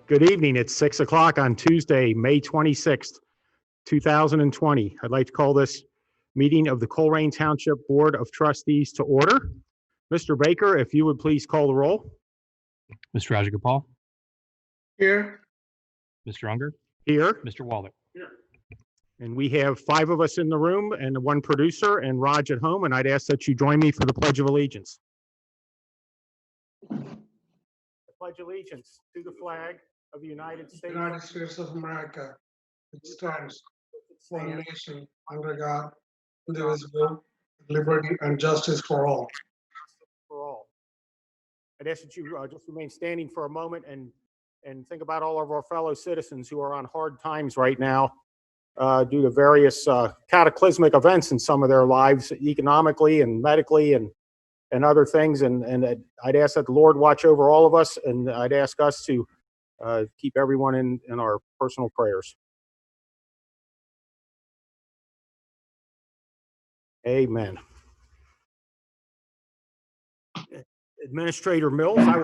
Good evening. It's 6 o'clock on Tuesday, May 26th, 2020. I'd like to call this meeting of the Colerain Township Board of Trustees to order. Mr. Baker, if you would please call the roll. Mr. Rajagopal. Here. Mr. Unger. Here. Mr. Waller. Here. And we have 5 of us in the room and 1 producer and Raj at home, and I'd ask that you join me for the Pledge of Allegiance. I pledge allegiance to the flag of the United States. United States of America. It stands one nation under God, indivisible, liberty and justice for all. For all. I'd ask that you just remain standing for a moment and think about all of our fellow citizens who are on hard times right now due to various cataclysmic events in some of their lives, economically and medically and other things. And I'd ask that the Lord watch over all of us, and I'd ask us to keep everyone in our personal prayers. Amen. Administrator Mills, I will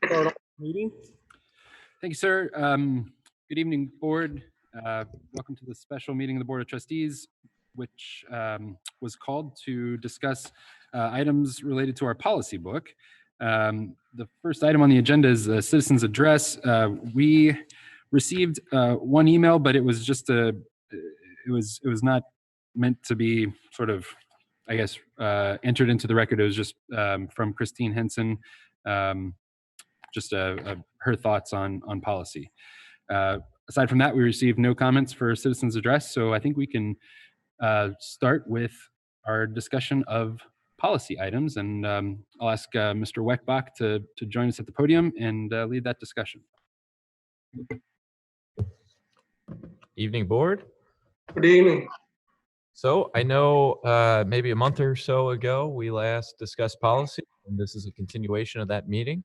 start off the meeting. Thank you, sir. Good evening, board. Welcome to the special meeting of the Board of Trustees, which was called to discuss items related to our policy book. The first item on the agenda is a citizen's address. We received 1 email, but it was just it was not meant to be sort of, I guess, entered into the record. It was just from Christine Henson, just her thoughts on policy. Aside from that, we received no comments for citizen's address, so I think we can start with our discussion of policy items, and I'll ask Mr. Weckbach to join us at the podium and lead that discussion. Evening, board. Good evening. So I know maybe a month or so ago we last discussed policy, and this is a continuation of that meeting.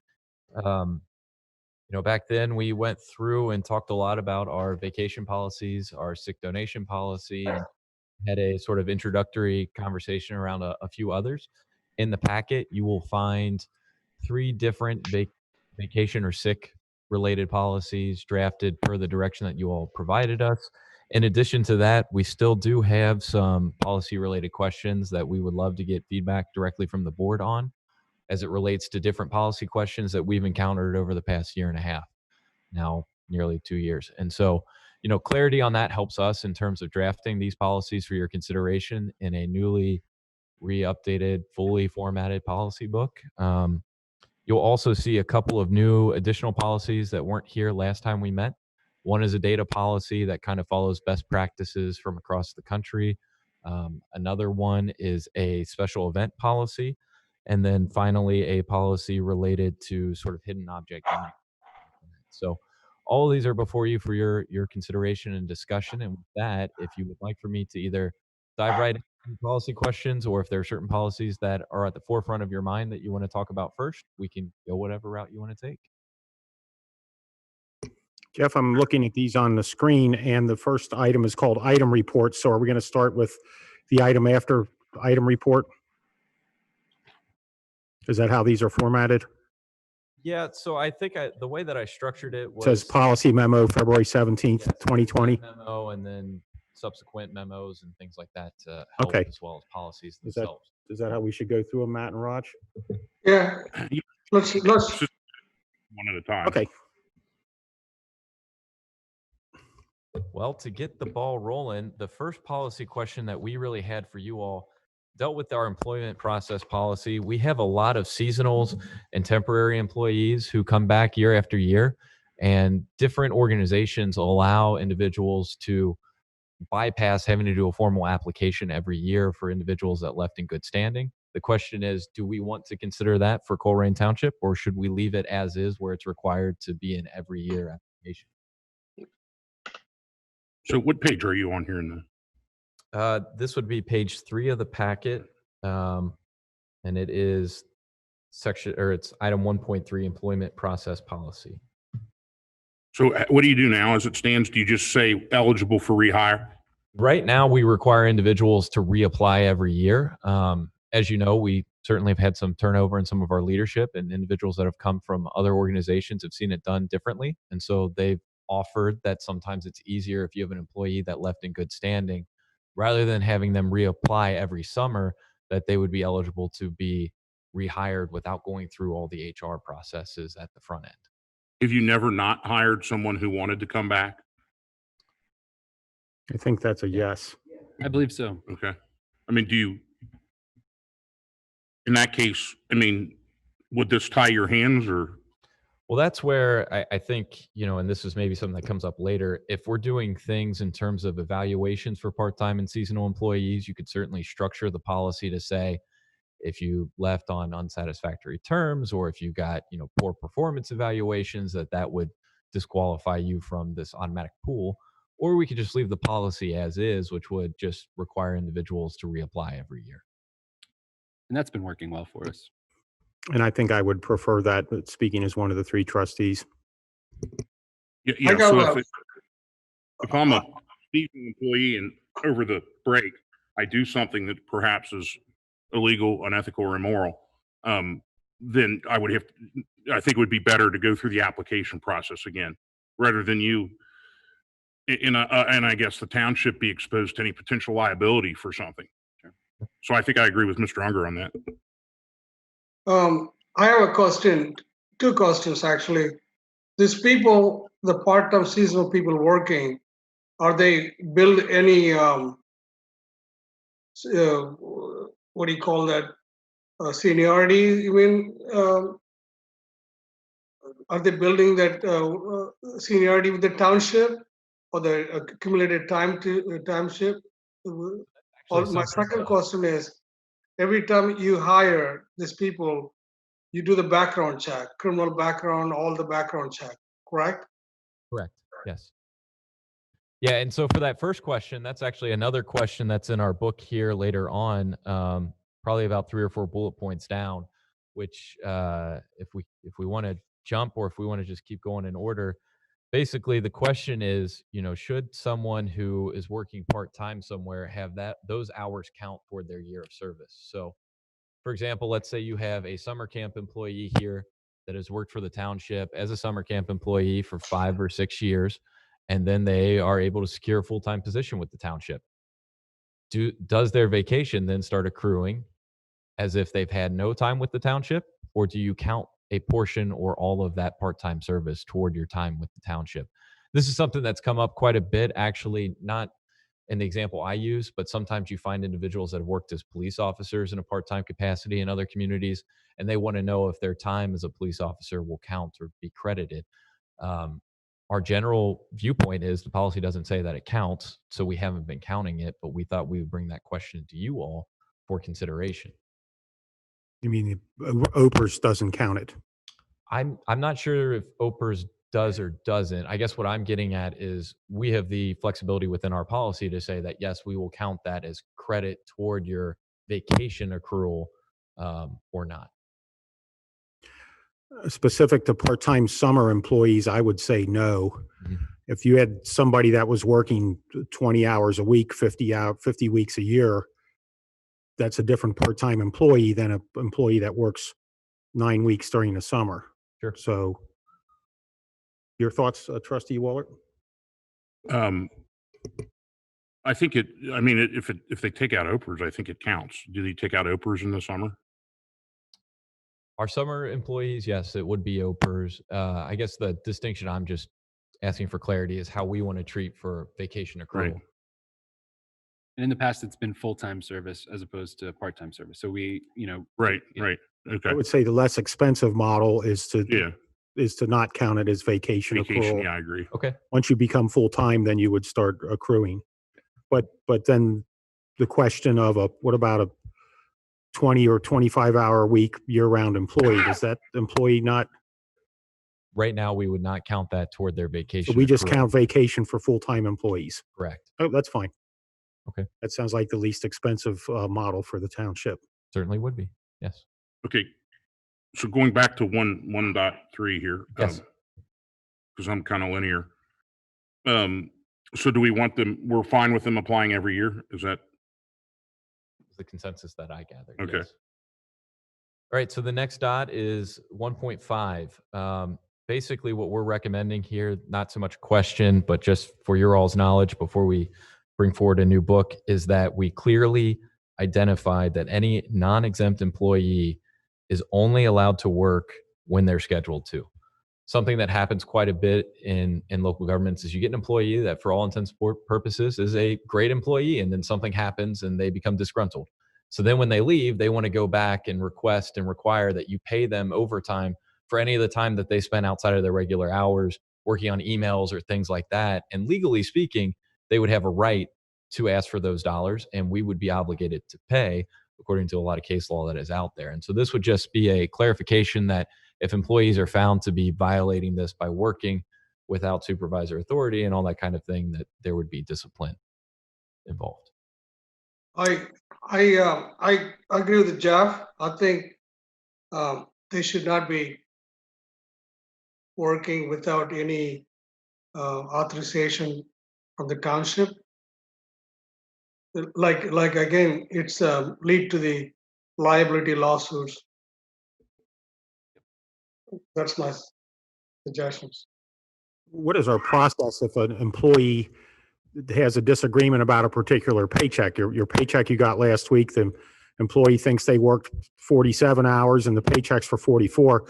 Back then we went through and talked a lot about our vacation policies, our sick donation policy, and had a sort of introductory conversation around a few others. In the packet, you will find 3 different vacation or sick related policies drafted per the direction that you all provided us. In addition to that, we still do have some policy related questions that we would love to get feedback directly from the board on, as it relates to different policy questions that we've encountered over the past 1.5 years, now nearly 2 years. And so, clarity on that helps us in terms of drafting these policies for your consideration in a newly re-updated, fully formatted policy book. You'll also see a couple of new additional policies that weren't here last time we met. One is a data policy that kind of follows best practices from across the country. Another one is a special event policy. And then finally, a policy related to sort of hidden object. So all of these are before you for your consideration and discussion. And with that, if you would like for me to either dive right into policy questions, or if there are certain policies that are at the forefront of your mind that you want to talk about first, we can go whatever route you want to take. Jeff, I'm looking at these on the screen, and the first item is called item report. So are we going to start with the item after item report? Is that how these are formatted? Yeah, so I think the way that I structured it was... It says policy memo, February 17th, 2020. Memo, and then subsequent memos and things like that to help, okay, as well as policies themselves. Is that how we should go through them, Matt and Raj? Yeah. Let's one at a time. Okay. Well, to get the ball rolling, the first policy question that we really had for you all dealt with our employment process policy. We have a lot of seasonals and temporary employees who come back year after year, and different organizations allow individuals to bypass having to do a formal application every year for individuals that left in good standing. The question is, do we want to consider that for Colerain Township, or should we leave it as is, where it's required to be an every year application? So what page are you on here in the... This would be page 3 of the packet, and it is it's item 1.3, employment process policy. So what do you do now as it stands? Do you just say eligible for rehire? Right now, we require individuals to reapply every year. as you know, we certainly have had some turnover in some of our leadership, and individuals that have come from other organizations have seen it done differently. And so they've offered that sometimes it's easier if you have an employee that left in good standing, rather than having them reapply every summer, that they would be eligible to be rehired without going through all the HR processes at the front end. Have you never not hired someone who wanted to come back? I think that's a yes. I believe so. Okay. I mean, in that case, I mean, would this tie your hands or? Well, that's where I think, and this is maybe something that comes up later. If we're doing things in terms of evaluations for part-time and seasonal employees, you could certainly structure the policy to say, if you left on unsatisfactory terms, or if you got, poor performance evaluations, that would disqualify you from this automatic pool. Or we could just leave the policy as is, which would just require individuals to reapply every year. And that's been working well for us. And I think I would prefer that, but speaking as one of the three trustees. Yeah. So if I'm a seasonal employee and over the break, I do something that perhaps is illegal, unethical, or immoral, then I think it would be better to go through the application process again, rather than you, and I guess the township be exposed to any potential liability for something. So I think I agree with Mr. Unger on that. I have a question, two questions actually. These people, the part-time seasonal people working, are they billed any, what do you call that, seniority? You mean, are they building that seniority with the township, or the accumulated timeship? Or my second question is, every time you hire these people, you do the background check, criminal background, all the background check, correct? Correct. Yes. Yeah. And so for that first question, that's actually another question that's in our book here later on, probably about 3 or 4 bullet points down, which if we want to jump, or if we want to just keep going in order, basically the question is, should someone who is working part-time somewhere have those hours count toward their year of service? So for example, let's say you have a summer camp employee here that has worked for the township as a summer camp employee for 5 or 6 years, and then they are able to secure a full-time position with the township. Does their vacation then start accruing as if they've had no time with the township, or do you count a portion or all of that part-time service toward your time with the township? This is something that's come up quite a bit, actually, not in the example I use, but sometimes you find individuals that have worked as police officers in a part-time capacity in other communities, and they want to know if their time as a police officer will count or be credited. Our general viewpoint is the policy doesn't say that it counts, so we haven't been counting it, but we thought we would bring that question to you all for consideration. You mean the OPERS doesn't count it? I'm not sure if OPERS does or doesn't. I guess what I'm getting at is we have the flexibility within our policy to say that, yes, we will count that as credit toward your vacation accrual, or not. Specific to part-time summer employees, I would say no. Mhm. If you had somebody that was working 20 hours a week, 50 weeks a year, that's a different part-time employee than an employee that works 9 weeks during the summer. Sure. So your thoughts, Trustee Waller? I think if they take out OPERS, I think it counts. Do they take out OPERS in the summer? Our summer employees, yes, it would be OPERS. I guess the distinction I'm just asking for clarity is how we want to treat for vacation accrual. Right. And in the past, it's been full-time service as opposed to part-time service. So we, Right. Yeah. Right. Okay. I would say the less expensive model is to not count it as vacation Vacation. accrual. Yeah, I agree. Okay. Once you become full-time, then you would start accruing. But then the question of what about a 20 or 25-hour a week year-round employee? Does that employee not? Right now, we would not count that toward their vacation. So we just accrual. count vacation for full-time employees. Correct. Oh, that's fine. Okay. That sounds like the least expensive model for the township. Certainly would be. Yes. Okay. So going back to 1.3 here. Yes. Because I'm kind of linear. So do we want them? We're fine with them applying every year. Is that? was the consensus that I gathered. Okay. Yes. All right, so the next dot is 1.5. Basically, what we're recommending here, not so much question, but just for your all's knowledge before we bring forward a new book, is that we clearly identified that any non-exempt employee is only allowed to work when they're scheduled to. Something that happens quite a bit in local governments is you get an employee that for all intents and purposes is a great employee, and then something happens and they become disgruntled. So then when they leave, they want to go back and request and require that you pay them overtime for any of the time that they spend outside of their regular hours working on emails or things like that. And legally speaking, they would have a right to ask for those dollars, and we would be obligated to pay according to a lot of case law that is out there. And so this would just be a clarification that if employees are found to be violating this by working without supervisor authority and all that kind of thing, that there would be discipline involved. I agree with Jeff. I think they should not be working without any authorization from the township. Like again, it's lead to the liability lawsuits. That's my suggestions. What is our process if an employee has a disagreement about a particular paycheck? Your paycheck you got last week, the employee thinks they worked 47 hours and the paycheck's for 44.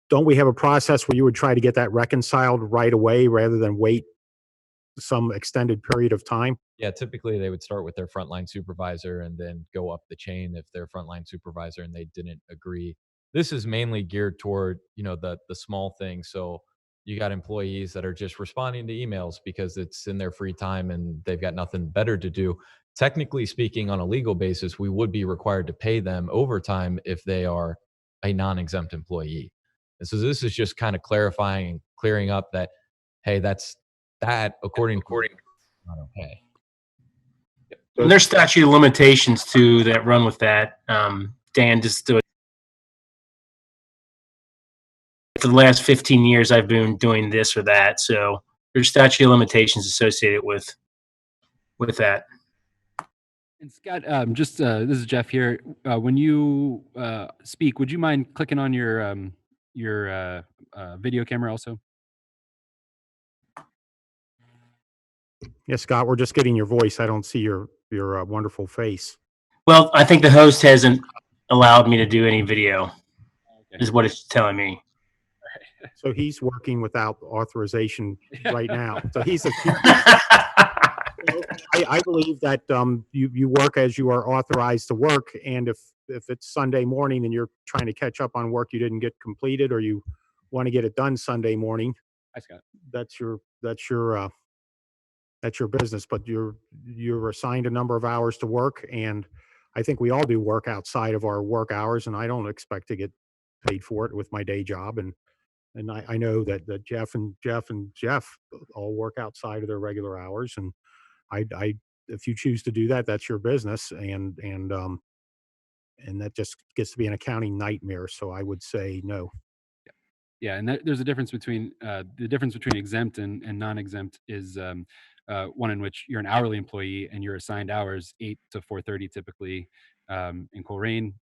Don't we have a process where you would try to get that reconciled right away rather than wait some extended period of time? Yeah, typically they would start with their frontline supervisor and then go up the chain if they're frontline supervisor and they didn't agree. This is mainly geared toward, the small things. So you got employees that are just responding to emails because it's in their free time and they've got nothing better to do. Technically speaking, on a legal basis, we would be required to pay them overtime if they are a non-exempt employee. And so this is just kind of clarifying and clearing up that, hey, that's that according not okay. And there's statute of limitations too that run with that. Dan, just do it. For the last 15 years, I've been doing this or that. So there's statute of limitations associated with that. And Scott, this is Jeff here. When you speak, would you mind clicking on your video camera also? Yes, Scott, we're just getting your voice. I don't see your wonderful face. Well, I think the host hasn't allowed me to do any video, Okay. is what it's telling me. So he's working without authorization right now. So he's I believe that you work as you are authorized to work, and if it's Sunday morning and you're trying to catch up on work you didn't get completed, or you want to get it done Sunday morning, Hi, Scott. that's your business. But you're assigned a number of hours to work, and I think we all do work outside of our work hours, and I don't expect to get paid for it with my day job. And I know that Jeff and Jeff all work outside of their regular hours, and I if you choose to do that, that's your business, and that just gets to be an accounting nightmare. So I would say no. Yeah, and there's a difference between exempt and non-exempt is one in which you're an hourly employee and you're assigned hours 8 to 4:30 typically. In Colerain,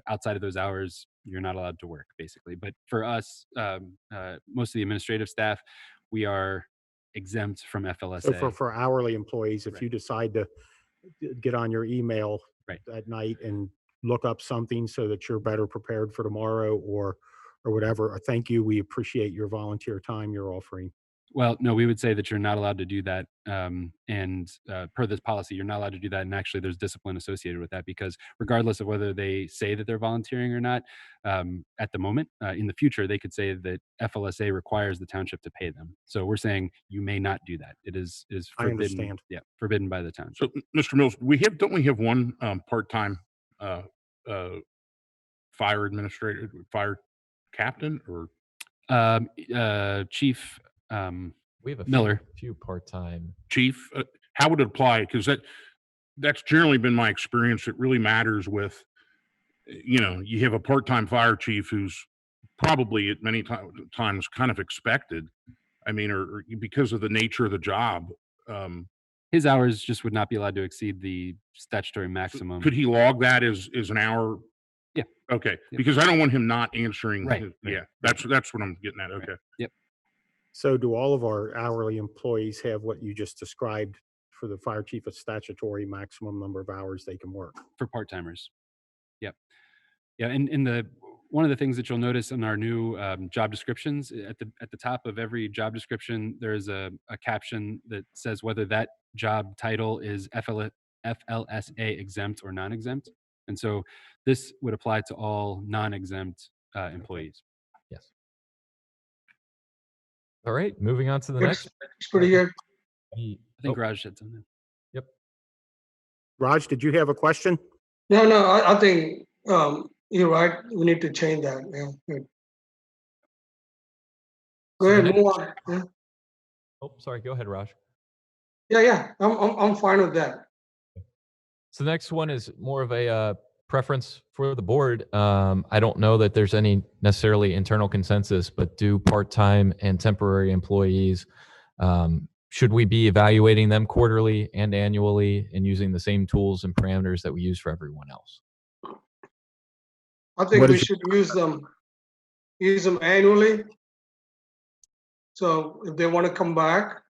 outside of those hours, you're not allowed to work basically. But for us, most of the administrative staff, we are exempt from FLSA. So for hourly employees, if Right. you decide to get on your email Right. at night and look up something so that you're better prepared for tomorrow or whatever, thank you. We appreciate your volunteer time you're offering. Well, no, we would say that you're not allowed to do that. And per this policy, you're not allowed to do that. And actually, there's discipline associated with that because regardless of whether they say that they're volunteering or not, at the moment, in the future, they could say that FLSA requires the township to pay them. So we're saying you may not do that. It is I forbidden. understand. Yeah, forbidden by the township. So, Mr. Mills, don't we have one part-time fire administrator, fire captain, or Chief We have a Miller. few part-time. chief? How would it apply? Because that's generally been my experience. It really matters with, you have a part-time fire chief who's probably at many times kind of expected. I mean, or because of the nature of the job. his hours just would not be allowed to exceed the statutory maximum. Could he log that as an hour? Yeah. Okay, Yep. because I don't want him not answering. Right, Yeah, that's what I'm getting at. Okay. Yep. So do all of our hourly employees have what you just described for the fire chief, a statutory maximum number of hours they can work? For part-timers. Yep. Yeah, and one of the things that you'll notice in our new job descriptions, at the top of every job description, there's a caption that says whether that job title is FLSA exempt or non-exempt. And so this would apply to all non-exempt employees. Yes. All right, moving on to the next. It's pretty good. I think Raj said something. Yep. Raj, did you have a question? No, I think you're right. We need to change that. Yeah, good. Go So the ahead, next- move on. Yeah, Oh, sorry. Go ahead, Raj. yeah. I'm fine with that. So the next one is more of a preference for the board. I don't know that there's any necessarily internal consensus, but do part-time and temporary employees, should we be evaluating them quarterly and annually and using the same tools and parameters that we use for everyone else? I think What we is should use them annually. So if they want to come back,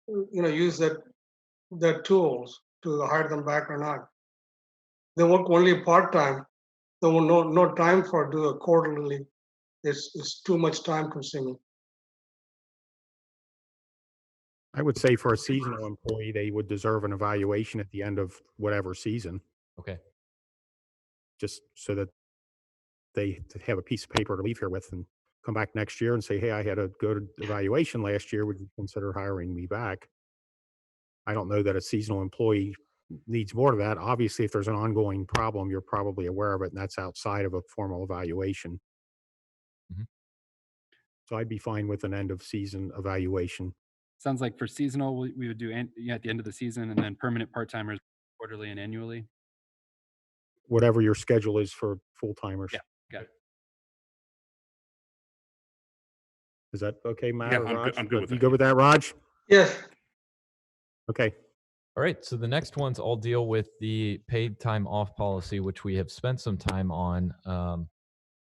use that tools to hire them back or not. They work only part-time. They will no time for do a quarterly. It's too much time consuming. I would say for a seasonal employee, they would deserve an evaluation at the end of whatever season, Okay. just so that they have a piece of paper to leave here with and come back next year and say, hey, I had a good evaluation last year. Would you consider hiring me back? I don't know that a seasonal employee needs more of that. Obviously, if there's an ongoing problem, you're probably aware of it, and that's outside of a formal evaluation. Mhm. So I'd be fine with an end of season evaluation. Sounds like for seasonal, we would do at the end of the season, and then permanent part-timers quarterly and annually. Whatever your schedule is for full-timers. Yeah, got it. Is that okay, Matt Yeah, or I'm Raj? good with You that. good with that, Raj? Yes. Okay. All right. So the next ones all deal with the paid time off policy, which we have spent some time on.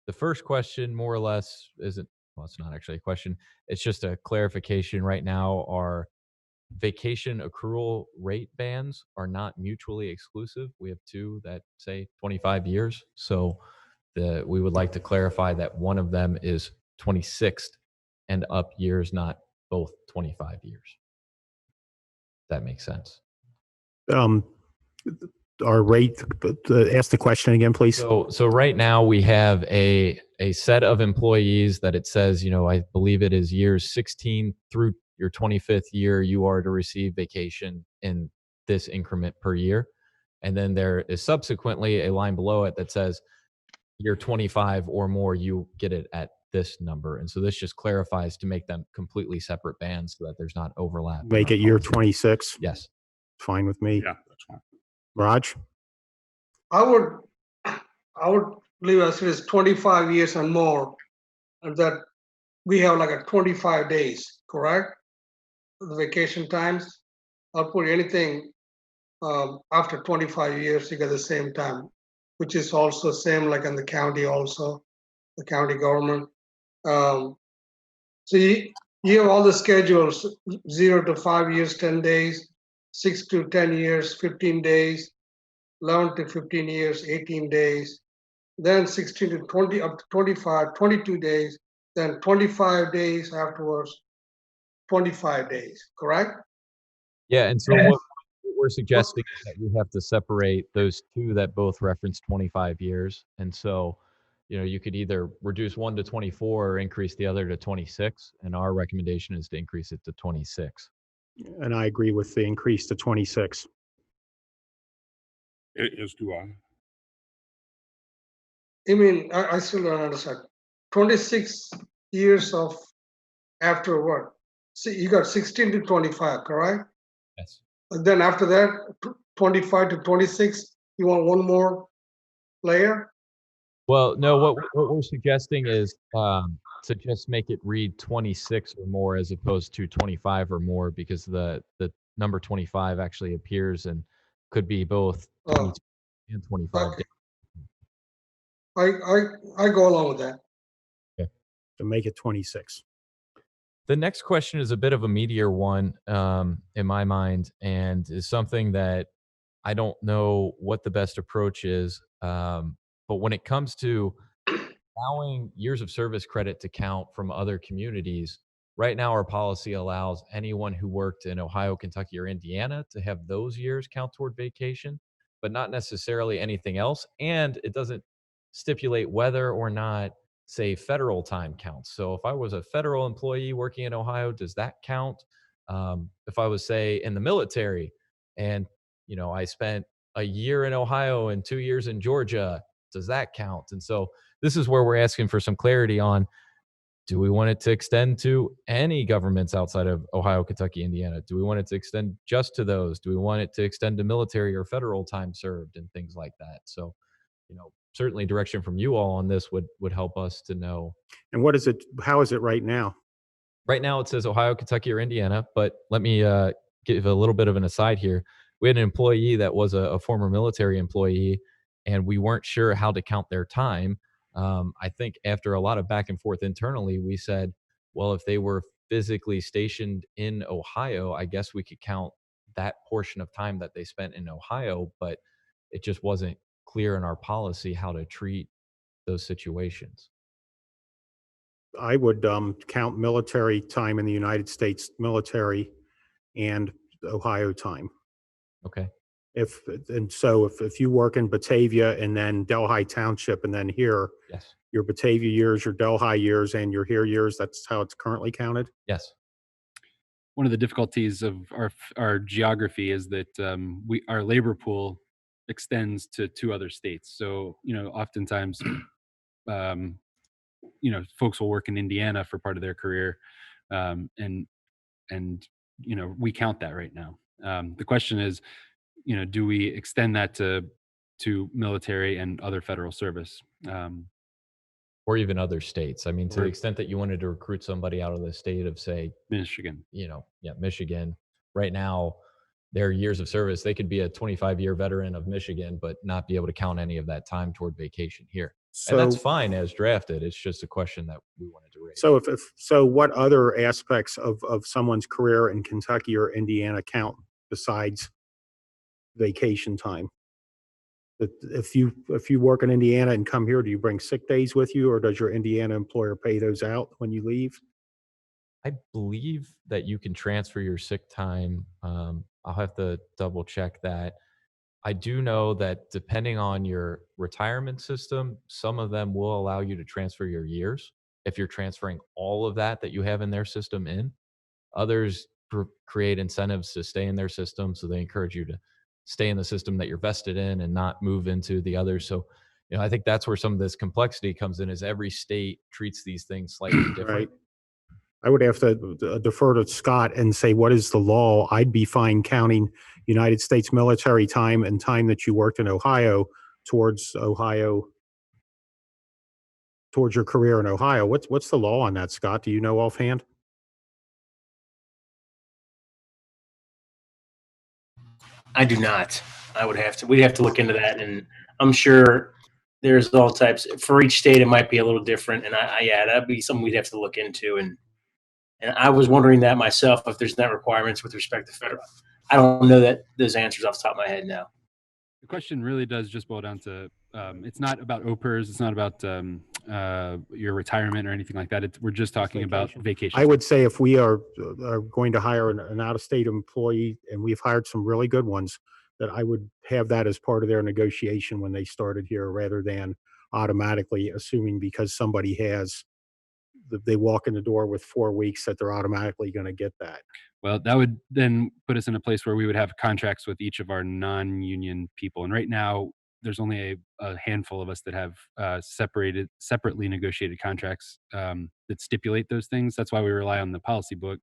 The first question, more or less, isn't, well, it's not actually a question. It's just a clarification. Right now, our vacation accrual rate bands are not mutually exclusive. We have two that say 25 years. So we would like to clarify that one of them is 26th and up years, not both 25 years. That makes sense. Our rate, ask the question again, please. So right now we have a set of employees that it says, I believe it is years 16 through your 25th year, you are to receive vacation in this increment per year. And then there is subsequently a line below it that says year 25 or more, you get it at this number. And so this just clarifies to make them completely separate bands so that there's not overlap. Make it year 26. Yes. Fine with me. Yeah, that's fine. Raj? I would believe as it is 25 years and more, and that we have like a 25 days, correct? The vacation times. I'll put anything after 25 years, you get the same time, which is also same like in the county also, the county government. So you have all the schedules, 0 to 5 years, 10 days, 6 to 10 years, 15 days, 11 to 15 years, 18 days, then 16 to 20, up to 25, 22 days, then 25 days afterwards, 25 days, correct? Yeah. And so what we're suggesting is that we have to separate those two that both reference 25 years. And so, you could either reduce one to 24 or increase the other to 26. And our recommendation is to increase it to 26. And I agree with the increase to 26. As do I. I mean, I still don't understand. 26 years of after what? See, you got 16 to 25, correct? Yes. And then after that, 25 to 26, you want one more layer? Well, no, what we're suggesting is to just make it read 26 or more as opposed to 25 or more, because the number 25 actually appears and could be both 22 and 25 Okay. days. I go along with that. To make it 26. The next question is a bit of a meatier one in my mind, and is something that I don't know what the best approach is. But when it comes to allowing years of service credit to count from other communities, right now our policy allows anyone who worked in Ohio, Kentucky, or Indiana to have those years count toward vacation, but not necessarily anything else. And it doesn't stipulate whether or not, say, federal time counts. So if I was a federal employee working in Ohio, does that count? If I was, say, in the military and I spent a year in Ohio and 2 years in Georgia, does that count? And so this is where we're asking for some clarity on, do we want it to extend to any governments outside of Ohio, Kentucky, Indiana? Do we want it to extend just to those? Do we want it to extend to military or federal time served and things like that? So, certainly direction from you all on this would help us to know. And what is it? How is it right now? Right now it says Ohio, Kentucky, or Indiana, but let me give a little bit of an aside here. We had an employee that was a former military employee, and we weren't sure how to count their time. I think after a lot of back and forth internally, we said, well, if they were physically stationed in Ohio, I guess we could count that portion of time that they spent in Ohio, but it just wasn't clear in our policy how to treat those situations. I would count military time in the United States military and Ohio time. Okay. If you work in Batavia and then Delhi Township and then here, Yes. your Batavia years, your Delhi years, and your here years, that's how it's currently counted? Yes. One of the difficulties of our geography is that our labor pool extends to 2 other states. So, oftentimes, folks will work in Indiana for part of their career, and we count that right now. The question is, do we extend that to military and other federal service? Or even other states. I mean, to the Or- extent that you wanted to recruit somebody out of the state of, say, Michigan. Michigan, right now, their years of service, they could be a 25-year veteran of Michigan, but not be able to count any of that time toward vacation here. And that's fine as drafted. It's just a question that we wanted to raise. So what other aspects of someone's career in Kentucky or Indiana count besides vacation time? If you work in Indiana and come here, do you bring sick days with you, or does your Indiana employer pay those out when you leave? I believe that you can transfer your sick time. I'll have to double check that. I do know that depending on your retirement system, some of them will allow you to transfer your years if you're transferring all of that you have in their system in. Others create incentives to stay in their system, so they encourage you to stay in the system that you're vested in and not move into the others. So, I think that's where some of this complexity comes in, is every state treats these things slightly different. Right. I would have to defer to Scott and say, what is the law? I'd be fine counting United States military time and time that you worked in Ohio towards your career in Ohio. What's the law on that, Scott? Do you know offhand? I do not. We'd have to look into that, and I'm sure there's all types for each state. It might be a little different, and that'd be something we'd have to look into. And I was wondering that myself, if there's not requirements with respect to federal. I don't know that those answers off the top of my head now. The question really does just boil down to, it's not about OPERS. It's not about your retirement or anything like that. We're just talking about vacation. I would say if we are going to hire an out-of-state employee, and we've hired some really good ones, that I would have that as part of their negotiation when they started here, rather than automatically assuming because somebody they walk in the door with 4 weeks that they're automatically going to get that. Well, that would then put us in a place where we would have contracts with each of our non-union people. And right now, there's only a handful of us that have separately negotiated contracts that stipulate those things. That's why we rely on the policy book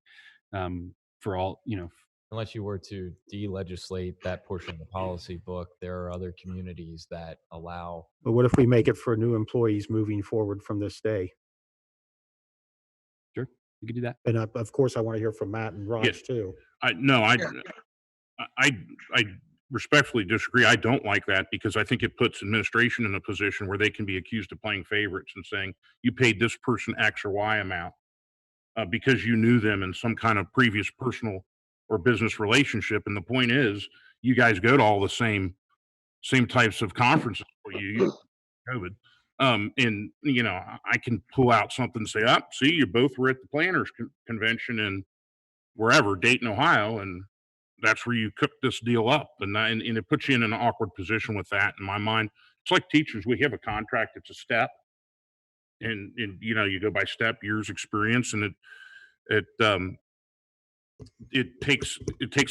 for all, Unless you were to de-legislate that portion of the policy book, there are other communities that allow. But what if we make it for new employees moving forward from this day? Sure. You could do that. And of course, I want to hear from Matt and Raj too. I respectfully disagree. I don't like that because I think it puts administration in a position where they can be accused of playing favorites and saying, you paid this person X or Y amount because you knew them in some kind of previous personal or business relationship. And the point is, you guys go to all the same types of conferences for you, COVID. And you know, I can pull out something and say, see, you both were at the planners convention in wherever, Dayton, Ohio, and that's where you cook this deal up. And it puts you in an awkward position with that. In my mind, it's like teachers. We have a contract. It's a step. And you know, you go by step, years experience, and it takes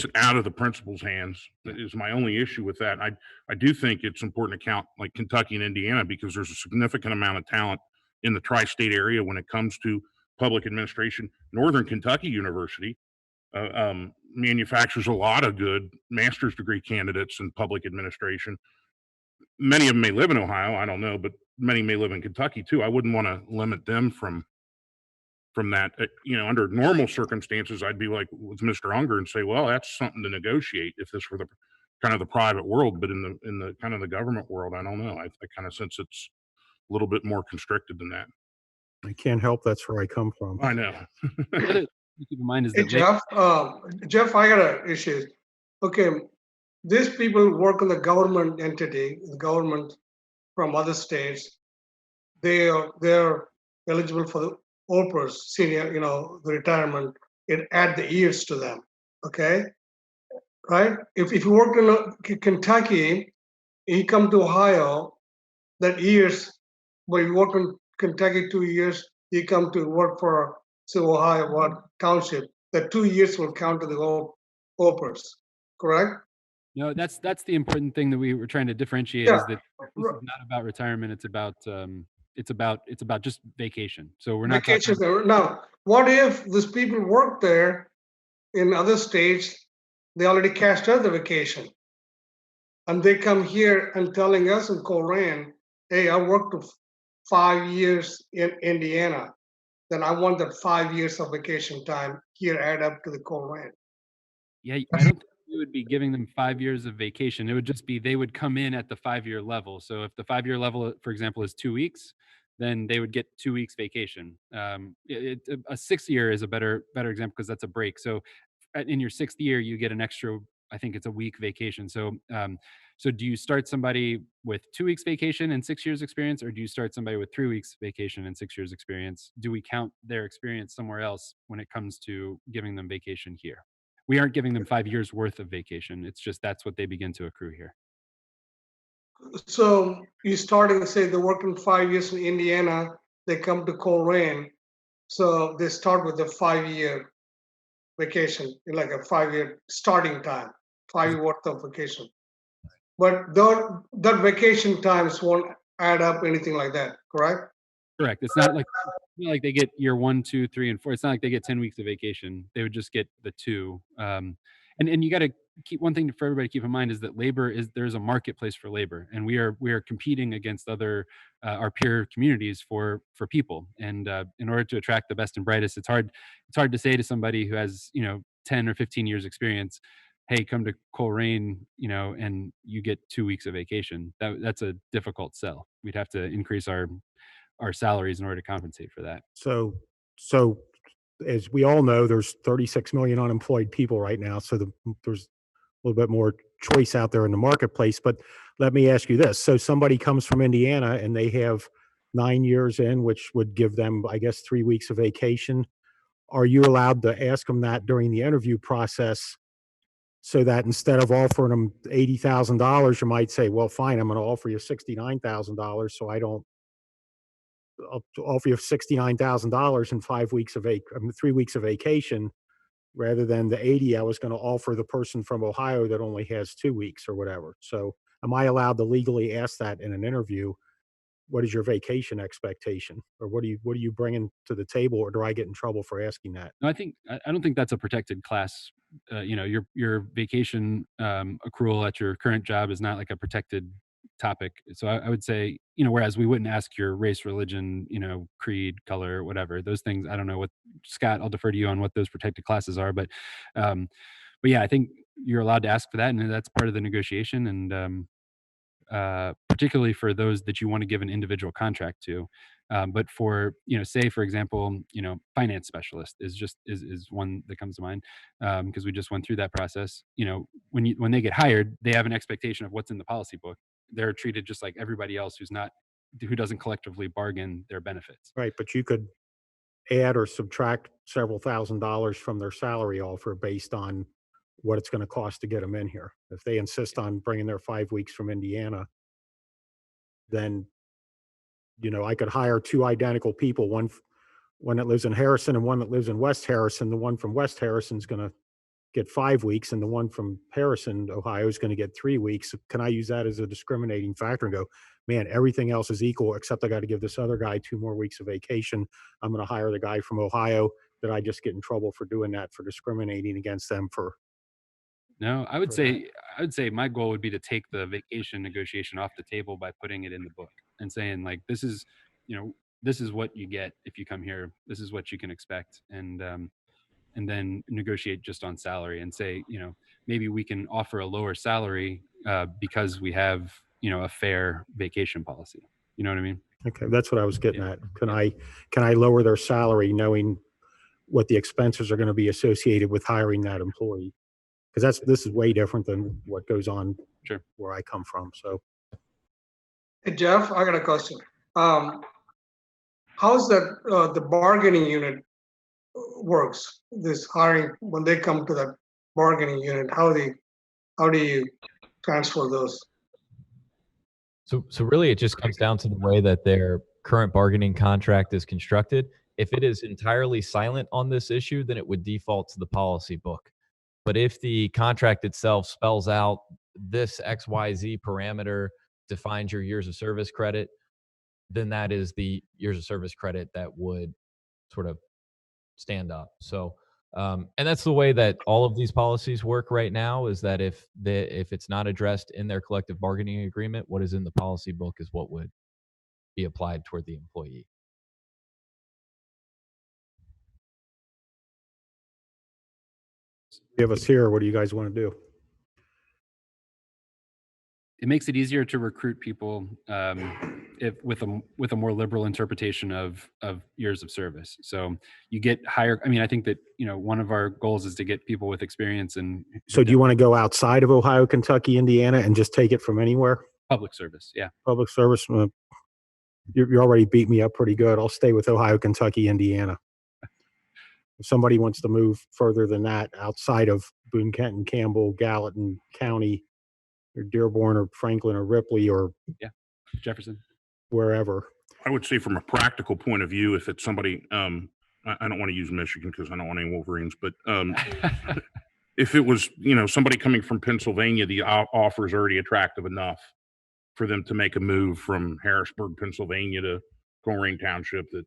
it out of the principal's hands. Is my only issue with that. I do think it's important to count like Kentucky and Indiana because there's a significant amount of talent in the tri-state area when it comes to public administration. Northern Kentucky University manufactures a lot of good master's degree candidates in public administration. Many of them may live in Ohio, I don't know, but many may live in Kentucky too. I wouldn't want to limit them from that. You know, under normal circumstances, I'd be like with Mr. Unger and say, well, that's something to negotiate if this were the kind of the private world, but in the kind of the government world, I don't know. I kind of sense it's a little bit more constricted than that. I can't help that's where I come from. I know. The other thing to keep in mind is Hey, that Jeff, I got an issue. Okay, these people work in the government entity, the government from other states. They're eligible for the OPERS, senior, you know, the retirement. It add the years to them. Okay, right? If you work in Kentucky, you come to Ohio, that years, but you work in Kentucky 2 years, you come to work for Ohio Township. That 2 years will count to the OPERS, correct? no, that's the important thing that we were trying to differentiate is that this is not about retirement. It's about just vacation. So we're not Vacations. Now, what if these people work there in other states? They already cashed out the vacation, and they come here and telling us in Colerain, "Hey, I worked 5 years in Indiana. Then I want that 5 years of vacation time here add up to the Colerain." Yeah, I don't think we would be giving them 5 years of vacation. It would just be they would come in at the 5-year level. So if the 5-year level, for example, is 2 weeks, then they would get 2 weeks vacation. A 6th year is a better example because that's a break. So in your 6th year, you get an extra, I think it's a week vacation. So so do you start somebody with 2 weeks vacation and 6 years experience, or do you start somebody with 3 weeks vacation and 6 years experience? Do we count their experience somewhere else when it comes to giving them vacation here? We aren't giving them 5 years worth of vacation. It's just that's what they begin to accrue here. So you starting to say they're working 5 years in Indiana, they come to Colerain, so they start with a 5-year vacation, like a 5-year starting time, 5 year worth of vacation. But that vacation times won't add up anything like that, correct? Correct. It's not like they get year 1, 2, 3, and 4. It's not like they get 10 weeks of vacation. They would just get the 2. And you got to keep one thing for everybody to keep in mind is that there's a marketplace for labor, and we are competing against other our peer communities for people. And in order to attract the best and brightest, it's hard to say to somebody who has 10 or 15 years experience, hey, come to Colerain, and you get 2 weeks of vacation. That's a difficult sell. We'd have to increase our salaries in order to compensate for that. So as we all know, there's 36 million unemployed people right now. So there's a little bit more choice out there in the marketplace. But let me ask you this. So somebody comes from Indiana and they have 9 years in, which would give them, I guess, 3 weeks of vacation. Are you allowed to ask them that during the interview process so that instead of offering them $80,000, you might say, well, fine, I'm going to offer you $69,000 so I'll offer you $69,000 in 3 weeks of vacation rather than the 80 I was going to offer the person from Ohio that only has 2 weeks or whatever. So am I allowed to legally ask that in an interview? What is your vacation expectation, or what are you bringing to the table, or do I get in trouble for asking that? No, I don't think that's a protected class. Your vacation accrual at your current job is not like a protected topic. So I would say, whereas we wouldn't ask your race, religion, creed, color, whatever, those things, I don't know what, Scott, I'll defer to you on what those protected classes are, but yeah, I think you're allowed to ask for that, and that's part of the negotiation. And particularly for those that you want to give an individual contract to. But for, say, for example, finance specialist is one that comes to mind, because we just went through that process. When they get hired, they have an expectation of what's in the policy book. They're treated just like everybody else who doesn't collectively bargain their benefits. Right, but you could add or subtract several $1,000s from their salary offer based on what it's going to cost to get them in here. If they insist on bringing their 5 weeks from Indiana, then, I could hire two identical people, one that lives in Harrison and one that lives in West Harrison. The one from West Harrison is going to get 5 weeks, and the one from Harrison, Ohio, is going to get 3 weeks. Can I use that as a discriminating factor and go, man, everything else is equal, except I got to give this other guy 2 more weeks of vacation. I'm going to hire the guy from Ohio. Did I just get in trouble for doing that, for discriminating against them for? No, I would for say my goal would be to take the vacation negotiation off the table by putting it in the book and saying, like, this is what you get if you come here. This is what you can expect. And then negotiate just on salary and say, maybe we can offer a lower salary because we have, a fair vacation policy. You know what I mean? Okay, that's what I was getting Yeah. at. Can I lower their salary knowing what the expenses are going to be associated with hiring that employee? Because this is way different than what goes on Sure. where I come from. So, Hey, Jeff, I got a question. How's that the bargaining unit works? This hiring, when they come to that bargaining unit, how do you transfer those? So really, it just comes down to the way that their current bargaining contract is constructed. If it is entirely silent on this issue, then it would default to the policy book. But if the contract itself spells out this XYZ parameter defines your years of service credit, then that is the years of service credit that would sort of stand up. So, and that's the way that all of these policies work right now, is that if it's not addressed in their collective bargaining agreement, what is in the policy book is what would be applied toward the employee. give us here. What do you guys want to do? It makes it easier to recruit people if with a more liberal interpretation of years of service. So you get higher. I mean, I think that one of our goals is to get people with experience. And So do you want to go outside of Ohio, Kentucky, Indiana, and just take it from anywhere? public service? Yeah. Public service. You already beat me up pretty good. I'll stay with Ohio, Kentucky, Indiana. If somebody wants to move further than that, outside of Boone, Kenton, Campbell, Gallatin County, or Dearborn, or Franklin, or Ripley, or Jefferson. wherever. I would say from a practical point of view, if it's somebody, I don't want to use Michigan because I don't want any Wolverines, but if it was, somebody coming from Pennsylvania, the offer is already attractive enough for them to make a move from Harrisburg, Pennsylvania to Colerain Township, that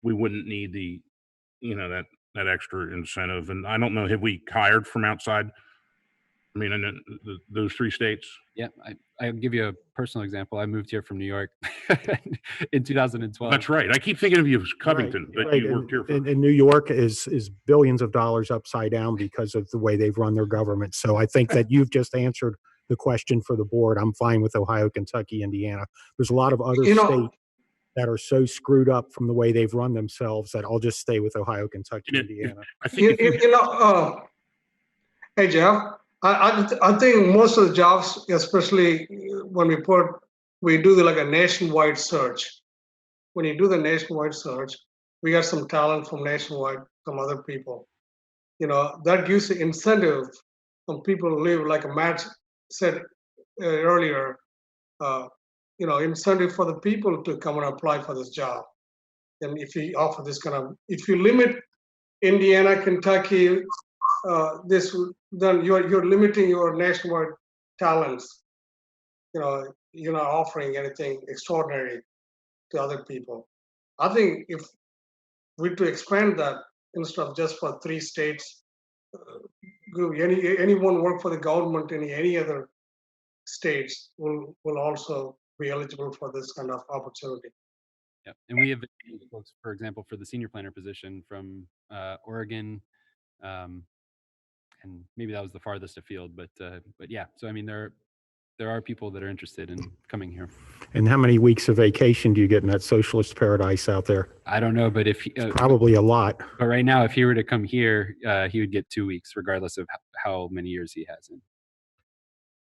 we wouldn't need the, that extra incentive. And I don't know, have we hired from outside? I mean, in those 3 states? Yeah, I'll give you a personal example. I moved here from New York in 2012. That's right. I keep thinking of you as Covington, but Right. you worked here for. And New York is billions of dollars upside down because of the way they've run their government. So I think that you've just answered the question for the board. I'm fine with Ohio, Kentucky, Indiana. There's a lot of other states that are so screwed up from the way they've run themselves that I'll just stay with Ohio, Kentucky, Indiana. I think hey, Jeff, I think most of the jobs, especially when we do like a nationwide search. When you do the nationwide search, we got some talent from nationwide, some other people. That gives the incentive when people live, like Matt said earlier, incentive for the people to come and apply for this job. And if you offer this if you limit Indiana, Kentucky, then you're limiting your nationwide talents. You're not offering anything extraordinary to other people. I think if we to expand that, instead of just for 3 states, anyone work for the government in any other states will also be eligible for this kind of opportunity. Yeah, and we have folks, for example, for the senior planner position from Oregon, and maybe that was the farthest afield, but yeah. So I mean, there are people that are interested in coming here. And how many weeks of vacation do you get in that socialist paradise out there? I don't know, but if Probably a lot. but right now, if he were to come here, he would get 2 weeks, regardless of how many years he has in.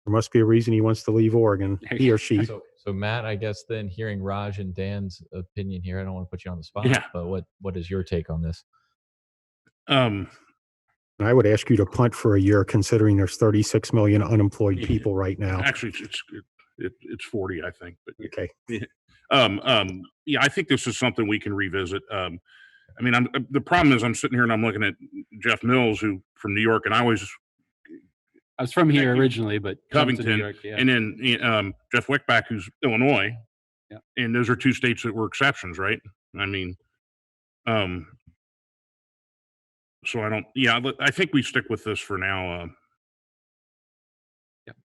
There must be a reason he wants to leave Oregon, he or she. So Matt, I guess then hearing Raj and Dan's opinion here, I don't want to put you on the spot, Yeah. but what is your take on this? I would ask you to punt for a year, considering there's 36 million unemployed Yeah. people right now. Actually, it's 40, I think. But Okay. yeah, I think this is something we can revisit. I mean, the problem is I'm sitting here and I'm looking at Jeff Mills, who from New York, and I was from here originally, but jumped to New Covington, York, yeah. and then Jeff Wickback, who's Illinois. Yeah. And those are two states that were exceptions, right? I mean, so I think we stick with this for now.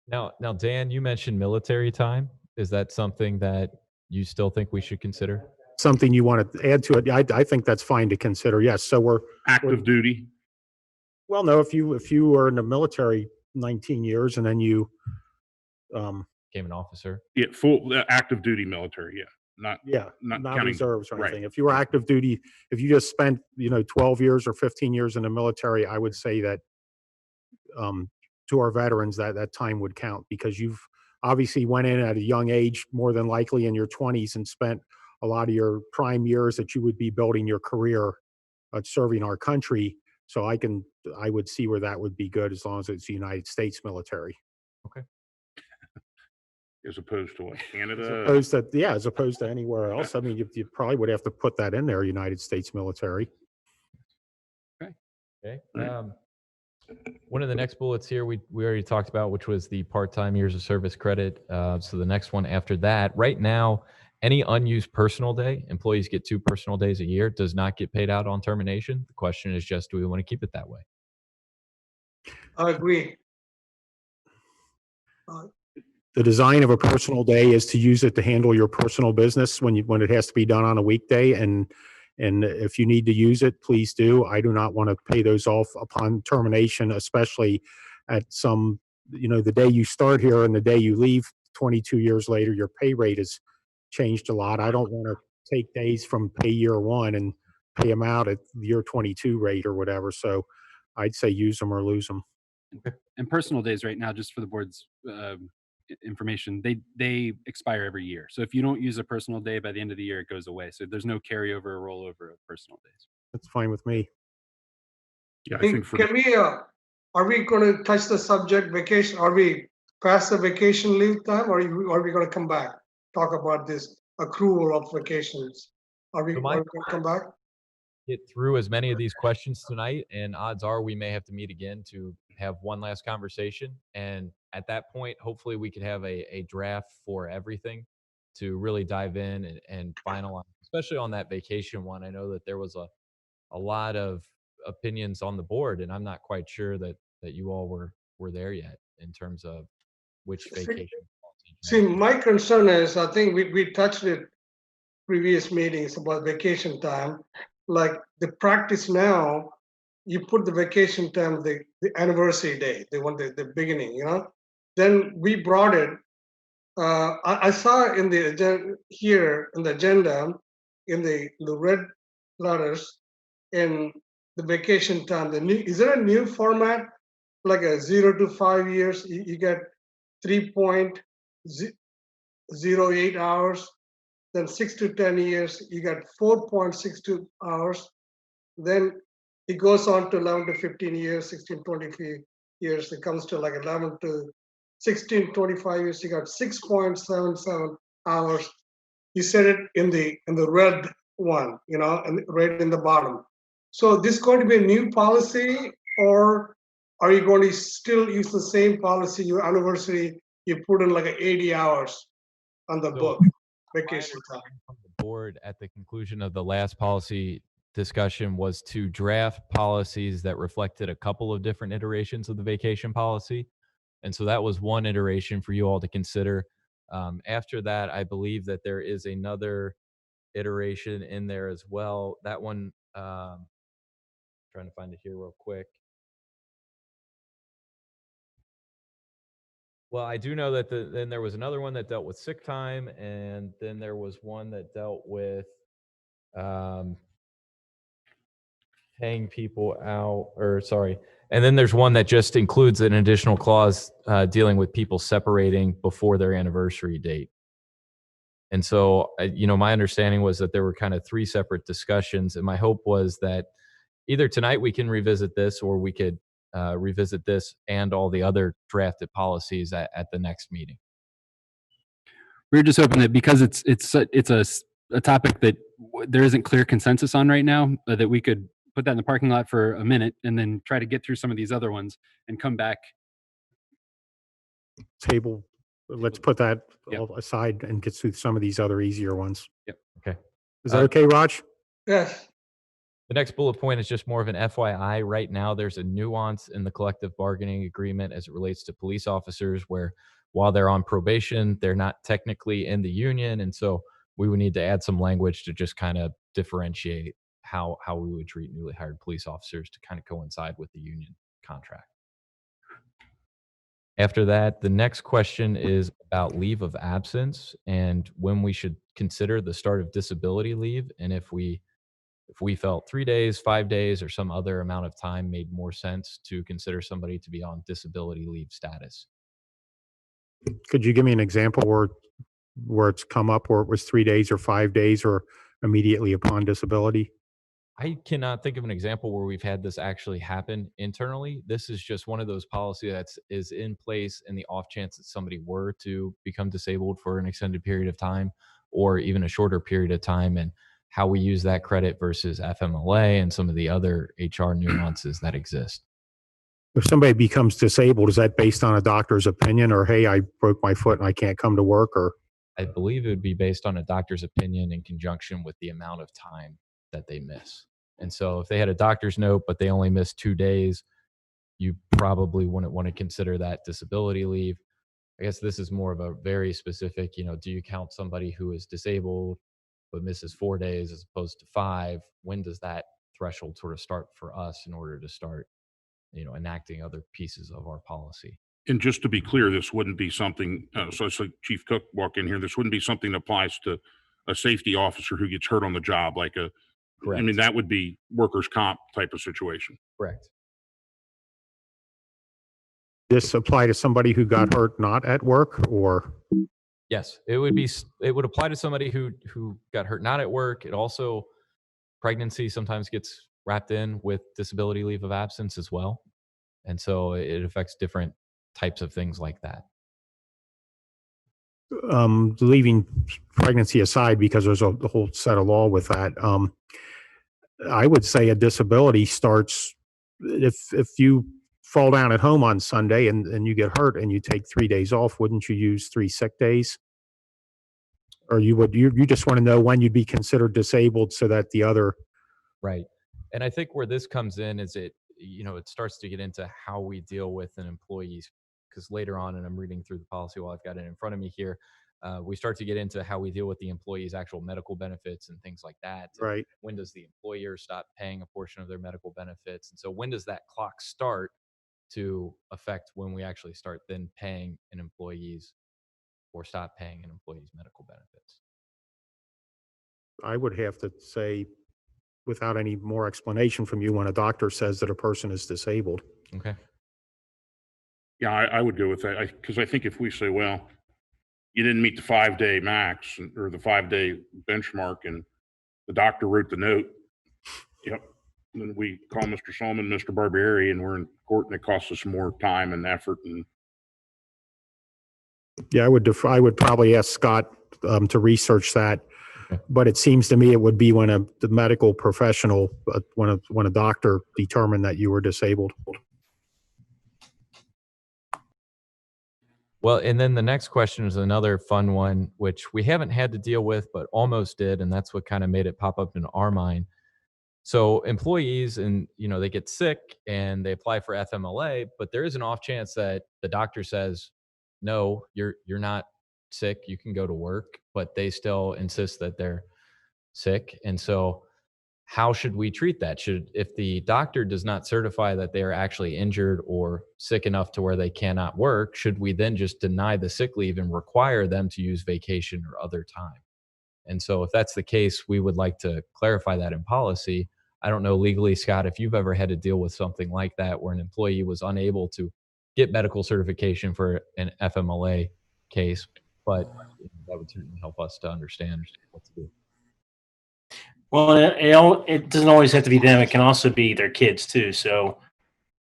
Now, Dan, you mentioned military time. Is that something that you still think we should consider? Something you want to add to it? I think that's fine to consider. Yes. So we're Active duty. well. No, if you were in the military 19 years and then you Became an officer. Yeah, full active duty military. Yeah, not counting reserves or right. anything. If you were active duty, if you just spent 12 years or 15 years in the military, I would say that to our veterans that time would count, because you've obviously went in at a young age, more than likely in your 20s, and spent a lot of your prime years that you would be building your career serving our country. So I would see where that would be good, as long as it's the United States military. As opposed to what, Canada? As opposed to anywhere else. I mean, you probably would have to put that in there, United States military. Okay. Right. One of the next bullets here we already talked about, which was the part-time years of service credit. So the next one after that, right now, any unused personal day, employees get 2 personal days a year, does not get paid out on termination. The question is just, do we want to keep it that way? I agree. The design of a personal day is to use it to handle your personal business when it has to be done on a weekday. And if you need to use it, please do. I do not want to pay those off upon termination, especially at the day you start here and the day you leave 22 years later, your pay rate has changed a lot. I don't want to take days from pay year 1 and pay them out at year 22 rate or whatever. So I'd say use them or lose them. And personal days right now, just for the board's information, they expire every year. So if you don't use a personal day by the end of the year, it goes away. So there's no carryover or rollover of personal days. That's fine with me. Yeah, I think Can we, are we going to touch the subject vacation? Are we past the vacation leave time, or are we going to come back, talk about this accrual of vacations? Are we going to come back? Get through as many of these questions tonight, and odds are we may have to meet again to have one last conversation. And at that point, hopefully we could have a draft for everything to really dive in and finalize, especially on that vacation one. I know that there was a lot of opinions on the board, and I'm not quite sure that you all were there yet in terms of which vacation. See, my concern is, I think we touched it previous meetings about vacation time. Like the practice now, you put the vacation time, the anniversary day, they want the beginning, Then we brought it. I saw in the agenda here in the agenda, in the red letters, in the vacation time. Is there a new format, like a 0 to 5 years? You get 3.08 hours. Then 6 to 10 years, you got 4.62 hours. Then it goes on to 11 to 15 years, 16, 23 years. It comes to like 11 to 16, 25 years. You got 6.77 hours. You said it in the red one, and right in the bottom. So this is going to be a new policy, or are you going to still use the same policy? Your anniversary, you put in like 80 hours on the book. Vacation time. From the board at the conclusion of the last policy discussion was to draft policies that reflected a couple of different iterations of the vacation policy. And so that was one iteration for you all to consider. After that, I believe that there is another iteration in there as well. That one, trying to find it here real quick. Well, I do know that then there was another one that dealt with sick time, and then there was one that dealt with paying people out, or sorry. And then there's one that just includes an additional clause dealing with people separating before their anniversary date. And so, my understanding was that there were kind of 3 separate discussions. And my hope was that either tonight we can revisit this, or we could revisit this and all the other drafted policies at the next meeting. We're just hoping that because it's a topic that there isn't clear consensus on right now, that we could put that in the parking lot for a minute and then try to get through some of these other ones and come back. Table, let's put that Yep. all aside and get through some of these other easier ones. Yep. Okay. Is that okay, Raj? Yes. The next bullet point is just more of an FYI. Right now, there's a nuance in the collective bargaining agreement as it relates to police officers, where while they're on probation, they're not technically in the union. And so we would need to add some language to just kind of differentiate how we would treat newly hired police officers to kind of coincide with the union contract. After that, the next question is about leave of absence and when we should consider the start of disability leave, and if we felt 3 days, 5 days, or some other amount of time made more sense to consider somebody to be on disability leave status. Could you give me an example where it's come up, where it was 3 days or 5 days or immediately upon disability? I cannot think of an example where we've had this actually happen internally. This is just one of those policies that is in place in the off chance that somebody were to become disabled for an extended period of time, or even a shorter period of time, and how we use that credit versus FMLA and some of the other HR nuances that exist. If somebody becomes disabled, is that based on a doctor's opinion, or, hey, I broke my foot and I can't come to work? Or I believe it would be based on a doctor's opinion in conjunction with the amount of time that they miss. And so if they had a doctor's note, but they only missed 2 days, you probably wouldn't want to consider that disability leave. I guess this is more of a very specific, do you count somebody who is disabled but misses 4 days as opposed to 5? When does that threshold sort of start for us in order to start, enacting other pieces of our policy? And just to be clear, this wouldn't be something, so Chief Cook walk in here, this wouldn't be something that applies to a safety officer who gets hurt on the job, like Correct. I mean, that would be workers' comp type of situation. Correct. this apply to somebody who got hurt not at work, or? Yes, it would apply to somebody who got hurt not at work. It also, pregnancy sometimes gets wrapped in with disability leave of absence as well. And so it affects different types of things like that. Leaving pregnancy aside, because there's a whole set of law with that. I would say a disability starts if you fall down at home on Sunday and you get hurt and you take 3 days off, wouldn't you use 3 sick days? Or you just want to know when you'd be considered disabled so that the other. Right. And I think where this comes in is it starts to get into how we deal with an employee, because later on, and I'm reading through the policy while I've got it in front of me here, we start to get into how we deal with the employee's actual medical benefits and things like that. Right. When does the employer stop paying a portion of their medical benefits? And so when does that clock start to affect when we actually start then paying an employee's or stop paying an employee's medical benefits? I would have to say, without any more explanation from you, when a doctor says that a person is disabled. Okay. Yeah, I would go with that, because I think if we say, well, you didn't meet the 5-day max or the 5-day benchmark, and the doctor wrote the note, yep, then we call Mr. Solomon, Mr. Barbieri, and we're in court, and it costs us more time and effort. And Yeah, I would probably ask Scott to research that. Okay. But it seems to me it would be when the medical professional, when a doctor determined that you were disabled. Well, and then the next question is another fun one, which we haven't had to deal with, but almost did. And that's what kind of made it pop up in our mind. So employees and, they get sick and they apply for FMLA, but there is an off chance that the doctor says, no, you're not sick. You can go to work, but they still insist that they're sick. And so how should we treat that? If the doctor does not certify that they are actually injured or sick enough to where they cannot work, should we then just deny the sick leave and require them to use vacation or other time? And so if that's the case, we would like to clarify that in policy. I don't know legally, Scott, if you've ever had to deal with something like that where an employee was unable to get medical certification for an FMLA case, but that would certainly help us to understand what to do. Well, it doesn't always have to be them. It can also be their kids too. So,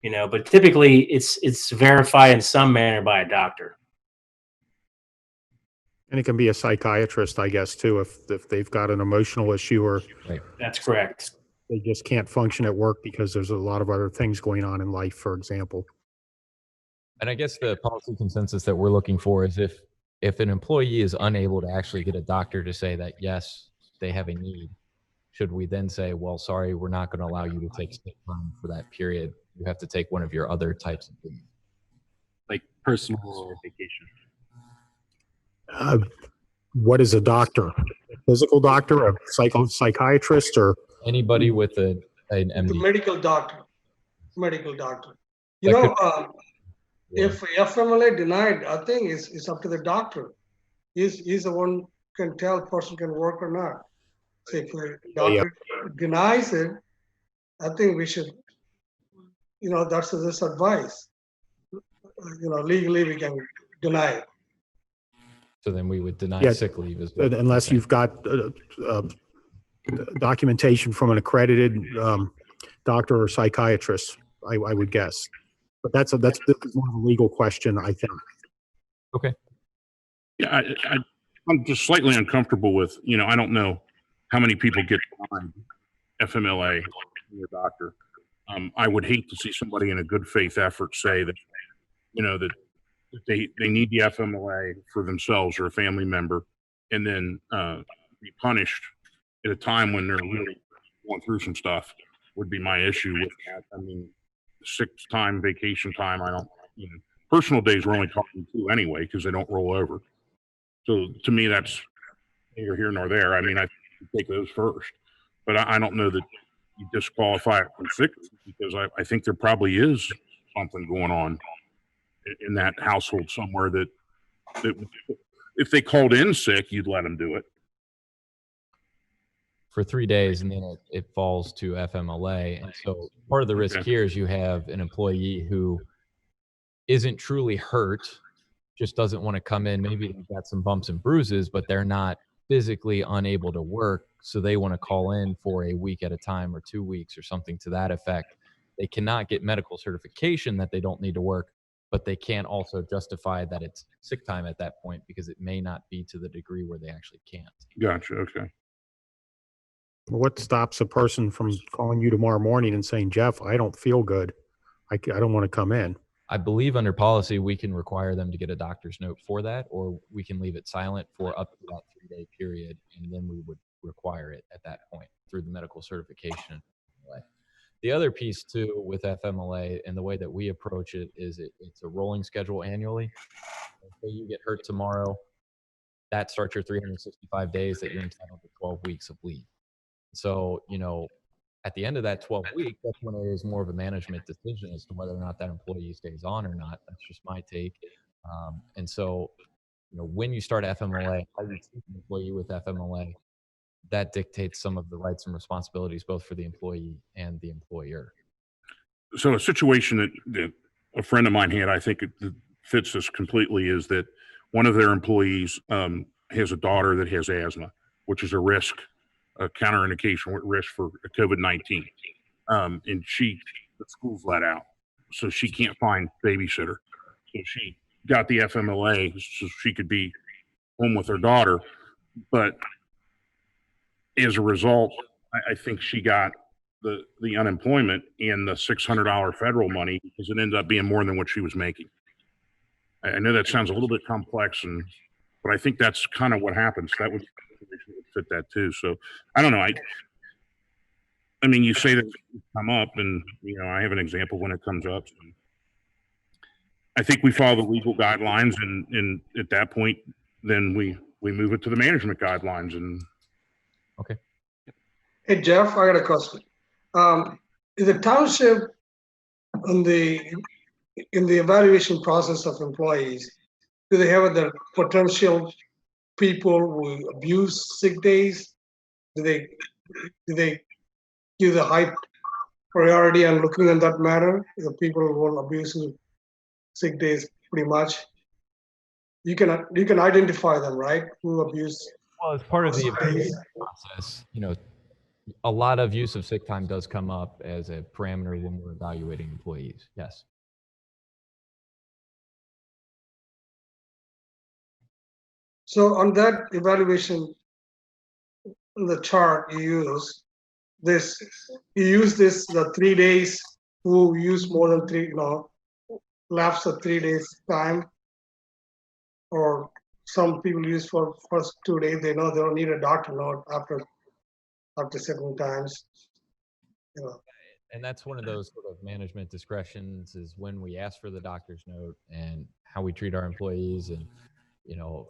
but typically it's verified in some manner by a doctor. And it can be a psychiatrist, I guess, too, if they've got an emotional issue or Right. That's correct. they just can't function at work because there's a lot of other things going on in life, for example. And I guess the policy consensus that we're looking for is if an employee is unable to actually get a doctor to say that, yes, they have a need, should we then say, well, sorry, we're not going to allow you to take sick time for that period. You have to take one of your other types of leave. Like personal vacation. What is a doctor? A physical doctor, a psychiatrist, or Anybody with an The MD. medical doctor. That If FMLA denied, I think it's up to the doctor. He's the one can tell person can work or not. So if the doctor denies it, I think we should, that's this advice. Legally we can deny it. So then we would deny Yeah. sick leave as well. unless you've got documentation from an accredited doctor or psychiatrist, I would guess. But this is more of a legal question, I think. Okay. Yeah, I'm just slightly uncomfortable with, I don't know how many people get behind FMLA from their doctor. I would hate to see somebody in a good faith effort say that, that they need the FMLA for themselves or a family member and then be punished at a time when they're really going through some stuff would be my issue with that. I mean, sick time, vacation time, I don't, personal days we're only talking 2 anyway because they don't roll over. So to me, that's neither here nor there. I mean, I take those first, but I don't know that you disqualify it from sick because I think there probably is something going on in that household somewhere that if they called in sick, you'd let them do it. For 3 days, and then it falls to FMLA. And so part of the risk here is you have an employee who isn't truly hurt, just doesn't want to come in. Maybe they've got some bumps and bruises, but they're not physically unable to work. So they want to call in for a week at a time or 2 weeks or something to that effect. They cannot get medical certification that they don't need to work, but they can't also justify that it's sick time at that point because it may not be to the degree where they actually can't. Gotcha. Okay. What stops a person from calling you tomorrow morning and saying, Jeff, I don't feel good. I don't want to come in. I believe under policy, we can require them to get a doctor's note for that, or we can leave it silent for up to that 3-day period. And then we would require it at that point through the medical certification. The other piece too with FMLA and the way that we approach it is it's a rolling schedule annually. So you get hurt tomorrow, that starts your 365 days that you're entitled to 12 weeks of leave. So, at the end of that 12 week, that's when it is more of a management decision as to whether or not that employee stays on or not. That's just my take. And so, when you start FMLA, how you treat an employee with FMLA, that dictates some of the rights and responsibilities, both for the employee and the employer. So a situation that a friend of mine had, I think it fits this completely, is that one of their employees has a daughter that has asthma, which is a risk, a counterindication risk for COVID-19. And the school's let out, so she can't find babysitter. So she got the FMLA so she could be home with her daughter. But as a result, I think she got the unemployment and the $600 federal money because it ended up being more than what she was making. I know that sounds a little bit complex, but I think that's kind of what happens. That would fit that too. So I don't know. I mean, you say that it's come up, and I have an example when it comes up. I think we follow the legal guidelines, and at that point, then we move it to the management guidelines. And Okay. Hey, Jeff, I got a question. Is the township in the evaluation process of employees, do they have the potential people who abuse sick days? Do they give the high priority on looking at that matter? The people who will abuse sick days, pretty much. You can identify them, right? Who abuse. Well, as part of the sick days. evaluation process, a lot of use of sick time does come up as a parameter when we're evaluating employees. Yes. So on that evaluation, the chart you use the 3 days who use more than three, lapse of 3 days time, or some people use for first 2 days, they know they don't need a doctor note after certain times. And that's one of those sort of management discretions, is when we ask for the doctor's note and how we treat our employees. And,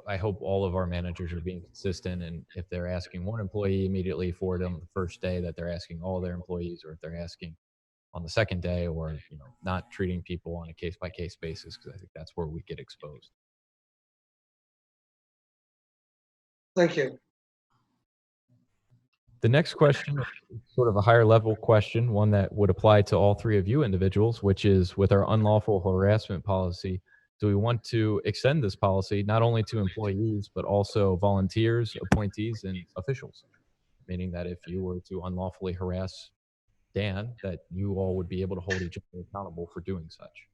I hope all of our managers are being consistent. And if they're asking one employee immediately for it on the first day, that they're asking all their employees, or if they're asking on the second day, or, not treating people on a case by case basis, because I think that's where we get exposed. Thank you. The next question is sort of a higher level question, one that would apply to all three of you individuals, which is, with our unlawful harassment policy, do we want to extend this policy not only to employees, but also volunteers, appointees, and officials? Meaning that if you were to unlawfully harass Dan, that you all would be able to hold each other accountable for doing such.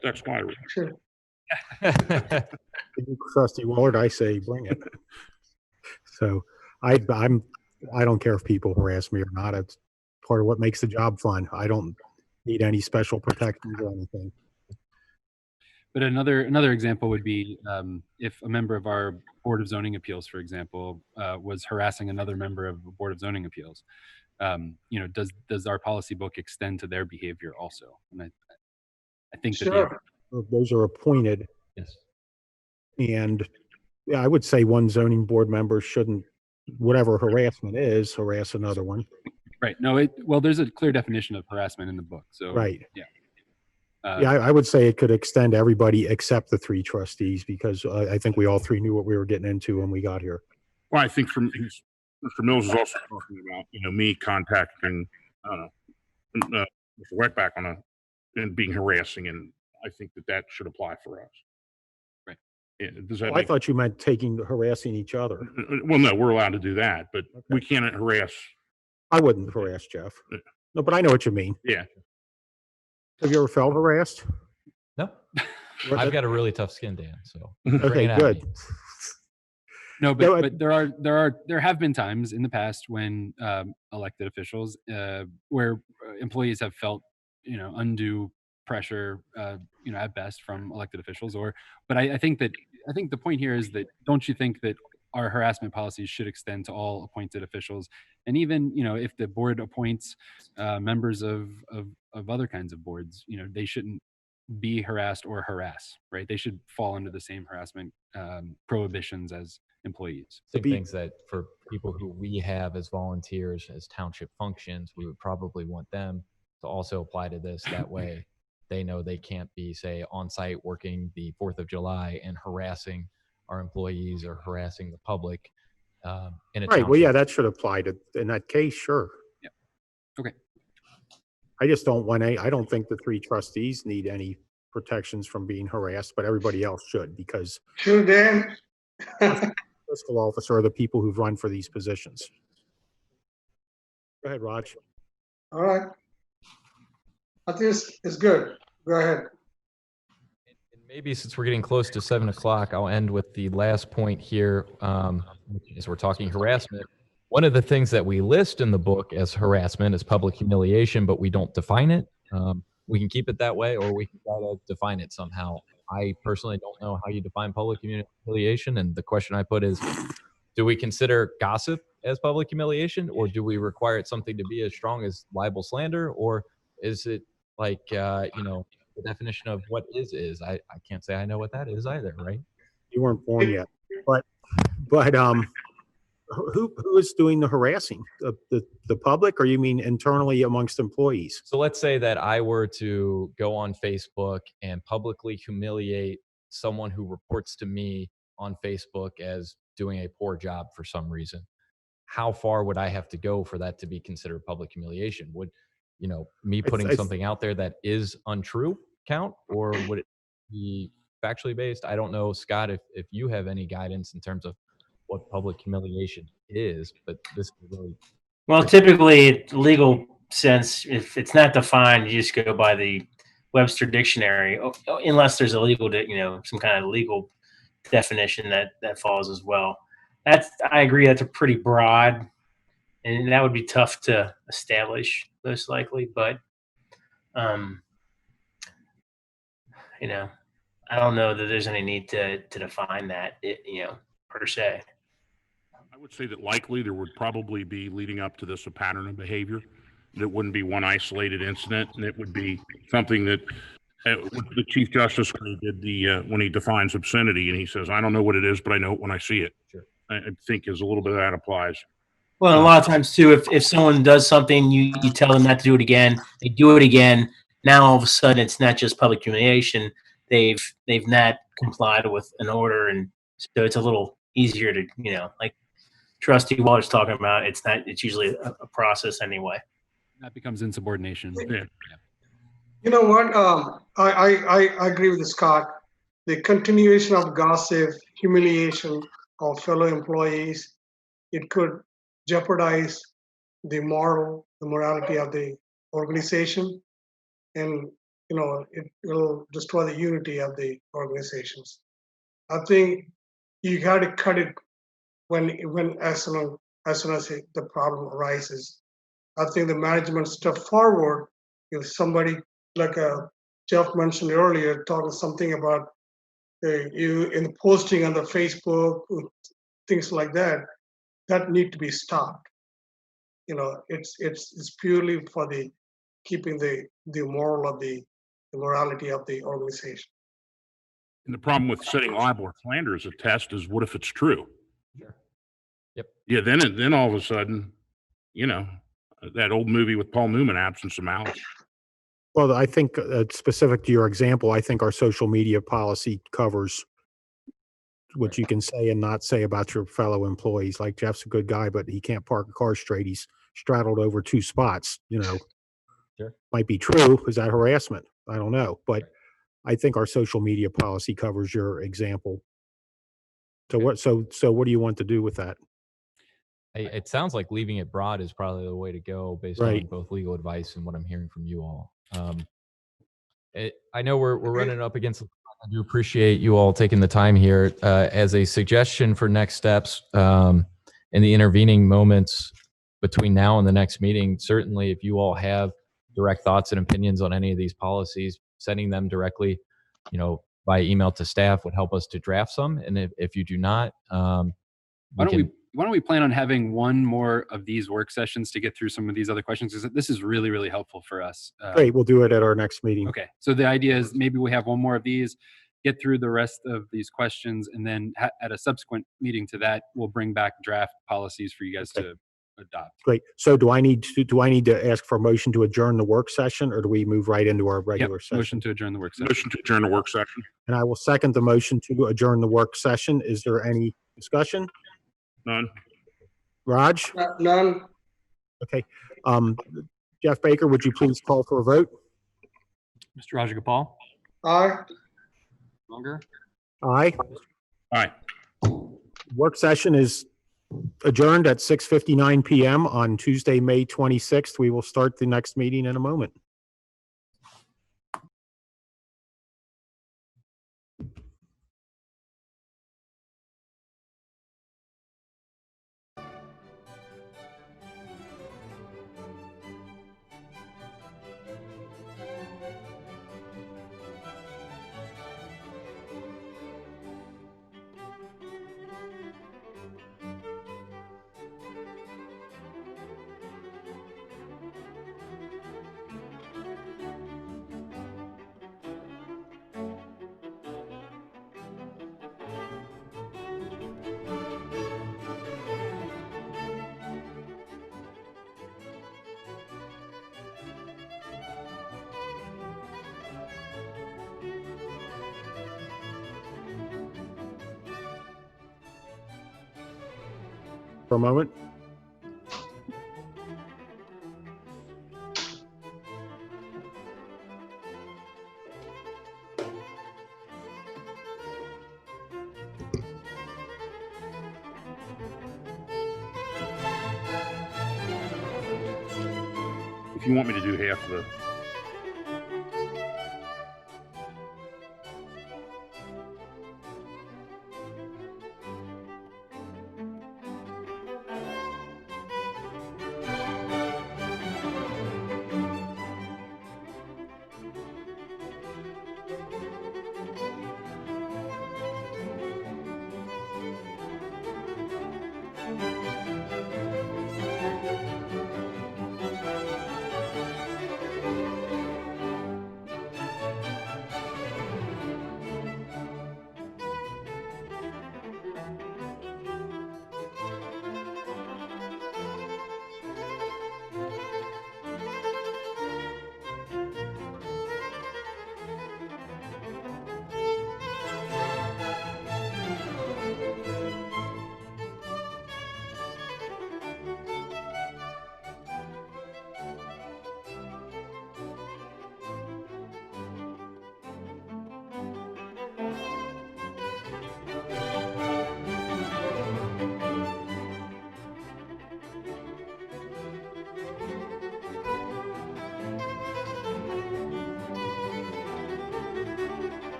that's why. Sure. Trustee Willard, I say bring it. So I don't care if people harass me or not. It's part of what makes the job fun. I don't need any special protections or anything. But another example would be if a member of our Board of Zoning Appeals, for example, was harassing another member of the Board of Zoning Appeals. Does our policy book extend to their behavior also? And I think Sure. Those are appointed. Yes. And yeah, I would say one zoning board member shouldn't, whatever harassment is, harass another one. Right. No, well, there's a clear definition of harassment in the book. So Right. Yeah. Yeah, I would say it could extend to everybody except the three trustees, because I think we all three knew what we were getting into when we got here. Well, I think Mr. Mills is also talking about, me contacting, Mr. Weckback and being harassing, and I think that should apply for us. Right. Yeah, does that I thought you meant harassing each other. Well, no, we're allowed to do that, but we can't harass. I wouldn't harass Jeff. No, but I know what you mean. Yeah. Have you ever felt harassed? No, I've got a really tough skin, Dan. So Okay, good. No, No, but there have been times in the past when elected officials where employees have felt undue pressure at best from elected officials. But I think the point here is that, don't you think that our harassment policies should extend to all appointed officials? And even if the board appoints members of other kinds of boards, they shouldn't be harassed or harass, right? They should fall under the same harassment prohibitions as employees. Same things that for people who we have as volunteers, as township functions, we would probably want them to also apply to this. That way they know they can't be, say, on site working the 4th of July and harassing our employees or harassing the public. In a Right. Well, yeah, township. that should apply to, in that case, sure. Yeah. Okay. I just don't want I don't think the three trustees need any protections from being harassed, but everybody else should, because Sure, Dan. fiscal officer are the people who've run for these positions. Go ahead, Raj. All right. I think it's good. Go ahead. And maybe since we're getting close to 7 o'clock, I'll end with the last point here. As we're talking harassment, one of the things that we list in the book as harassment is public humiliation, but we don't define it. We can keep it that way, or we can try to define it somehow. I personally don't know how you define public humiliation, and the question I put is, do we consider gossip as public humiliation, or do we require it something to be as strong as libel slander, or is it like, the definition of what is? I can't say I know what that is either, right? You weren't born yet, but who is doing the harassing? The public, or you mean internally amongst employees? So let's say that I were to go on Facebook and publicly humiliate someone who reports to me on Facebook as doing a poor job for some reason. How far would I have to go for that to be considered public humiliation? Would, me putting something out there that is untrue count, or would it be factually based? I don't know, Scott, if you have any guidance in terms of what public humiliation is, but this is really. Well, typically, legal sense, if it's not defined, you just go by the Webster dictionary, unless there's a legal, some kind of legal definition that falls as well. I agree. That's a pretty broad, and that would be tough to establish, most likely. But, I don't know that there's any need to define that, per se. I would say that likely there would probably be, leading up to this, a pattern of behavior. That wouldn't be one isolated incident, and it would be something that the Chief Justice did when he defines obscenity, and he says, "I don't know what it is, but I know it when I see it." Sure. I think is a little bit of that applies. Well, a lot of times too, if someone does something, you tell them not to do it again, they do it again. Now all of a sudden, it's not just public humiliation; they've not complied with an order, and so it's a little easier to, like Trustee Waller's talking about. It's usually a process anyway. That becomes insubordination. Yeah. You know what? I agree with Scott. The continuation of gossip, humiliation of fellow employees, it could jeopardize the morality of the organization, and it will destroy the unity of the organizations. I think you got to cut it when as soon as the problem arises. I think the management step forward. If somebody like Jeff mentioned earlier, talking something about you in posting on the Facebook, things like that, that need to be stopped. It's purely for the keeping the morality of the organization. And the problem with setting libel or slander as a test is, what if it's true? Sure. Yep. Yeah, then all of a sudden, that old movie with Paul Newman, Absence of Malice. Well, I think specific to your example, I think our social media policy covers what you can say and not say about your fellow employees. Like, Jeff's a good guy, but he can't park a car straight. He's straddled over 2 spots, Sure. Might be true. Is that harassment? I don't know. But I think our social media policy covers your example. So what do you want to do with that? It sounds like leaving it broad is probably the way to go, based on Right. both legal advice and what I'm hearing from you all. I know we're running up against. I do appreciate you all taking the time here. As a suggestion for next steps in the intervening moments between now and the next meeting, certainly if you all have direct thoughts and opinions on any of these policies, sending them directly, by email to staff would help us to draft some. And if you do not, Why don't we plan on having one more of these work sessions to get through some of these other questions? Because this is really, really helpful for us. Great. We'll do it at our next meeting. Okay. So the idea is maybe we have one more of these, get through the rest of these questions, and then at a subsequent meeting to that, we'll bring back draft policies for you guys to adopt. Great. So do I need to ask for a motion to adjourn the work session, or do we move right into our regular session? Motion to adjourn the work session. Motion to adjourn the work session. And I will second the motion to adjourn the work session. Is there any discussion? None. Raj? None. Okay. Jeff Baker, would you please call for a vote? Mr. Rajagopal? Aye. Longer? Aye. Aye. Work session is adjourned at 6:59 p.m. on Tuesday, May 26th. We will start the next meeting in a moment. for a moment. If you want me to do half of the,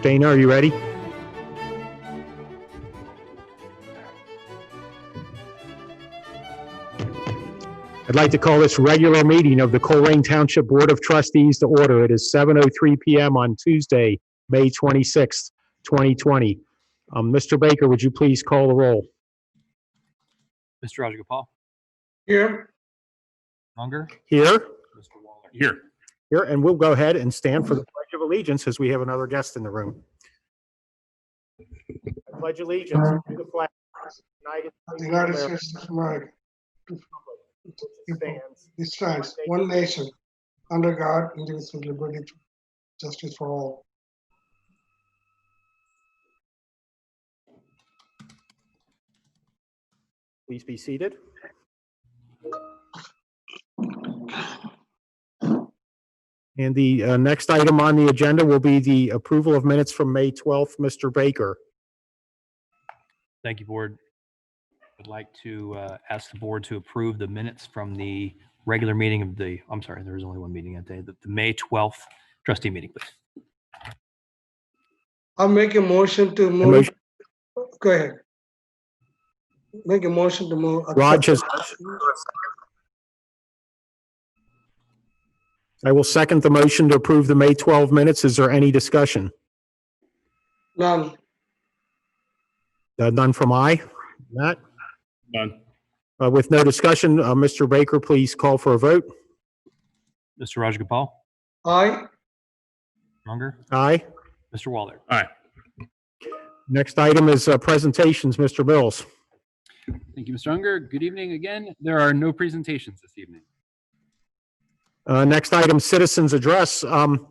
Dana, are you ready? I'd like to call this regular meeting of the Colerain Township Board of Trustees to order. It is 7:03 PM on Tuesday, May 26th, 2020. Mr. Baker, would you please call the roll? Mr. Rajagopal, Here, Unger, Here? Mr. Waller. here, Here, and we'll go ahead and stand for the Pledge of Allegiance as we have another guest in the room. I pledge allegiance to the flag of the United States of America, which stands it stands one nation, under God, indivisible, with liberty, and justice for all. Please be seated. And the next item on the agenda will be the approval of minutes from May 12th. Mr. Baker. Thank you, Board. I'd like to ask the Board to approve the minutes from the regular meeting of the, I'm sorry, there was only one meeting that day, the May 12th trustee meeting, please. I'll make a motion to move. Go ahead. Make a motion to move. Raj has. I will second the motion to approve the May 12 minutes. Is there any discussion? None. None from Matt? none, With no discussion, Mr. Baker, please call for a vote. Mr. Rajagopal, Aye. Unger, Aye. Mr. Waller. aye, Next item is presentations. Mr. Mills. Thank you, Mr. Unger. Good evening again. There are no presentations this evening. Next item, citizens address. To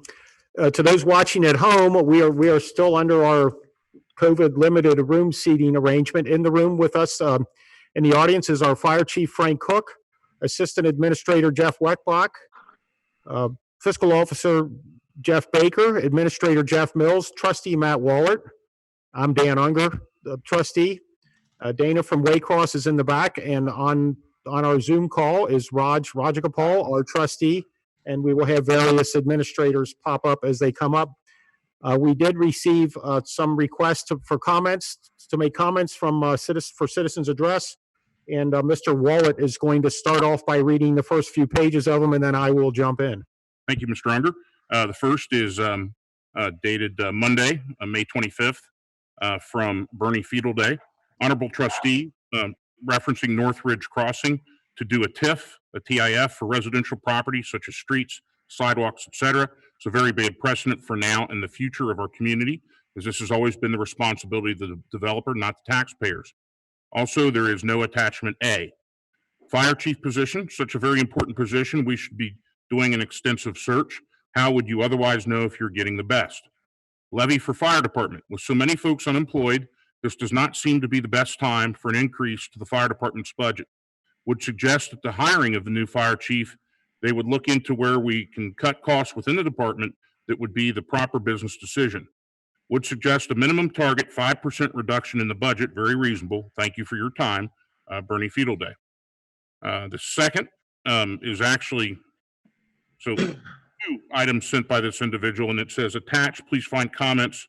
those watching at home, we are still under our COVID limited room seating arrangement. In the room with us in the audience is our Fire Chief Frank Cook, Assistant Administrator Jeff Weckbach, Fiscal Officer Jeff Baker, Administrator Jeff Mills, Trustee Matt Wallert. I'm Dan Unger, the trustee. Dana from Waycross is in the back, and on our Zoom call is Rajagopal, our trustee, and we will have various administrators pop up as they come up. We did receive some requests to make comments from citizens address, and Mr. Wallert is going to start off by reading the first few pages of them, and then I will jump in. Thank you, Mr. Unger. The first is dated Monday, May 25th, from Bernie Fiedelday. Honorable Trustee, referencing Northridge Crossing, to do a TIF for residential property such as streets, sidewalks, etc. It's a very bad precedent for now and the future of our community, as this has always been the responsibility of the developer, not the taxpayers. Also, there is no attachment A. Fire chief position, such a very important position. We should be doing an extensive search. How would you otherwise know if you're getting the best? Levy for fire department. With so many folks unemployed, this does not seem to be the best time for an increase to the fire department's budget. Would suggest that the hiring of the new fire chief, they would look into where we can cut costs within the department that would be the proper business decision. Would suggest a minimum target 5% reduction in the budget, very reasonable. Thank you for your time, Bernie Fiedelday. The second is actually, so 2 items sent by this individual, and it says, attached, please find comments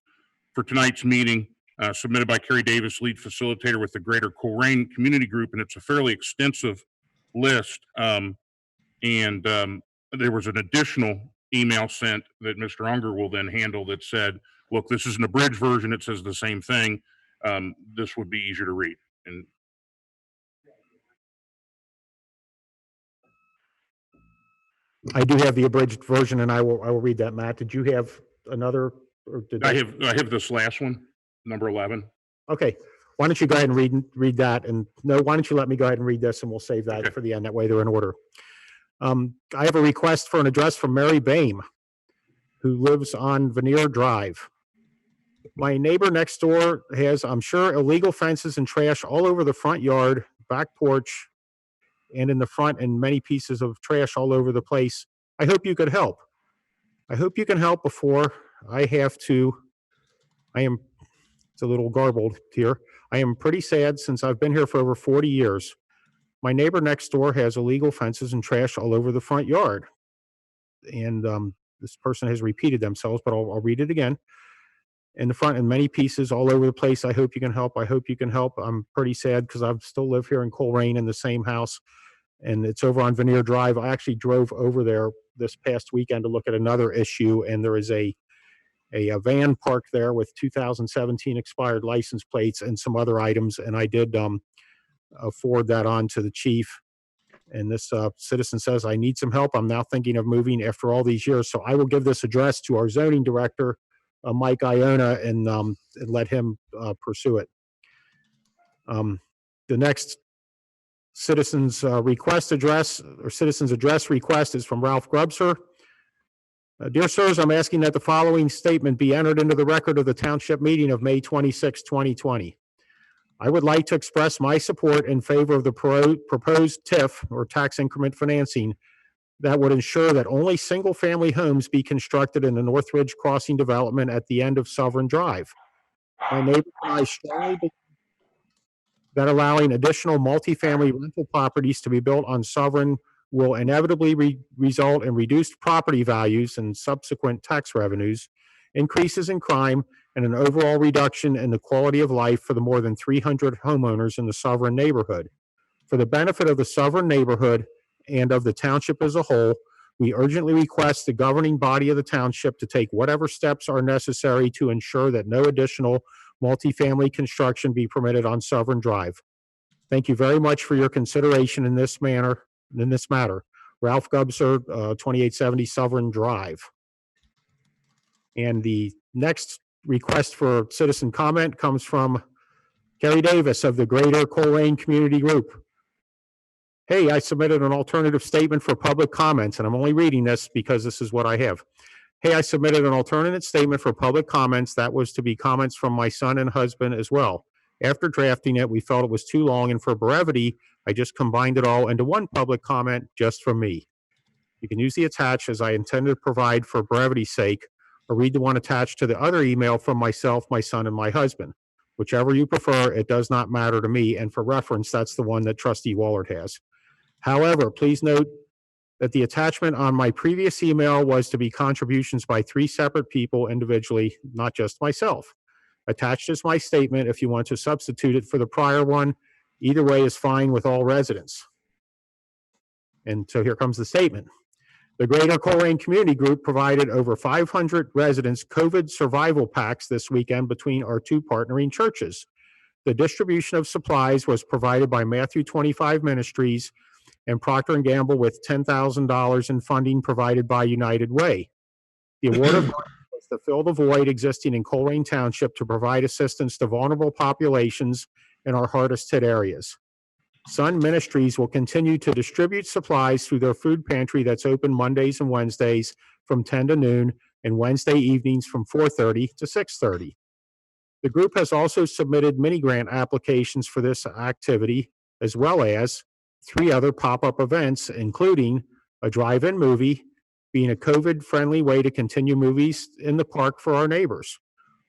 for tonight's meeting submitted by Kerry Davis, lead facilitator with the Greater Colerain Community Group, and it's a fairly extensive list. There was an additional email sent that Mr. Unger will then handle that said, look, this is an abridged version. It says the same thing. This would be easier to read. And I do have the abridged version, and I will read that. Matt, did you have another? Or did I have this last one, number 11. Okay. Why don't you go ahead and read that? And no, why don't you let me go ahead and read this, and we'll save that for the end. That way they're in order. I have a request for an address from Mary Bame, who lives on Veneer Drive. My neighbor next door has, I'm sure, illegal fences and trash all over the front yard, back porch, and in the front, and many pieces of trash all over the place. I hope you could help. I hope you can help before I have to. It's a little garbled here. I am pretty sad since I've been here for over 40 years. My neighbor next door has illegal fences and trash all over the front yard. And this person has repeated themselves, but I'll read it again. In the front, and many pieces all over the place. I hope you can help. I hope you can help. I'm pretty sad because I still live here in Colerain in the same house, and it's over on Veneer Drive. I actually drove over there this past weekend to look at another issue, and there is a van parked there with 2017 expired license plates and some other items, and I did forward that on to the chief. And this citizen says, I need some help. I'm now thinking of moving after all these years. So I will give this address to our zoning director, Mike Iona, and let him pursue it. The next citizens request address, or citizens address request, is from Ralph Grubser. Dear sirs, I'm asking that the following statement be entered into the record of the township meeting of May 26, 2020. I would like to express my support in favor of the proposed TIF, or tax increment financing, that would ensure that only single-family homes be constructed in the Northridge Crossing development at the end of Sovereign Drive. My neighbor and I strongly believe that allowing additional multifamily rental properties to be built on Sovereign will inevitably result in reduced property values and subsequent tax revenues, increases in crime, and an overall reduction in the quality of life for the more than 300 homeowners in the Sovereign neighborhood. For the benefit of the Sovereign neighborhood and of the township as a whole, we urgently request the governing body of the township to take whatever steps are necessary to ensure that no additional multifamily construction be permitted on Sovereign Drive. Thank you very much for your consideration in this matter. Ralph Gubser, 2870 Sovereign Drive. And the next request for citizen comment comes from Kerry Davis of the Greater Colerain Community Group. Hey, I submitted an alternative statement for public comments, and I'm only reading this because this is what I have. Hey, I submitted an alternative statement for public comments that was to be comments from my son and husband as well. After drafting it, we felt it was too long, and for brevity, I just combined it all into one public comment just from me. You can use the attached as I intended to provide for brevity's sake, or read the one attached to the other email from myself, my son, and my husband. Whichever you prefer, it does not matter to me, and for reference, that's the one that Trustee Wallard has. However, please note that the attachment on my previous email was to be contributions by 3 separate people individually, not just myself. Attached is my statement if you want to substitute it for the prior one. Either way is fine with all residents. And so here comes the statement. The Greater Colerain Community Group provided over 500 residents COVID survival packs this weekend between our 2 partnering churches. The distribution of supplies was provided by Matthew 25 Ministries and Procter & Gamble with $10,000 in funding provided by United Way. The award of money was to fill the void existing in Colerain Township to provide assistance to vulnerable populations in our hardest hit areas. Sun Ministries will continue to distribute supplies through their food pantry that's open Mondays and Wednesdays from 10 to noon and Wednesday evenings from 4:30 to 6:30. The group has also submitted mini grant applications for this activity, as well as 3 other pop-up events, including a drive-in movie, being a COVID-friendly way to continue movies in the park for our neighbors.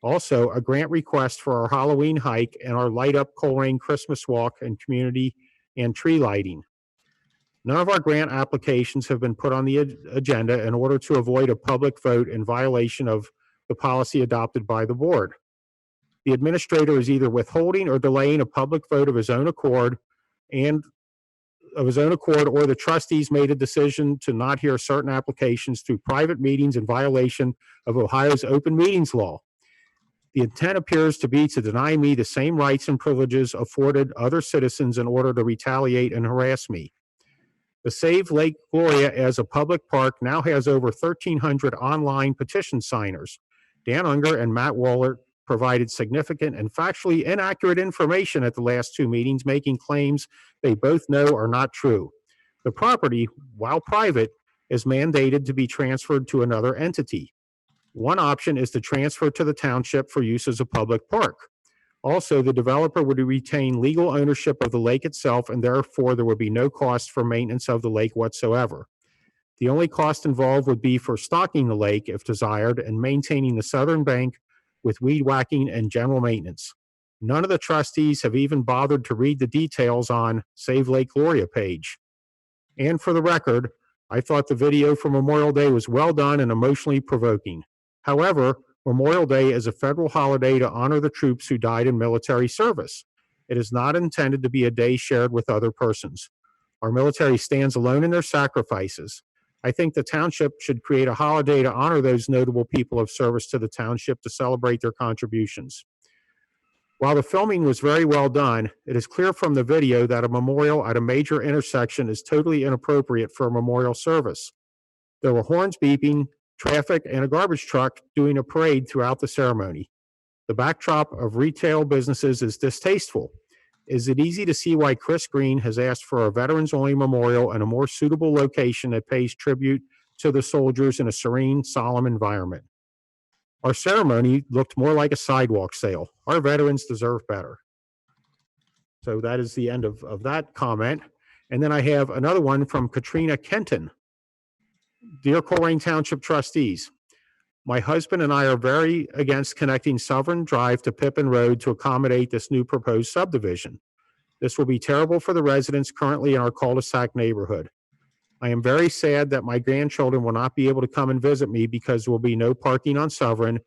Also, a grant request for our Halloween hike and our Light Up Colerain Christmas Walk and community and tree lighting. None of our grant applications have been put on the agenda in order to avoid a public vote in violation of the policy adopted by the board. The administrator is either withholding or delaying a public vote of his own accord, or the trustees made a decision to not hear certain applications through private meetings in violation of Ohio's open meetings law. The intent appears to be to deny me the same rights and privileges afforded other citizens in order to retaliate and harass me. The Save Lake Gloria as a public park now has over 1,300 online petition signers. Dan Unger and Matt Waller provided significant and factually inaccurate information at the last 2 meetings, making claims they both know are not true. The property, while private, is mandated to be transferred to another entity. One option is to transfer to the township for use as a public park. Also, the developer would retain legal ownership of the lake itself, and therefore there would be no cost for maintenance of the lake whatsoever. The only cost involved would be for stocking the lake, if desired, and maintaining the southern bank with weed whacking and general maintenance. None of the trustees have even bothered to read the details on Save Lake Gloria page. And for the record, I thought the video for Memorial Day was well done and emotionally provoking. However, Memorial Day is a federal holiday to honor the troops who died in military service. It is not intended to be a day shared with other persons. Our military stands alone in their sacrifices. I think the township should create a holiday to honor those notable people of service to the township to celebrate their contributions. While the filming was very well done, it is clear from the video that a memorial at a major intersection is totally inappropriate for a memorial service. There were horns beeping, traffic, and a garbage truck doing a parade throughout the ceremony. The backdrop of retail businesses is distasteful. Is it easy to see why Chris Green has asked for a veterans-only memorial and a more suitable location that pays tribute to the soldiers in a serene, solemn environment? Our ceremony looked more like a sidewalk sale. Our veterans deserve better. So that is the end of that comment. And then I have another one from Katrina Kenton. Dear Colerain Township trustees, my husband and I are very against connecting Sovereign Drive to Pippin Road to accommodate this new proposed subdivision. This will be terrible for the residents currently in our cul-de-sac neighborhood. I am very sad that my grandchildren will not be able to come and visit me because there will be no parking on Sovereign,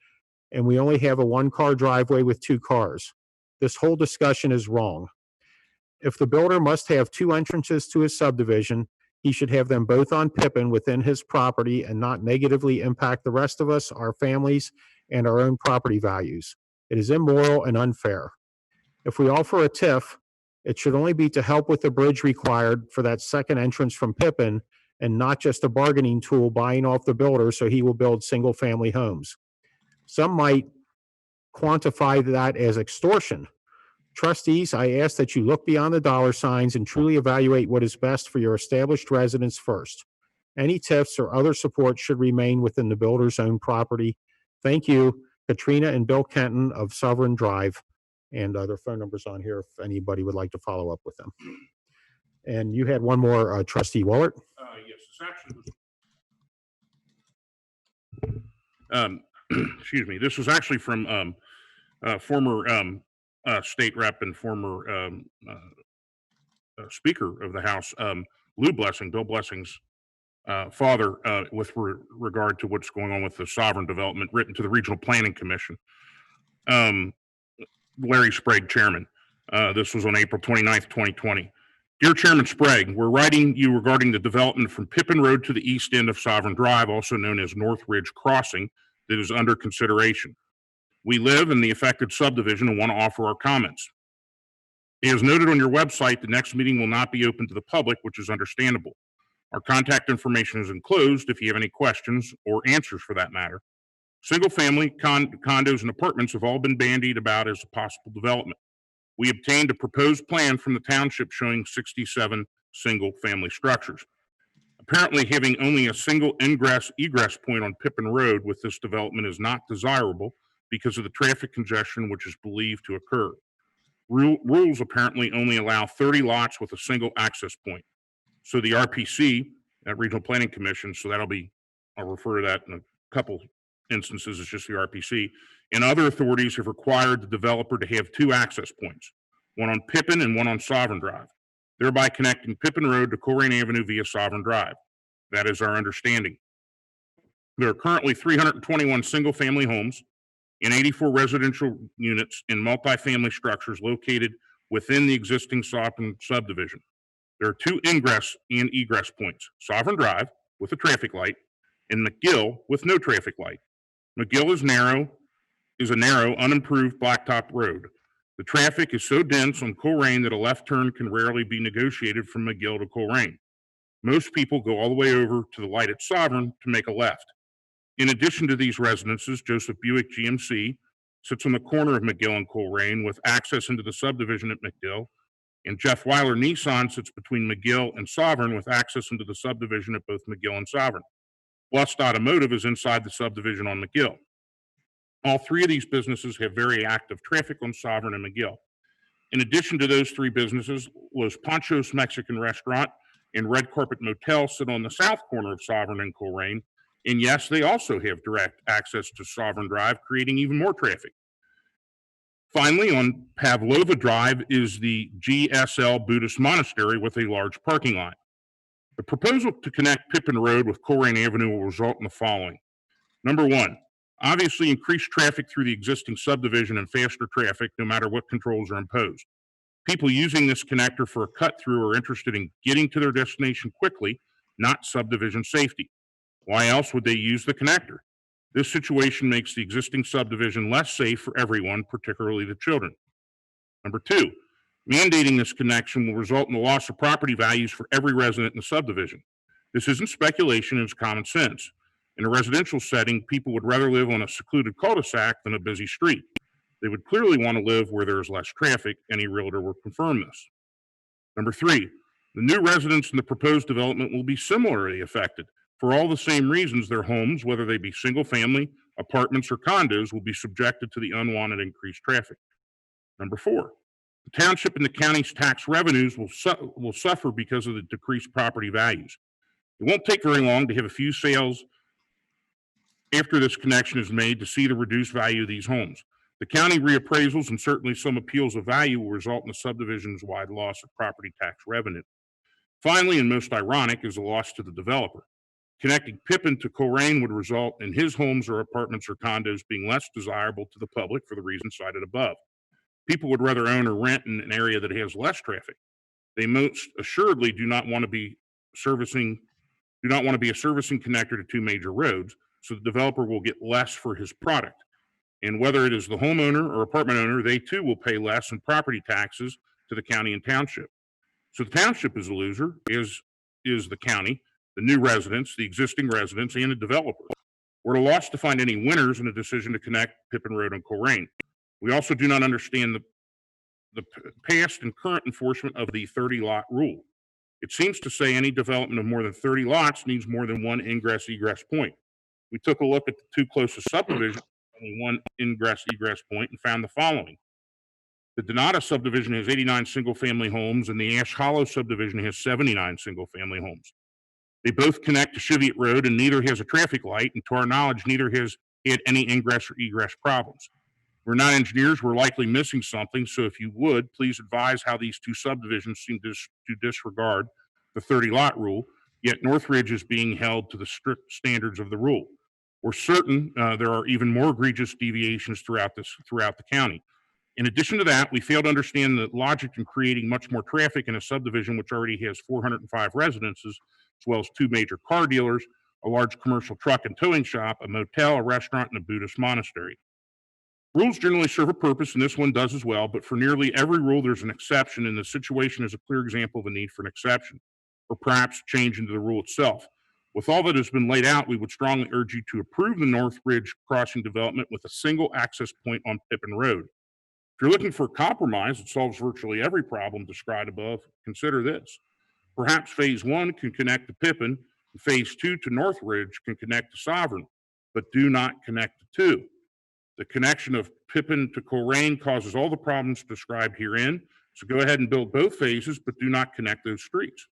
and we only have a 1-car driveway with 2 cars. This whole discussion is wrong. If the builder must have 2 entrances to his subdivision, he should have them both on Pippin within his property and not negatively impact the rest of us, our families, and our own property values. It is immoral and unfair. If we offer a TIF, it should only be to help with the bridge required for that second entrance from Pippin and not just a bargaining tool buying off the builder so he will build single-family homes. Some might quantify that as extortion. Trustees, I ask that you look beyond the dollar signs and truly evaluate what is best for your established residents first. Any tips or other support should remain within the builder's own property. Thank you, Katrina and Bill Kenton of Sovereign Drive. And their phone numbers on here if anybody would like to follow up with them. And you had one more, Trustee Willard. Yes, this actually was, excuse me, this was actually from former state rep and former Speaker of the House, Lou Blessing, Bill Blessing's father, with regard to what's going on with the sovereign development, written to the Regional Planning Commission. Larry Sprague, Chairman. This was on April 29th, 2020. Dear Chairman Sprague, we're writing you regarding the development from Pippin Road to the east end of Sovereign Drive, also known as North Ridge Crossing, that is under consideration. We live in the affected subdivision and want to offer our comments. As noted on your website, the next meeting will not be open to the public, which is understandable. Our contact information is enclosed if you have any questions or answers for that matter. Single-family condos and apartments have all been bandied about as a possible development. We obtained a proposed plan from the township showing 67 single-family structures. Apparently, having only a single ingress-egress point on Pippin Road with this development is not desirable because of the traffic congestion which is believed to occur. Rules apparently only allow 30 lots with a single access point. So the RPC, that Regional Planning Commission, so I'll refer to that in a couple instances, it's just the RPC, and other authorities have required the developer to have 2 access points, one on Pippin and one on Sovereign Drive, thereby connecting Pippin Road to Colerain Avenue via Sovereign Drive. That is our understanding. There are currently 321 single-family homes and 84 residential units in multifamily structures located within the existing Sovereign subdivision. There are 2 ingress and egress points, Sovereign Drive with a traffic light and McGill with no traffic light. McGill is a narrow, unimproved blacktop road. The traffic is so dense on Colerain that a left turn can rarely be negotiated from McGill to Colerain. Most people go all the way over to the light at Sovereign to make a left. In addition to these residences, Joseph Buick GMC sits on the corner of McGill and Colerain with access into the subdivision at McGill, and Jeff Weiler Nissan sits between McGill and Sovereign with access into the subdivision at both McGill and Sovereign. Blust Automotive is inside the subdivision on McGill. All 3 of these businesses have very active traffic on Sovereign and McGill. In addition to those 3 businesses, Los Panchos Mexican Restaurant and Red Carpet Motel sit on the south corner of Sovereign and Colerain. And yes, they also have direct access to Sovereign Drive, creating even more traffic. Finally, on Pavlova Drive is the GSL Buddhist Monastery with a large parking lot. The proposal to connect Pippin Road with Colerain Avenue will result in the following. Number 1, obviously increased traffic through the existing subdivision and faster traffic no matter what controls are imposed. People using this connector for a cut-through are interested in getting to their destination quickly, not subdivision safety. Why else would they use the connector? This situation makes the existing subdivision less safe for everyone, particularly the children. Number 2, mandating this connection will result in the loss of property values for every resident in the subdivision. This isn't speculation, it's common sense. In a residential setting, people would rather live on a secluded cul-de-sac than a busy street. They would clearly want to live where there is less traffic. Any realtor will confirm this. Number 3, the new residents in the proposed development will be similarly affected. For all the same reasons, their homes, whether they be single-family, apartments, or condos, will be subjected to the unwanted increased traffic. Number 4, the township and the county's tax revenues will suffer because of the decreased property values. It won't take very long to have a few sales after this connection is made to see the reduced value of these homes. The county reappraisals and certainly some appeals of value will result in the subdivision's wide loss of property tax revenue. Finally, and most ironic, is a loss to the developer. Connecting Pippin to Colerain would result in his homes or apartments or condos being less desirable to the public for the reasons cited above. People would rather own or rent in an area that has less traffic. They most assuredly do not want to be a servicing connector to 2 major roads, so the developer will get less for his product. And whether it is the homeowner or apartment owner, they too will pay less in property taxes to the county and township. So the township is a loser, is the county, the new residents, the existing residents, and the developer. We're at a loss to find any winners in a decision to connect Pippin Road and Colerain. We also do not understand the past and current enforcement of the 30-lot rule. It seems to say any development of more than 30 lots needs more than one ingress egress point. We took a look at the two closest subdivisions, only one ingress egress point, and found the following. The Donata subdivision has 89 single-family homes, and the Ash Hollow subdivision has 79 single-family homes. They both connect to Cheviot Road, and neither has a traffic light, and to our knowledge, neither has had any ingress or egress problems. We're not engineers, we're likely missing something, so if you would, please advise how these two subdivisions seem to disregard the 30-lot rule, yet Northridge is being held to the strict standards of the rule. We're certain there are even more egregious deviations throughout the county. In addition to that, we fail to understand the logic in creating much more traffic in a subdivision which already has 405 residences, as well as 2 major car dealers, a large commercial truck and towing shop, a motel, a restaurant, and a Buddhist monastery. Rules generally serve a purpose, and this one does as well, but for nearly every rule, there's an exception, and the situation is a clear example of a need for an exception, or perhaps change into the rule itself. With all that has been laid out, we would strongly urge you to approve the Northridge crossing development with a single access point on Pippin Road. If you're looking for a compromise that solves virtually every problem described above, consider this. Perhaps phase 1 can connect to Pippin, and phase 2 to Northridge can connect to Sovereign, but do not connect the two. The connection of Pippin to Colerain causes all the problems described herein, so go ahead and build both phases, but do not connect those streets.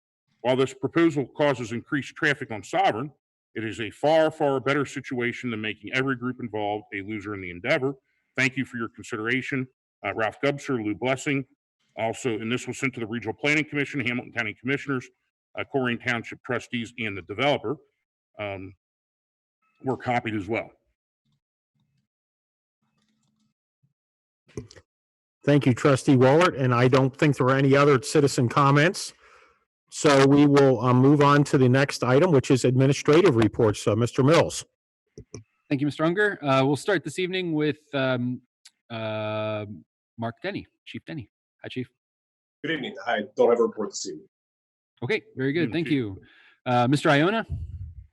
While this proposal causes increased traffic on Sovereign, it is a far, far better situation than making every group involved a loser in the endeavor. Thank you for your consideration. Ralph Gubser, Lou Blessing. Also, and this was sent to the Regional Planning Commission, Hamilton County Commissioners, Colerain Township Trustees, and the developer were copied as well. Thank you, Trustee Wallert, and I don't think there are any other citizen comments. So we will move on to the next item, which is administrative reports. Mr. Mills. Thank you, Mr. Unger. We'll start this evening with Mark Denny, Chief Denny. Hi, Chief. Good evening. I don't have a report this evening. Okay, very good. Thank you. Mr. Iona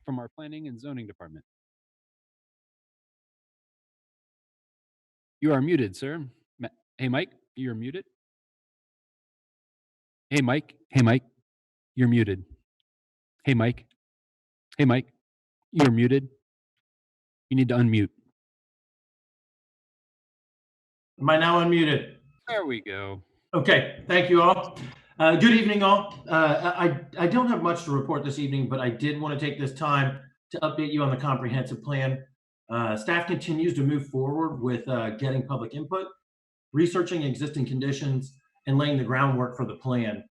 from our Planning and Zoning Department. You are muted, sir. Hey, Mike, you're muted. Hey, Mike. Hey, Mike, you're muted. Hey, Mike. Hey, Mike, you're muted. You need to unmute. Am I now unmuted? There we go. Okay, thank you all. Good evening, all. I don't have much to report this evening, but I did want to take this time to update you on the comprehensive plan. Staff continues to move forward with getting public input, researching existing conditions, and laying the groundwork for the plan.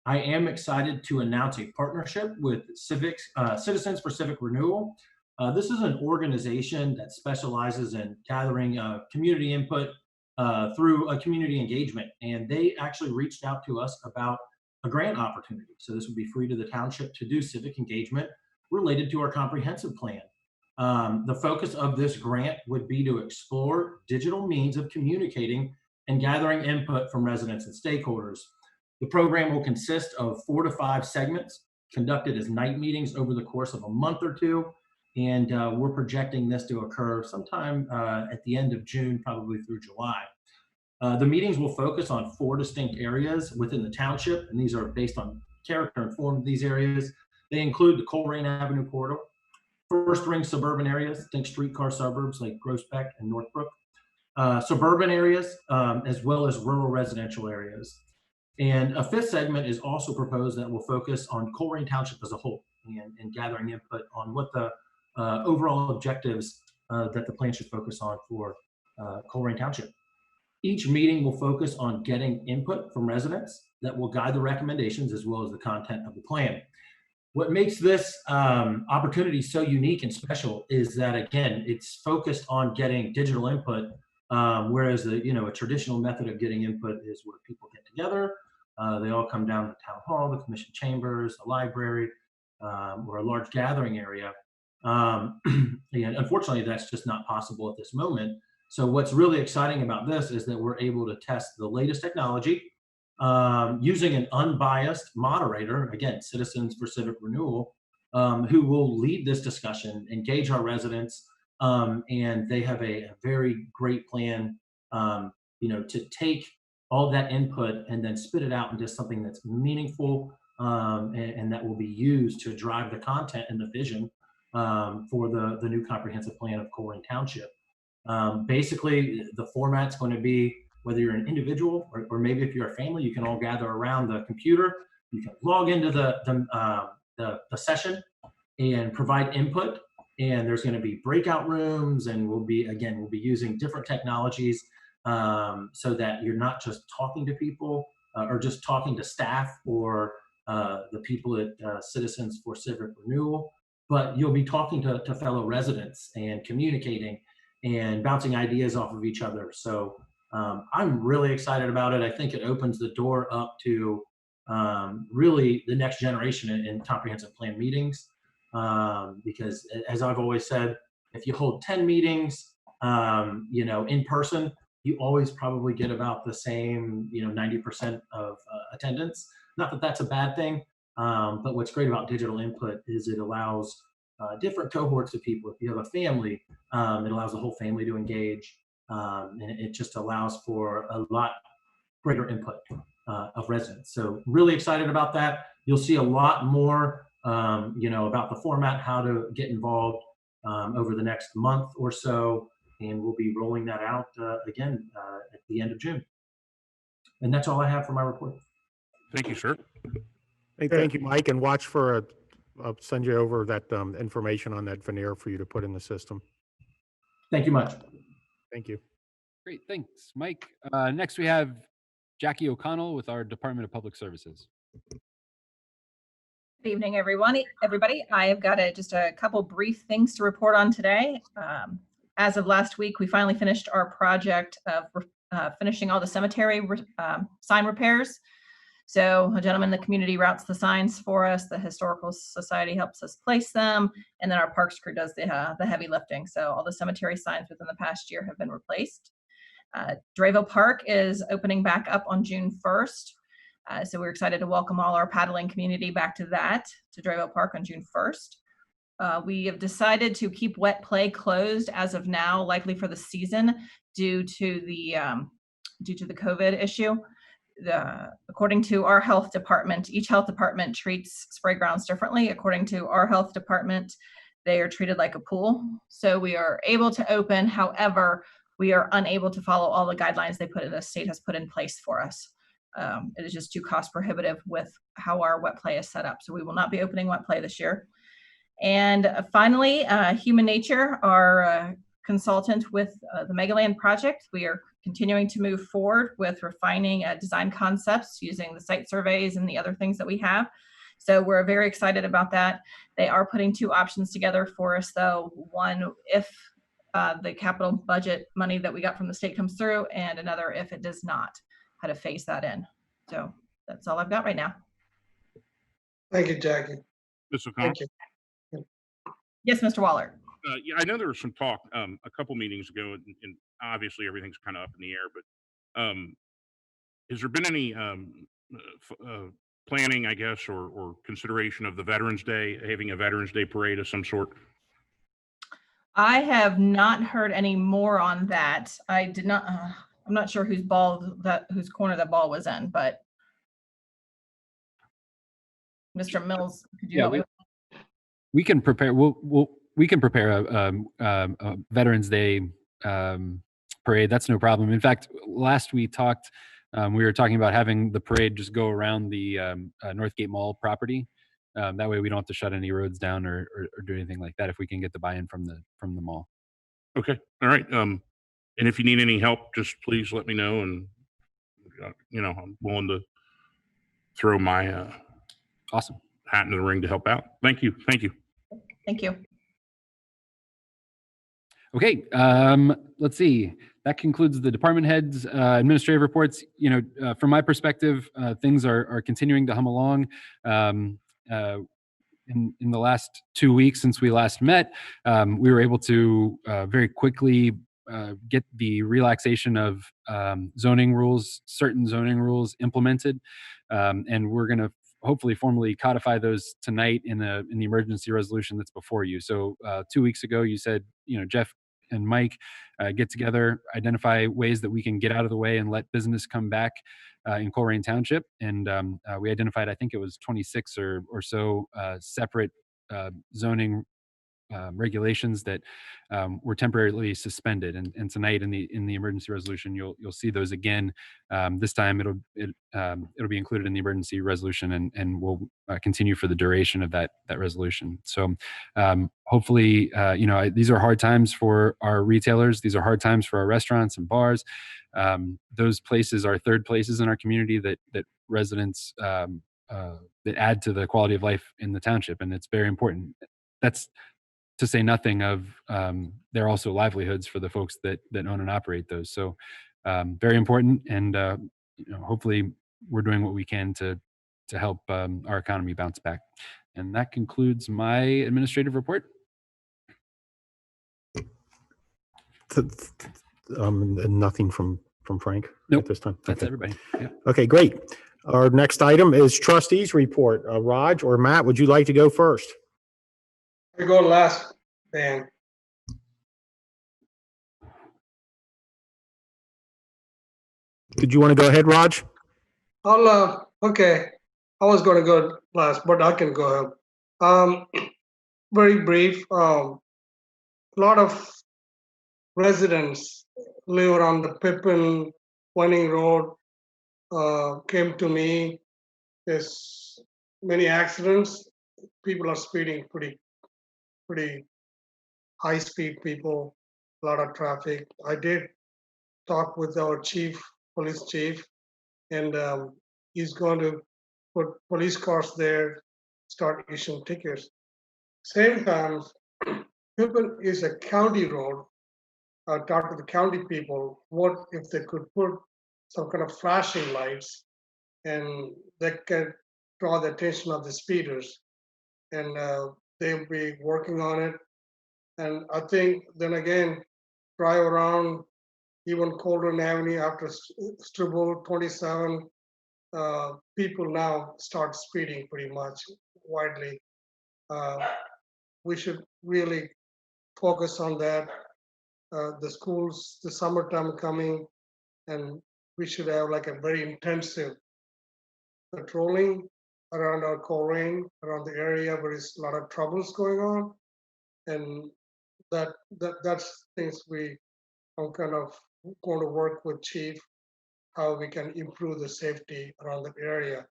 I am excited to announce a partnership with Citizens for Civic Renewal. This is an organization that specializes in gathering community input through a community engagement, and they actually reached out to us about a grant opportunity. So this would be free to the township to do civic engagement related to our comprehensive plan. The focus of this grant would be to explore digital means of communicating and gathering input from residents and stakeholders. The program will consist of 4 to 5 segments conducted as night meetings over the course of a month or two. And we're projecting this to occur sometime at the end of June, probably through July. The meetings will focus on 4 distinct areas within the township, and these are based on character and form of these areas. They include the Colerain Avenue corridor, first ring suburban areas, think streetcar suburbs like Groesbeck and Northbrook, suburban areas, as well as rural residential areas. And a 5th segment is also proposed that will focus on Colerain Township as a whole and gathering input on what the overall objectives that the plan should focus on for Colerain Township. Each meeting will focus on getting input from residents that will guide the recommendations as well as the content of the plan. What makes this opportunity so unique and special is that, again, it's focused on getting digital input, whereas a traditional method of getting input is where people get together. They all come down to the town hall, the commission chambers, the library, or a large gathering area. And unfortunately, that's just not possible at this moment. So what's really exciting about this is that we're able to test the latest technology using an unbiased moderator, again, Citizens for Civic Renewal, who will lead this discussion, engage our residents, and they have a very great plan, to take all of that input and then spit it out into something that's meaningful and that will be used to drive the content and the vision for the new comprehensive plan of Colerain Township. Basically, the format's going to be whether you're an individual or maybe if you're a family, you can all gather around the computer. You can log into the session and provide input. And there's going to be breakout rooms, and we'll be using different technologies so that you're not just talking to people or just talking to staff or the people at Citizens for Civic Renewal, but you'll be talking to fellow residents and communicating and bouncing ideas off of each other. So I'm really excited about it. I think it opens the door up to really the next generation in comprehensive plan meetings. Because as I've always said, if you hold 10 meetings, in person, you always probably get about the same, 90% of attendance. Not that that's a bad thing, but what's great about digital input is it allows different cohorts of people. If you have a family, it allows the whole family to engage, and it just allows for a lot greater input of residents. So really excited about that. You'll see a lot more about the format, how to get involved over the next month or so, and we'll be rolling that out again at the end of June. And that's all I have for my report. Thank you, sir. Hey, thank you, Mike, and watch for I'll send you over that information on that veneer for you to put in the system. Thank you much. Thank you. Great, thanks, Mike. Next, we have Jackie O'Connell with our Department of Public Services. Good evening, everybody. I have got just a couple brief things to report on today. As of last week, we finally finished our project of finishing all the cemetery sign repairs. So a gentleman in the community routes the signs for us. The Historical Society helps us place them, and then our parks crew does the heavy lifting. So all the cemetery signs within the past year have been replaced. Drayville Park is opening back up on June 1st. So we're excited to welcome all our paddling community back to Drayville Park on June 1st. We have decided to keep wet play closed as of now, likely for the season, due to the COVID issue. According to our health department, each health department treats spray grounds differently. According to our health department, they are treated like a pool. So we are able to open. However, we are unable to follow all the guidelines the state has put in place for us. It is just too cost prohibitive with how our wet play is set up. So we will not be opening wet play this year. And finally, Human Nature, our consultant with the Megaland project, we are continuing to move forward with refining design concepts using the site surveys and the other things that we have. So we're very excited about that. They are putting two options together for us, though. One, if the capital budget money that we got from the state comes through, and another if it does not, how to phase that in. So that's all I've got right now. Thank you, Jackie. Ms. O'Connell? Thank you. Yes, Mr. Waller. Yeah, I know there was some talk a couple meetings ago, and obviously everything's kind of up in the air, but has there been any planning, I guess, or consideration of the Veterans Day, having a Veterans Day parade of some sort? I have not heard any more on that. I did not. I'm not sure whose corner that ball was in, but Mr. Mills, could you help me? We can prepare. We can prepare a Veterans Day parade. That's no problem. In fact, last we talked, we were talking about having the parade just go around the Northgate Mall property. That way, we don't have to shut any roads down or do anything like that. If we can get the buy-in from the mall. Okay. All right. And if you need any help, just please let me know. And I'm willing to throw my awesome hat in the ring to help out. Thank you. Thank you. Thank you. Okay, let's see. That concludes the department heads' administrative reports. From my perspective, things are continuing to hum along. In the last 2 weeks since we last met, we were able to very quickly get the relaxation of zoning rules, certain zoning rules implemented, and we're going to hopefully formally codify those tonight in the emergency resolution that's before you. So 2 weeks ago, you said, Jeff, and Mike get together, identify ways that we can get out of the way and let business come back in Colerain Township. And we identified, I think it was 26 or so separate zoning regulations that were temporarily suspended. And tonight in the emergency resolution, you'll see those again. This time it'll be included in the emergency resolution, and will continue for the duration of that resolution. So hopefully, these are hard times for our retailers. These are hard times for our restaurants and bars. Those places are third places in our community that residents that add to the quality of life in the township, and it's very important. That's to say nothing of they're also livelihoods for the folks that own and operate those. So very important, and hopefully we're doing what we can to help our economy bounce back. And that concludes my administrative report. And nothing from Frank Nope, at this time. That's Okay. everybody. Yeah. Okay, great. Our next item is trustees report. Raj or Matt, would you like to go first? I go last, Dan. Did you want to go ahead, Raj? Okay. I was going to go last, but I can go ahead. Very brief. A lot of residents live around the Pippin, Wenning Road, came to me. There's many accidents. People are speeding pretty high speed people, a lot of traffic. I did talk with our police chief, and he's going to put police cars there, start issuing tickets. Same time, Pippin is a county road. I talked to the county people, what if they could put some kind of flashing lights and that can draw the attention of the speeders, and they'll be working on it. And I think then again, drive around even Colerain Avenue after Stribble 27, people now start speeding pretty much widely. We should really focus on that. The schools, the summertime coming, and we should have like a very intensive patrolling around our Colerain, around the area where there's a lot of troubles going on. And that's things I'm kind of going to work with chief, how we can improve the safety around the area.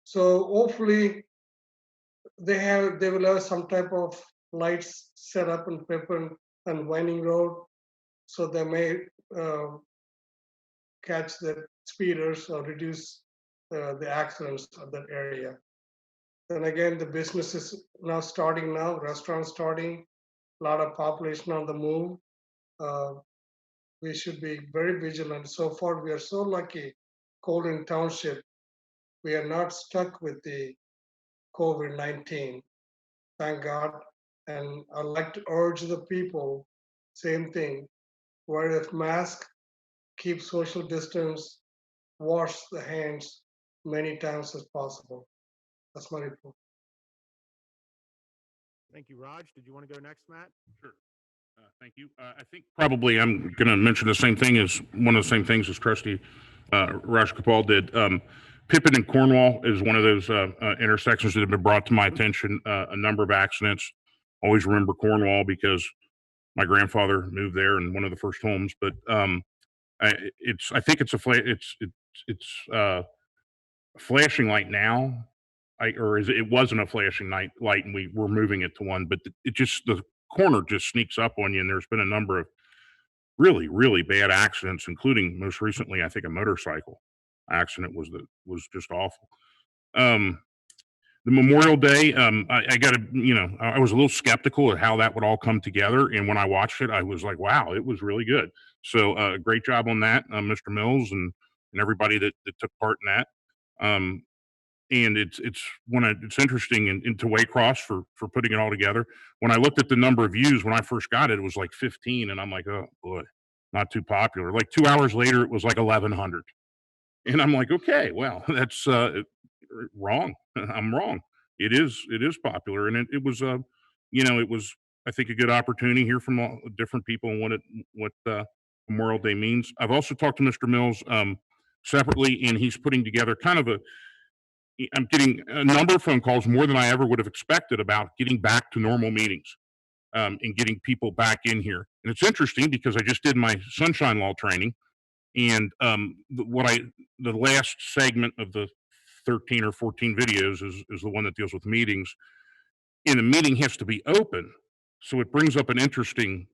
So hopefully they will have some type of lights set up in Pippin and Winding Road, so they may catch the speeders or reduce the accidents of that area. Then again, the business is now starting now, restaurants starting, a lot of population on the move. We should be very vigilant. So far, we are so lucky, Colerain Township, we are not stuck with the COVID-19, thank God. And I'd like to urge the people, same thing, wear a mask, keep social distance, wash the hands many times as possible. That's my report. Thank you, Raj. Did you want to go next, Matt? Sure. Thank you. I think probably I'm going to mention the same thing as one of the same things as Trustee Raj Kapal did. Pippin and Cornwall is one of those intersections that have been brought to my attention. A number of accidents. Always remember Cornwall because my grandfather moved there in one of the first homes. But I think it's a flashing light now. It wasn't a flashing light, and we were moving it to one. But the corner just sneaks up on you, and there's been a number of really, really bad accidents, including most recently, I think, a motorcycle accident was just awful. The Memorial Day, I got to, I was a little skeptical of how that would all come together, and when I watched it, I was like, wow, it was really good. So great job on that, Mr. Mills and everybody that took part in that. And it's interesting and to Waycross for putting it all together. When I looked at the number of views when I first got it, it was like 15, and I'm like, oh boy, not too popular. Like 2 hours later, it was like 1,100, and I'm like, okay, well, that's wrong. I'm wrong. It is popular, and it was I think, a good opportunity here from all different people and what Memorial Day means. I've also talked to Mr. Mills separately, and he's putting together kind of I'm getting a number of phone calls, more than I ever would have expected, about getting back to normal meetings and getting people back in here. And it's interesting because I just did my sunshine law training, and the last segment of the 13 or 14 videos is the one that deals with meetings. And the meeting has to be open, so it brings up an interesting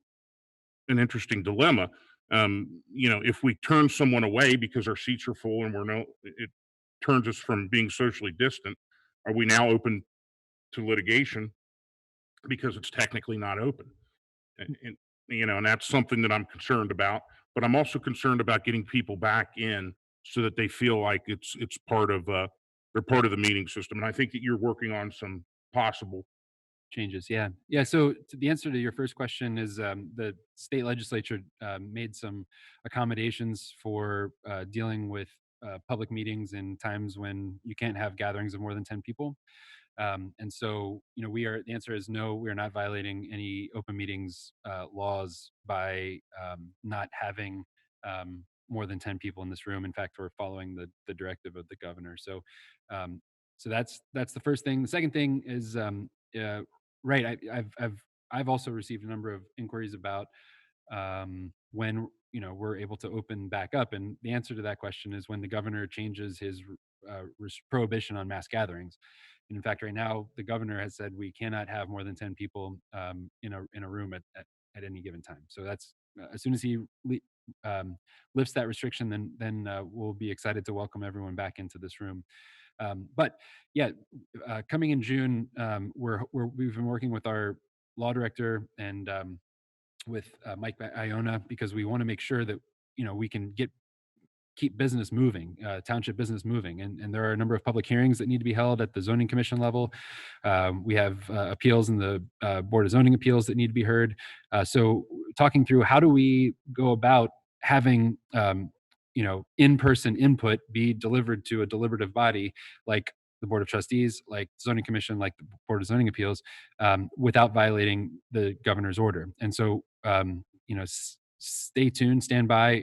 dilemma. If we turn someone away because our seats are full and it turns us from being socially distant, are we now open to litigation because it's technically not open? And that's something that I'm concerned about. But I'm also concerned about getting people back in so that they feel like it's part of they're part of the meeting system. And I think that you're working on some possible changes. Yeah. Yeah. So the answer to your first question is the state legislature made some accommodations for dealing with public meetings in times when you can't have gatherings of more than 10 people. And so, the answer is no, we are not violating any open meetings laws by not having more than 10 people in this room. In fact, we're following the directive of the governor. So, so that's the first thing. The second thing is, right. I've also received a number of inquiries about when we're able to open back up, and the answer to that question is when the governor changes his prohibition on mass gatherings. And in fact, right now the governor has said we cannot have more than 10 people in a room at any given time. So that's as soon as he lifts that restriction, then we'll be excited to welcome everyone back into this room. But yeah, coming in June, we've been working with our law director and with Mike Iona, because we want to make sure that we can keep business moving, township business moving, and there are a number of public hearings that need to be held at the zoning commission level. We have appeals in the Board of Zoning Appeals that need to be heard. So talking through how do we go about having in-person input be delivered to a deliberative body like the Board of Trustees, like Zoning Commission, like the Board of Zoning Appeals, without violating the governor's order. And so, stay tuned, stand by.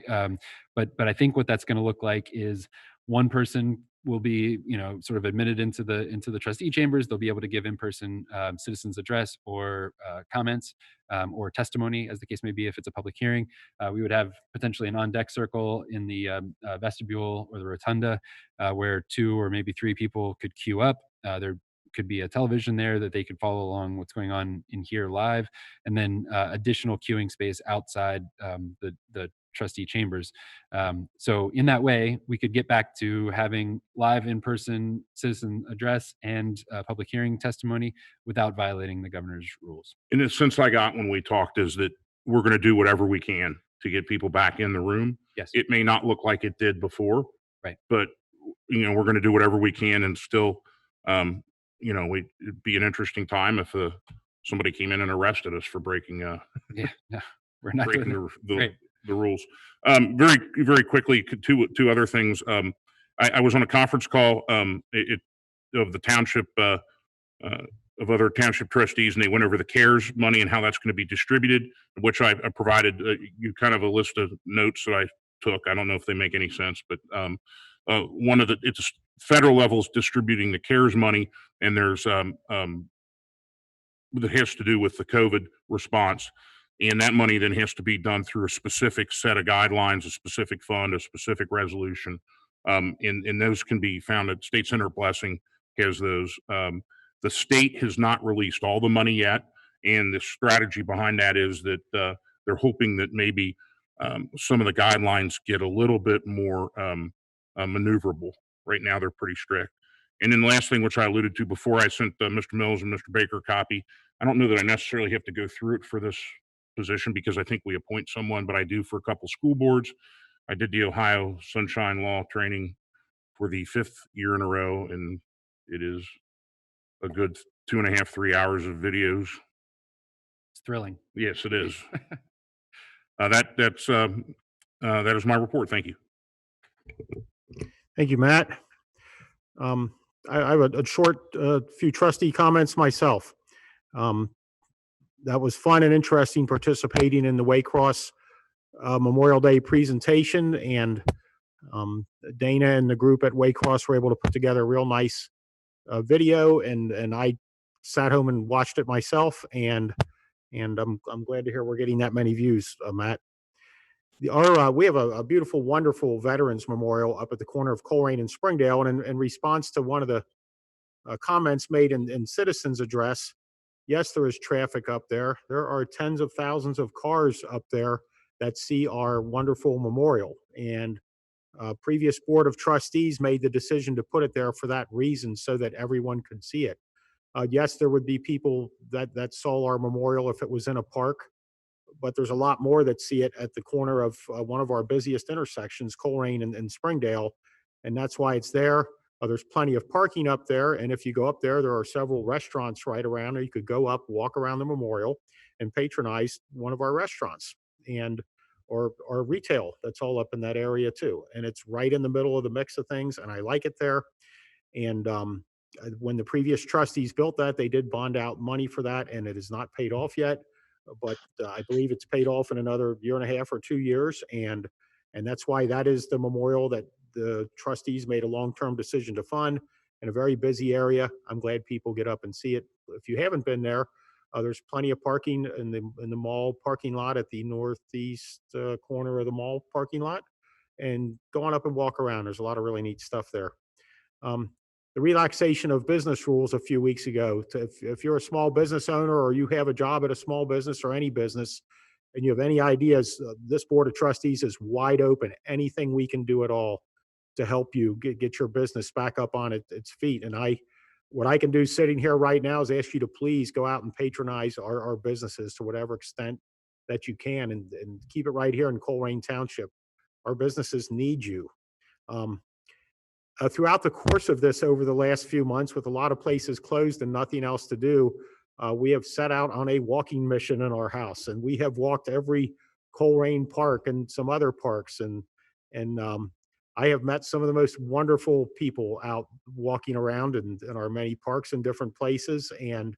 But I think what that's going to look like is one person will be, sort of admitted into the trustee chambers. They'll be able to give in-person citizens address or comments or testimony, as the case may be, if it's a public hearing. We would have potentially an on-deck circle in the vestibule or the rotunda where 2 or maybe 3 people could queue up. There could be a television there that they could follow along what's going on in here live, and then additional queuing space outside the trustee chambers. So in that way, we could get back to having live in-person citizen address and public hearing testimony without violating the governor's rules. And the sense I got when we talked is that we're going to do whatever we can to get people back in the room. Yes. It may not look like it did before, right? But we're going to do whatever we can, and still, it'd be an interesting time if somebody came in and arrested us for breaking. Yeah, no, we're not breaking doing the rules. Very, very quickly, two other things. I was on a conference call of the township, of other township trustees, and they went over the CARES money and how that's going to be distributed, which I provided you kind of a list of notes that I took. I don't know if they make any sense, but it's federal levels distributing the CARES money, and there's that has to do with the COVID response. And that money then has to be done through a specific set of guidelines, a specific fund, a specific resolution. And those can be found at State Center Blessing has those. The state has not released all the money yet. And the strategy behind that is that they're hoping that maybe some of the guidelines get a little bit more maneuverable. Right now, they're pretty strict. And then the last thing, which I alluded to before, I sent Mr. Mills and Mr. Baker a copy. I don't know that I necessarily have to go through it for this position because I think we appoint someone, but I do for a couple school boards. I did the Ohio Sunshine Law training for the 5th year in a row, and it is a good 2.5, 3 hours of videos. It's thrilling. Yes, it is. That is my report. Thank you. Thank you, Matt. I have a short few trustee comments myself. that was fun and interesting participating in the Waycross Memorial Day presentation, and Dana and the group at Waycross were able to put together a real nice video, and I sat home and watched it myself, and I'm glad to hear we're getting that many views, Matt. We have a beautiful, wonderful Veterans Memorial up at the corner of Colerain and Springdale, and in response to one of the comments made in citizens' address, yes, there is traffic up there. There are tens of thousands of cars up there that see our wonderful memorial, and previous Board of Trustees made the decision to put it there for that reason, so that everyone could see it. Yes, there would be people that saw our memorial if it was in a park, but there's a lot more that see it at the corner of one of our busiest intersections, Colerain and Springdale, and that's why it's there. There's plenty of parking up there, and if you go up there, there are several restaurants right around, or you could go up, walk around the memorial, and patronize one of our restaurants, and or retail that's all up in that area too. And it's right in the middle of the mix of things, and I like it there. And when the previous trustees built that, they did bond out money for that, and it is not paid off yet, but I believe it's paid off in another year and a half or 2 years, and that's why that is the memorial that the trustees made a long-term decision to fund in a very busy area. I'm glad people get up and see it. If you haven't been there, there's plenty of parking in the mall parking lot at the northeast corner of the mall parking lot, and go on up and walk around. There's a lot of really neat stuff there. The relaxation of business rules a few weeks ago. If you're a small business owner, or you have a job at a small business or any business, and you have any ideas, this Board of Trustees is wide open. Anything we can do at all to help you get your business back up on its feet. And what I can do sitting here right now is ask you to please go out and patronize our businesses to whatever extent that you can, and keep it right here in Colerain Township. Our businesses need you. Throughout the course of this over the last few months, with a lot of places closed and nothing else to do, we have set out on a walking mission in our house, and we have walked every Colerain park and some other parks, and I have met some of the most wonderful people out walking around in our many parks in different places, and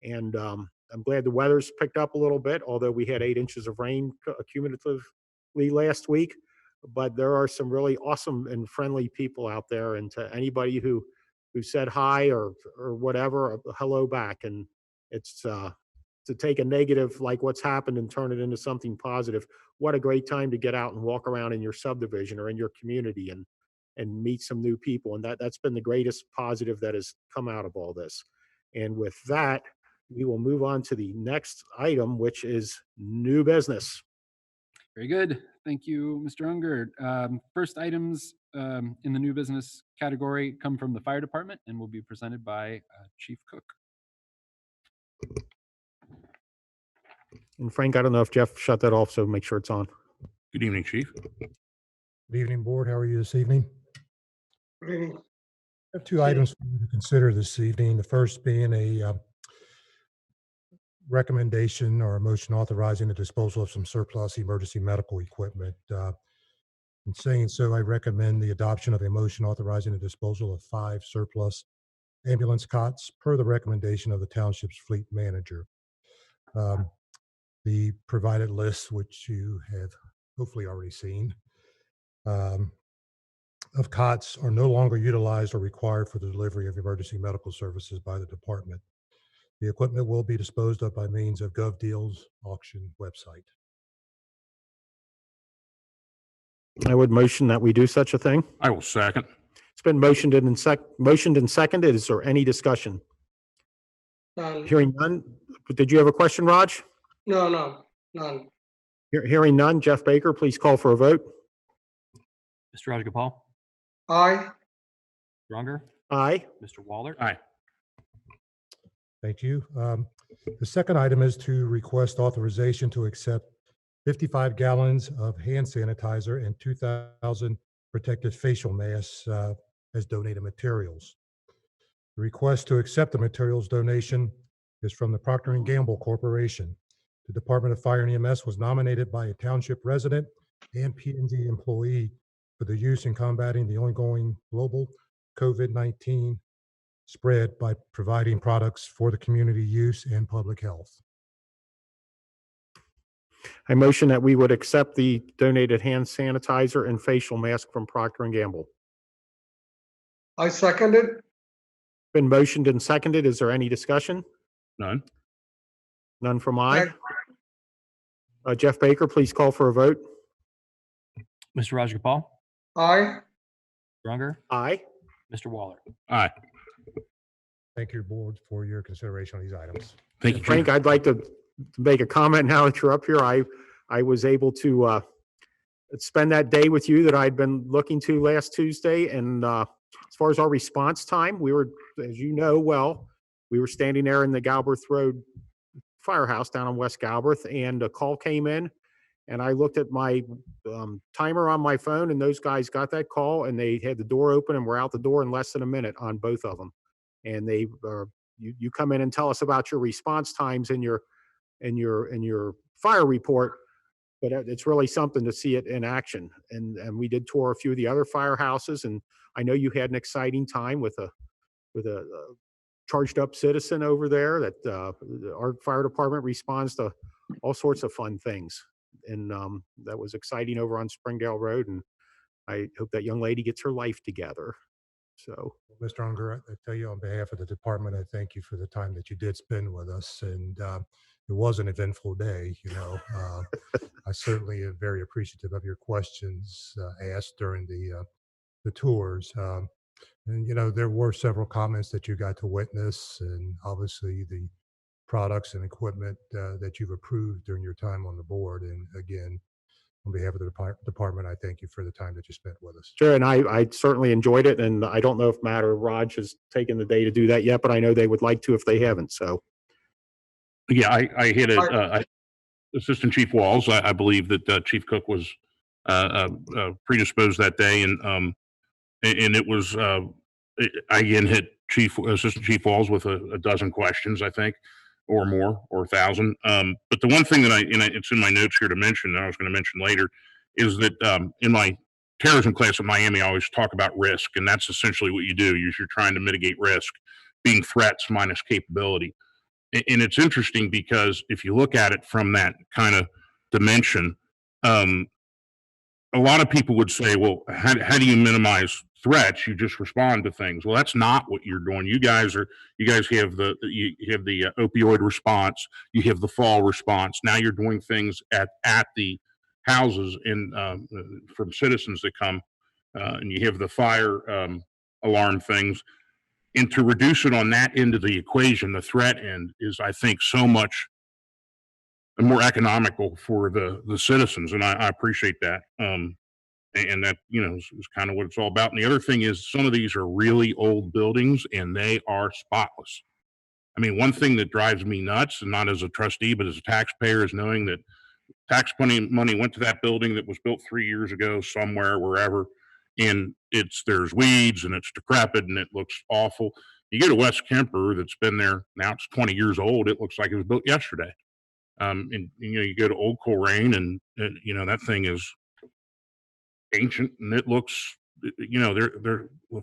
I'm glad the weather's picked up a little bit, although we had 8 inches of rain cumulatively last week. But there are some really awesome and friendly people out there, and to anybody who said hi or whatever, hello back. And it's to take a negative like what's happened and turn it into something positive. What a great time to get out and walk around in your subdivision or in your community and meet some new people. And that's been the greatest positive that has come out of all this. And with that, we will move on to the next item, which is new business. Very good. Thank you, Mr. Unger. First items in the new business category come from the fire department and will be presented by Chief Cook. And Frank, I don't know if Jeff shut that off, so make sure it's on. Good evening, Chief. Good evening, Board. How are you this evening? Good evening. I have 2 items for you to consider this evening. The first being a recommendation or a motion authorizing the disposal of some surplus emergency medical equipment. In saying so, I recommend the adoption of a motion authorizing the disposal of 5 surplus ambulance cots per the recommendation of the township's fleet manager. The provided list, which you have hopefully already seen, of cots are no longer utilized or required for the delivery of emergency medical services by the department. The equipment will be disposed of by means of GovDeals auction website. I would motion that we do such a thing. I will second. It's been motioned and seconded. Is there any discussion? Hearing none. Did you have a question, Raj? No, none. Hearing none. Jeff Baker, please call for a vote. Mr. Rajagopal, Aye. Mr. Unger, Aye. Mr. Waller. Aye. Thank you. The second item is to request authorization to accept 55 gallons of hand sanitizer and 2,000 protective facial masks as donated materials. The request to accept the materials donation is from the Procter & Gamble Corporation. The Department of Fire and EMS was nominated by a township resident and P&G employee for the use in combating the ongoing global COVID-19 spread by providing products for the community use and public health. I motion that we would accept the donated hand sanitizer and facial mask from Procter & Gamble. I second it. Been motioned and seconded. Is there any discussion? None. None from I. Aye. Jeff Baker, please call for a vote. Mr. Rajagopal, Aye. Runger, Aye. Mr. Waller. Aye. Thank you, board, for your consideration on these items. Thank you, Frank, Chief. I'd like to make a comment now that you're up here. I was able to spend that day with you that I'd been looking to last Tuesday. And as far as our response time, we were, as you know well, we were standing there in the Galbraith Road firehouse down on West Galbraith, and a call came in. And I looked at my timer on my phone, and those guys got that call, and they had the door open and were out the door in less than a minute on both of them. And they, you come in and tell us about your response times in your fire report, but it's really something to see it in action. And we did tour a few of the other firehouses, and I know you had an exciting time with a charged up citizen over there. That our fire department responds to all sorts of fun things, and that was exciting over on Springdale Road. And I hope that young lady gets her life together. So, Mr. Unger, I tell you on behalf of the department, I thank you for the time that you did spend with us. And it was an eventful day, you know. I certainly am very appreciative of your questions asked during the tours. And, you know, there were several comments that you got to witness, and obviously the products and equipment that you've approved during your time on the board. And again, on behalf of the department, I thank you for the time that you spent with us. sure, and I certainly enjoyed it. And I don't know if Matt or Raj has taken the day to do that yet, but I know they would like to if they haven't. So, Yeah, I hit it. Assistant Chief Walls, I believe that Chief Cook was predisposed that day, and it was I again hit Assistant Chief Walls with a dozen questions, I think, or more, or 1,000. But the one thing that it's in my notes here to mention, that I was going to mention later, is that in my terrorism class at Miami, I always talk about risk, and that's essentially what you do. You're trying to mitigate risk, being threats minus capability. And it's interesting because if you look at it from that kind of dimension, a lot of people would say, well, how do you minimize threats? You just respond to things. Well, that's not what you're doing. You guys have the opioid response, you have the fall response. Now you're doing things at the houses from citizens that come, and you have the fire alarm things. And to reduce it on that end of the equation, the threat end is, I think, so much more economical for the citizens, and I appreciate that. And that, you know, is kind of what it's all about. And the other thing is, some of these are really old buildings, and they are spotless. I mean, one thing that drives me nuts, and not as a trustee, but as a taxpayer, is knowing that tax money went to that building that was built 3 years ago somewhere, wherever, and there's weeds and it's decrepit and it looks awful. You get a West Kemper that's been there now, it's 20 years old. It looks like it was built yesterday. And you know, you go to old Colerain, and you know, that thing is ancient, and it looks, you know,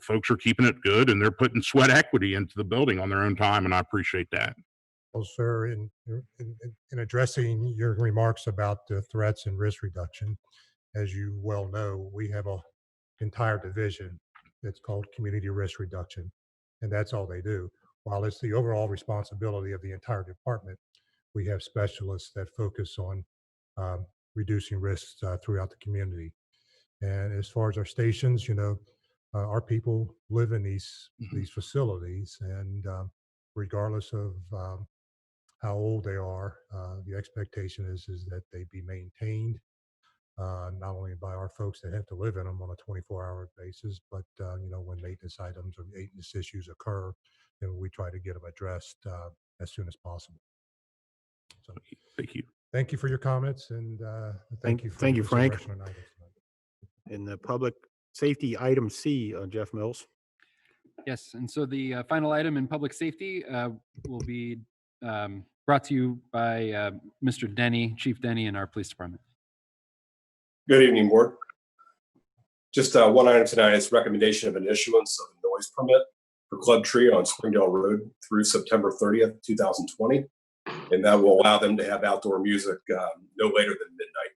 folks are keeping it good, and they're putting sweat equity into the building on their own time, and I appreciate that. Well, sir, in addressing your remarks about the threats and risk reduction, as you well know, we have an entire division that's called Community Risk Reduction, and that's all they do. While it's the overall responsibility of the entire department, we have specialists that focus on reducing risks throughout the community. And as far as our stations, you know, our people live in these facilities, and regardless of how old they are, the expectation is that they be maintained, not only by our folks that have to live in them on a 24-hour basis, but you know, when maintenance items or maintenance issues occur, then we try to get them addressed as soon as possible. So, thank you for your comments, and thank you, Frank. consideration on items tonight. In the public safety item C, Jeff Mills. Yes, and so the final item in public safety will be brought to you by Mr. Denny, Chief Denny, in our police department. Good evening, board. Just one item tonight is recommendation of an issuance of a noise permit for Club Tree on Springdale Road through September 30th, 2020. and that will allow them to have outdoor music no later than midnight.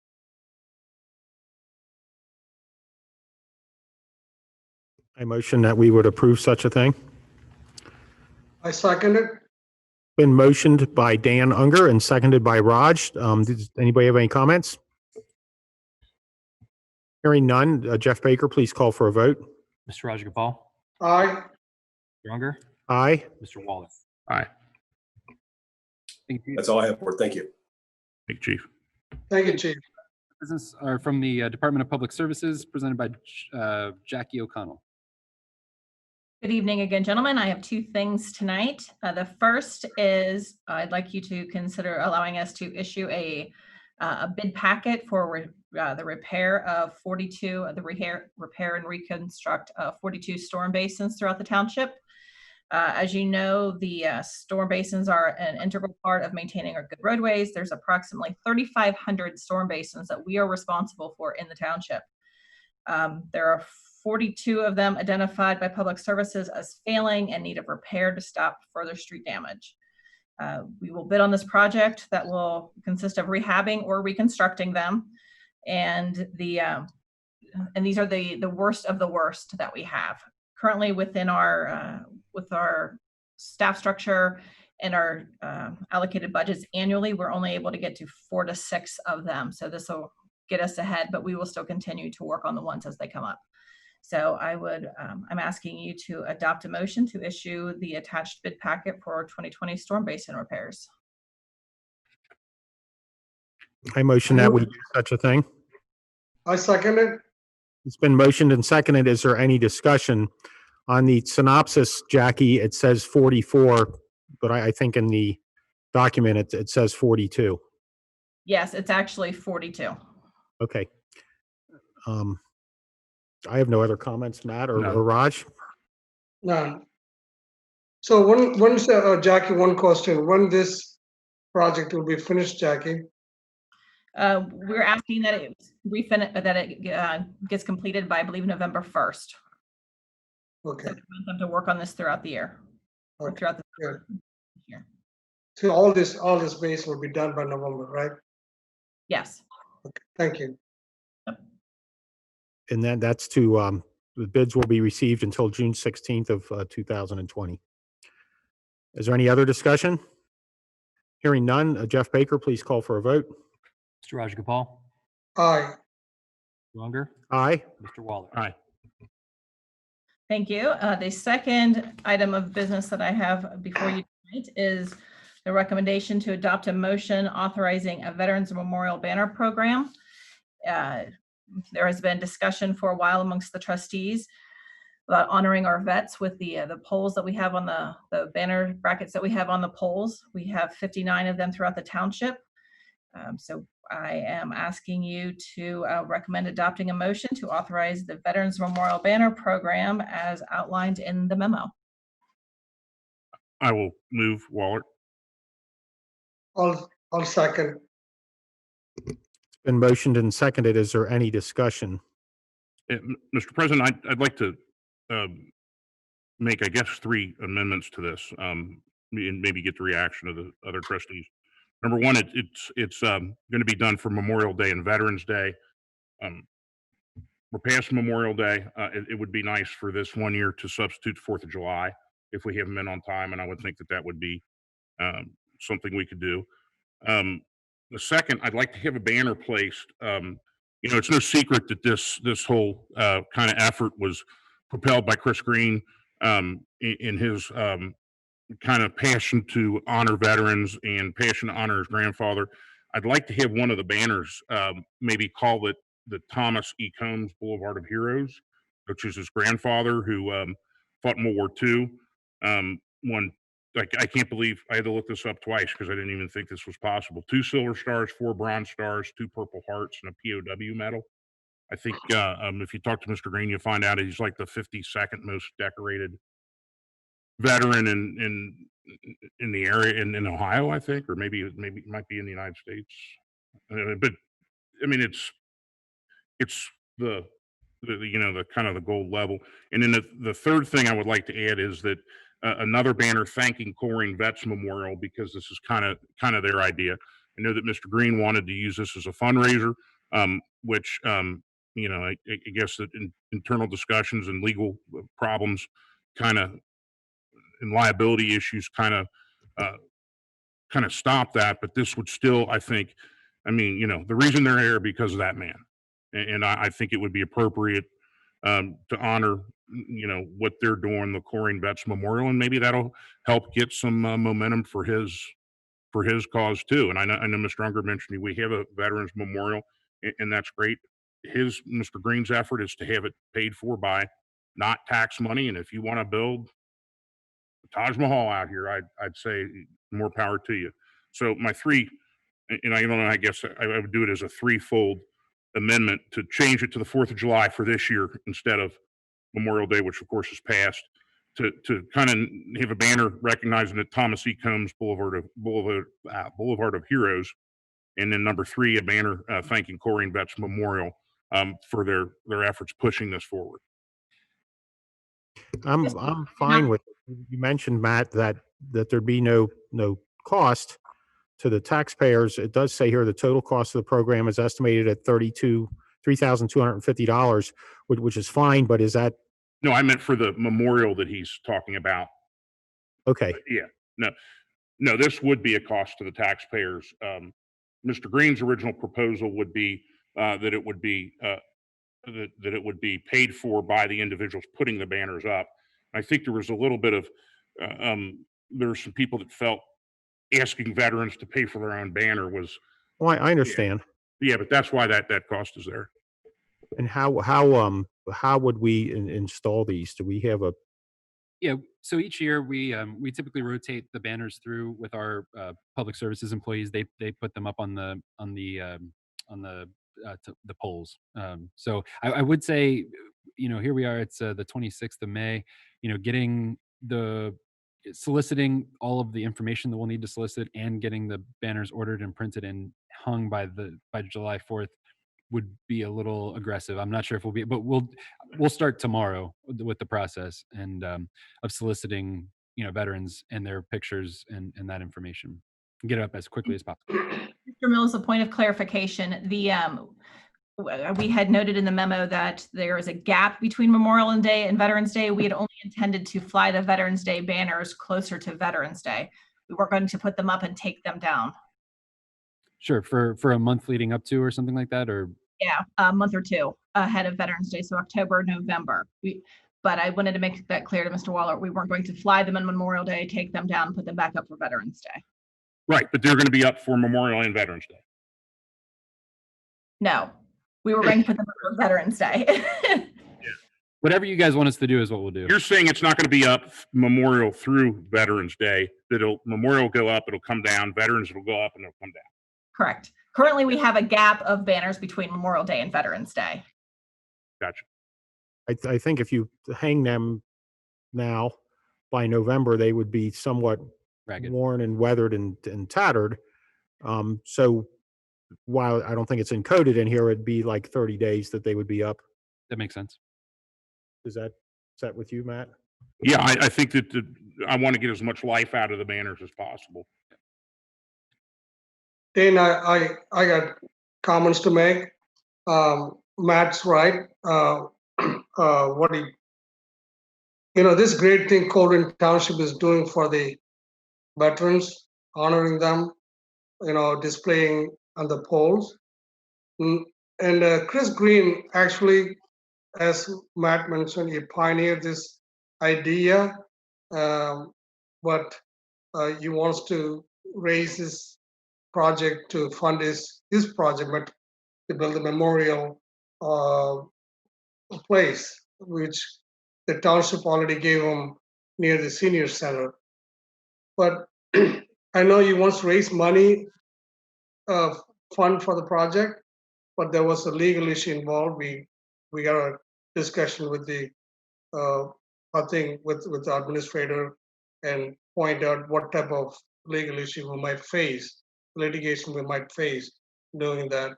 I motion that we would approve such a thing. I second it. Been motioned by Dan Unger and seconded by Raj. Does anybody have any comments? Hearing none, Jeff Baker, please call for a vote. Mr. Rajagopal, Aye. Mr. Unger, Aye. Mr. Waller. Aye. Thank you. That's all I have for it. Thank you. Thank you, Chief. Thank you, Chief. Business are from the Department of Public Services, presented by Jackie O'Connell. Good evening again, gentlemen. I have two things tonight. The first is I'd like you to consider allowing us to issue a bid packet for the repair of 42, the repair and reconstruct 42 storm basins throughout the township. As you know, the storm basins are an integral part of maintaining our good roadways. There's approximately 3,500 storm basins that we are responsible for in the township. There are 42 of them identified by Public Services as failing and need of repair to stop further street damage. We will bid on this project that will consist of rehabbing or reconstructing them. And these are the worst of the worst that we have. Currently within our with our staff structure and our allocated budgets annually, we're only able to get to 4 to 6 of them. So this will get us ahead, but we will still continue to work on the ones as they come up. So I'm asking you to adopt a motion to issue the attached bid packet for 2020 storm basin repairs. I motion that we do such a thing. I second it. It's been motioned and seconded. Is there any discussion? On the synopsis, Jackie, it says 44, but I think in the document it says 42. Yes, it's actually 42. Okay. I have no other comments, Matt or, No. or Raj. None. So Jackie, one question. When this project will be finished, Jackie? We're asking that it gets completed by, I believe, November 1st. Okay. So we want them to work on this throughout the year. Or Okay, throughout the good. year. So all this base will be done by November, right? Yes. Okay. Thank you. And then that's to, the bids will be received until June 16th of 2020. Is there any other discussion? Hearing none, Jeff Baker, please call for a vote. Mr. Rajagopal, Aye. Mr. Unger, Aye. Mr. Waller. Aye. Thank you. The second item of business that I have before you tonight is the recommendation to adopt a motion authorizing a Veterans Memorial Banner Program. There has been discussion for a while amongst the trustees about honoring our vets with the poles that we have on the banner brackets that we have on the poles. We have 59 of them throughout the township. So I am asking you to recommend adopting a motion to authorize the Veterans Memorial Banner Program as outlined in the memo. I will move, Waller. I'll second. Been motioned and seconded. Is there any discussion? Mr. President, I'd like to make, I guess, 3 amendments to this, and maybe get the reaction of the other trustees. Number one, it's going to be done for Memorial Day and Veterans Day. We're past Memorial Day. It would be nice for this one year to substitute 4th of July if we have them in on time, and I would think that would be something we could do. The second, I'd like to have a banner placed. It's no secret that this whole kind of effort was propelled by Chris Green in his kind of passion to honor veterans and passion to honor his grandfather. I'd like to have one of the banners maybe call it the Thomas E. Combs Boulevard of Heroes, which is his grandfather who fought in World War II. I can't believe I had to look this up twice because I didn't even think this was possible. 2 silver stars, 4 bronze stars, 2 purple hearts, and a POW medal. I think if you talk to Mr. Green, you'll find out he's like the 52nd most decorated veteran in the area in Ohio, I think, or maybe it might be in the United States. But I mean, it's the the kind of the gold level. And then the third thing I would like to add is that another banner thanking Colerain Vets Memorial, because this is kind of their idea. I know that Mr. Green wanted to use this as a fundraiser, which I guess that internal discussions and legal problems kind of and liability issues kind of stop that. But this would still, I think, the reason they're here because of that man. And I think it would be appropriate to honor, what they're doing, the Colerain Vets Memorial, and maybe that'll help get some momentum for his cause too. And I know Mr. Unger mentioned we have a Veterans Memorial, and that's great. Mr. Green's effort is to have it paid for by not tax money. And if you want to build Taj Mahal out here, I'd say more power to you. So my three, and I don't know, I guess I would do it as a threefold amendment to change it to the 4th of July for this year instead of Memorial Day, which of course is passed, to kind of have a banner recognizing that Thomas E. Combs Boulevard of Heroes. And then number 3, a banner thanking Colerain Vets Memorial for their efforts pushing this forward. I'm fine with it. You mentioned, Matt, that there'd be no cost to the taxpayers. It does say here the total cost of the program is estimated at $3,250, which is fine, but is that? No, I meant for the memorial that he's talking about. Okay. Yeah, no, this would be a cost to the taxpayers. Mr. Green's original proposal would be that it would be paid for by the individuals putting the banners up. I think there was a little bit of there were some people that felt asking veterans to pay for their own banner was. Well, I understand. Yeah, but that's why that cost is there. And how would we install these? Do we have a? Yeah, so each year we typically rotate the banners through with our public services employees. They put them up on the poles. So I would say, here we are. It's the 26th of May. Getting soliciting all of the information that we'll need to solicit and getting the banners ordered and printed and hung by July 4th would be a little aggressive. I'm not sure if but we'll start tomorrow with the process and of soliciting, veterans and their pictures and that information. Get it up as quickly as possible. Mr. Mills, a point of clarification. We had noted in the memo that there is a gap between Memorial Day and Veterans Day. We had only intended to fly the Veterans Day banners closer to Veterans Day. We weren't going to put them up and take them down. Sure, for a month leading up to or something like that, or? Yeah, a month or two ahead of Veterans Day, so October, November. But I wanted to make that clear to Mr. Waller. We weren't going to fly them on Memorial Day, take them down, and put them back up for Veterans Day. Right, but they're going to be up for Memorial and Veterans Day. No, we were going to put them up for Veterans Day. Yeah. Whatever you guys want us to do is what we'll do. You're saying it's not going to be up Memorial through Veterans Day. Memorial will go up, it'll come down. Veterans will go up and it'll come down. Correct. Currently, we have a gap of banners between Memorial Day and Veterans Day. Gotcha. I think if you hang them now, by November, they would be somewhat ragged, worn and weathered and tattered. So while I don't think it's encoded in here, it'd be like 30 days that they would be up. That makes sense. Is that with you, Matt? Yeah, I think that I want to get as much life out of the banners as possible. Then I got comments to make. Matt's right. This great thing Colerain Township is doing for the veterans, honoring them, displaying on the poles. And Chris Green actually, as Matt mentioned, he pioneered this idea, but he wants to raise this project to fund his project, but to build a memorial place, which the township already gave him near the senior center. But I know he wants to raise money, fund for the project, but there was a legal issue involved. We got a discussion with the with the administrator and point out what type of legal issue we might face, litigation we might face doing that.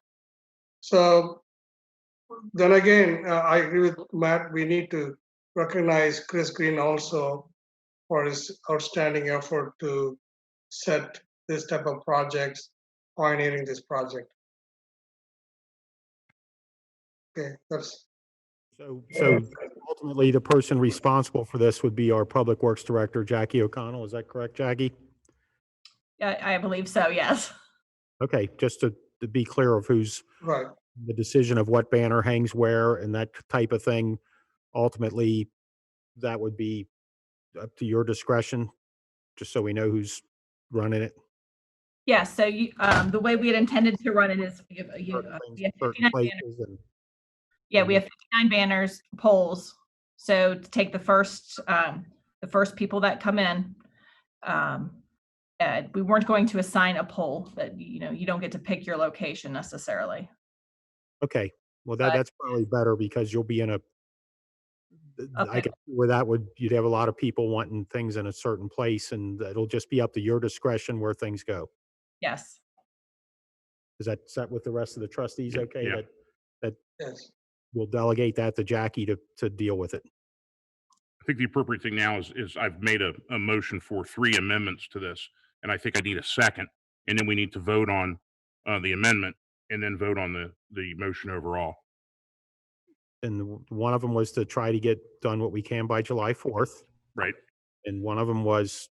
So then again, I agree with Matt. We need to recognize Chris Green also for his outstanding effort to set this type of projects, pioneering this project. Okay, that's. So ultimately, the person responsible for this would be our Public Works Director, Jackie O'Connell. Is that correct, Jackie? Yeah, I believe so, yes. Okay, just to be clear of who's Right. the decision of what banner hangs where and that type of thing. Ultimately, that would be up to your discretion, just so we know who's running it. Yeah, so you, the way we had intended to run it is we have, we have 59 banners. Places and Yeah, we have 59 banners, polls. So to take the first people that come in, we weren't going to assign a poll that, you don't get to pick your location necessarily. okay, well, that's probably better because you'll be in a, I Okay. can see where you'd have a lot of people wanting things in a certain place, and it'll just be up to your discretion where things go. Yes. Is that set with the rest of the trustees? Okay, Yeah. that Yes. we'll delegate that to Jackie to deal with it. I think the appropriate thing now is I've made a motion for 3 amendments to this, and I think I need a second, and then we need to vote on the amendment and then vote on the motion overall. And one of them was to try to get done what we can by July 4th. Right. And one of them was,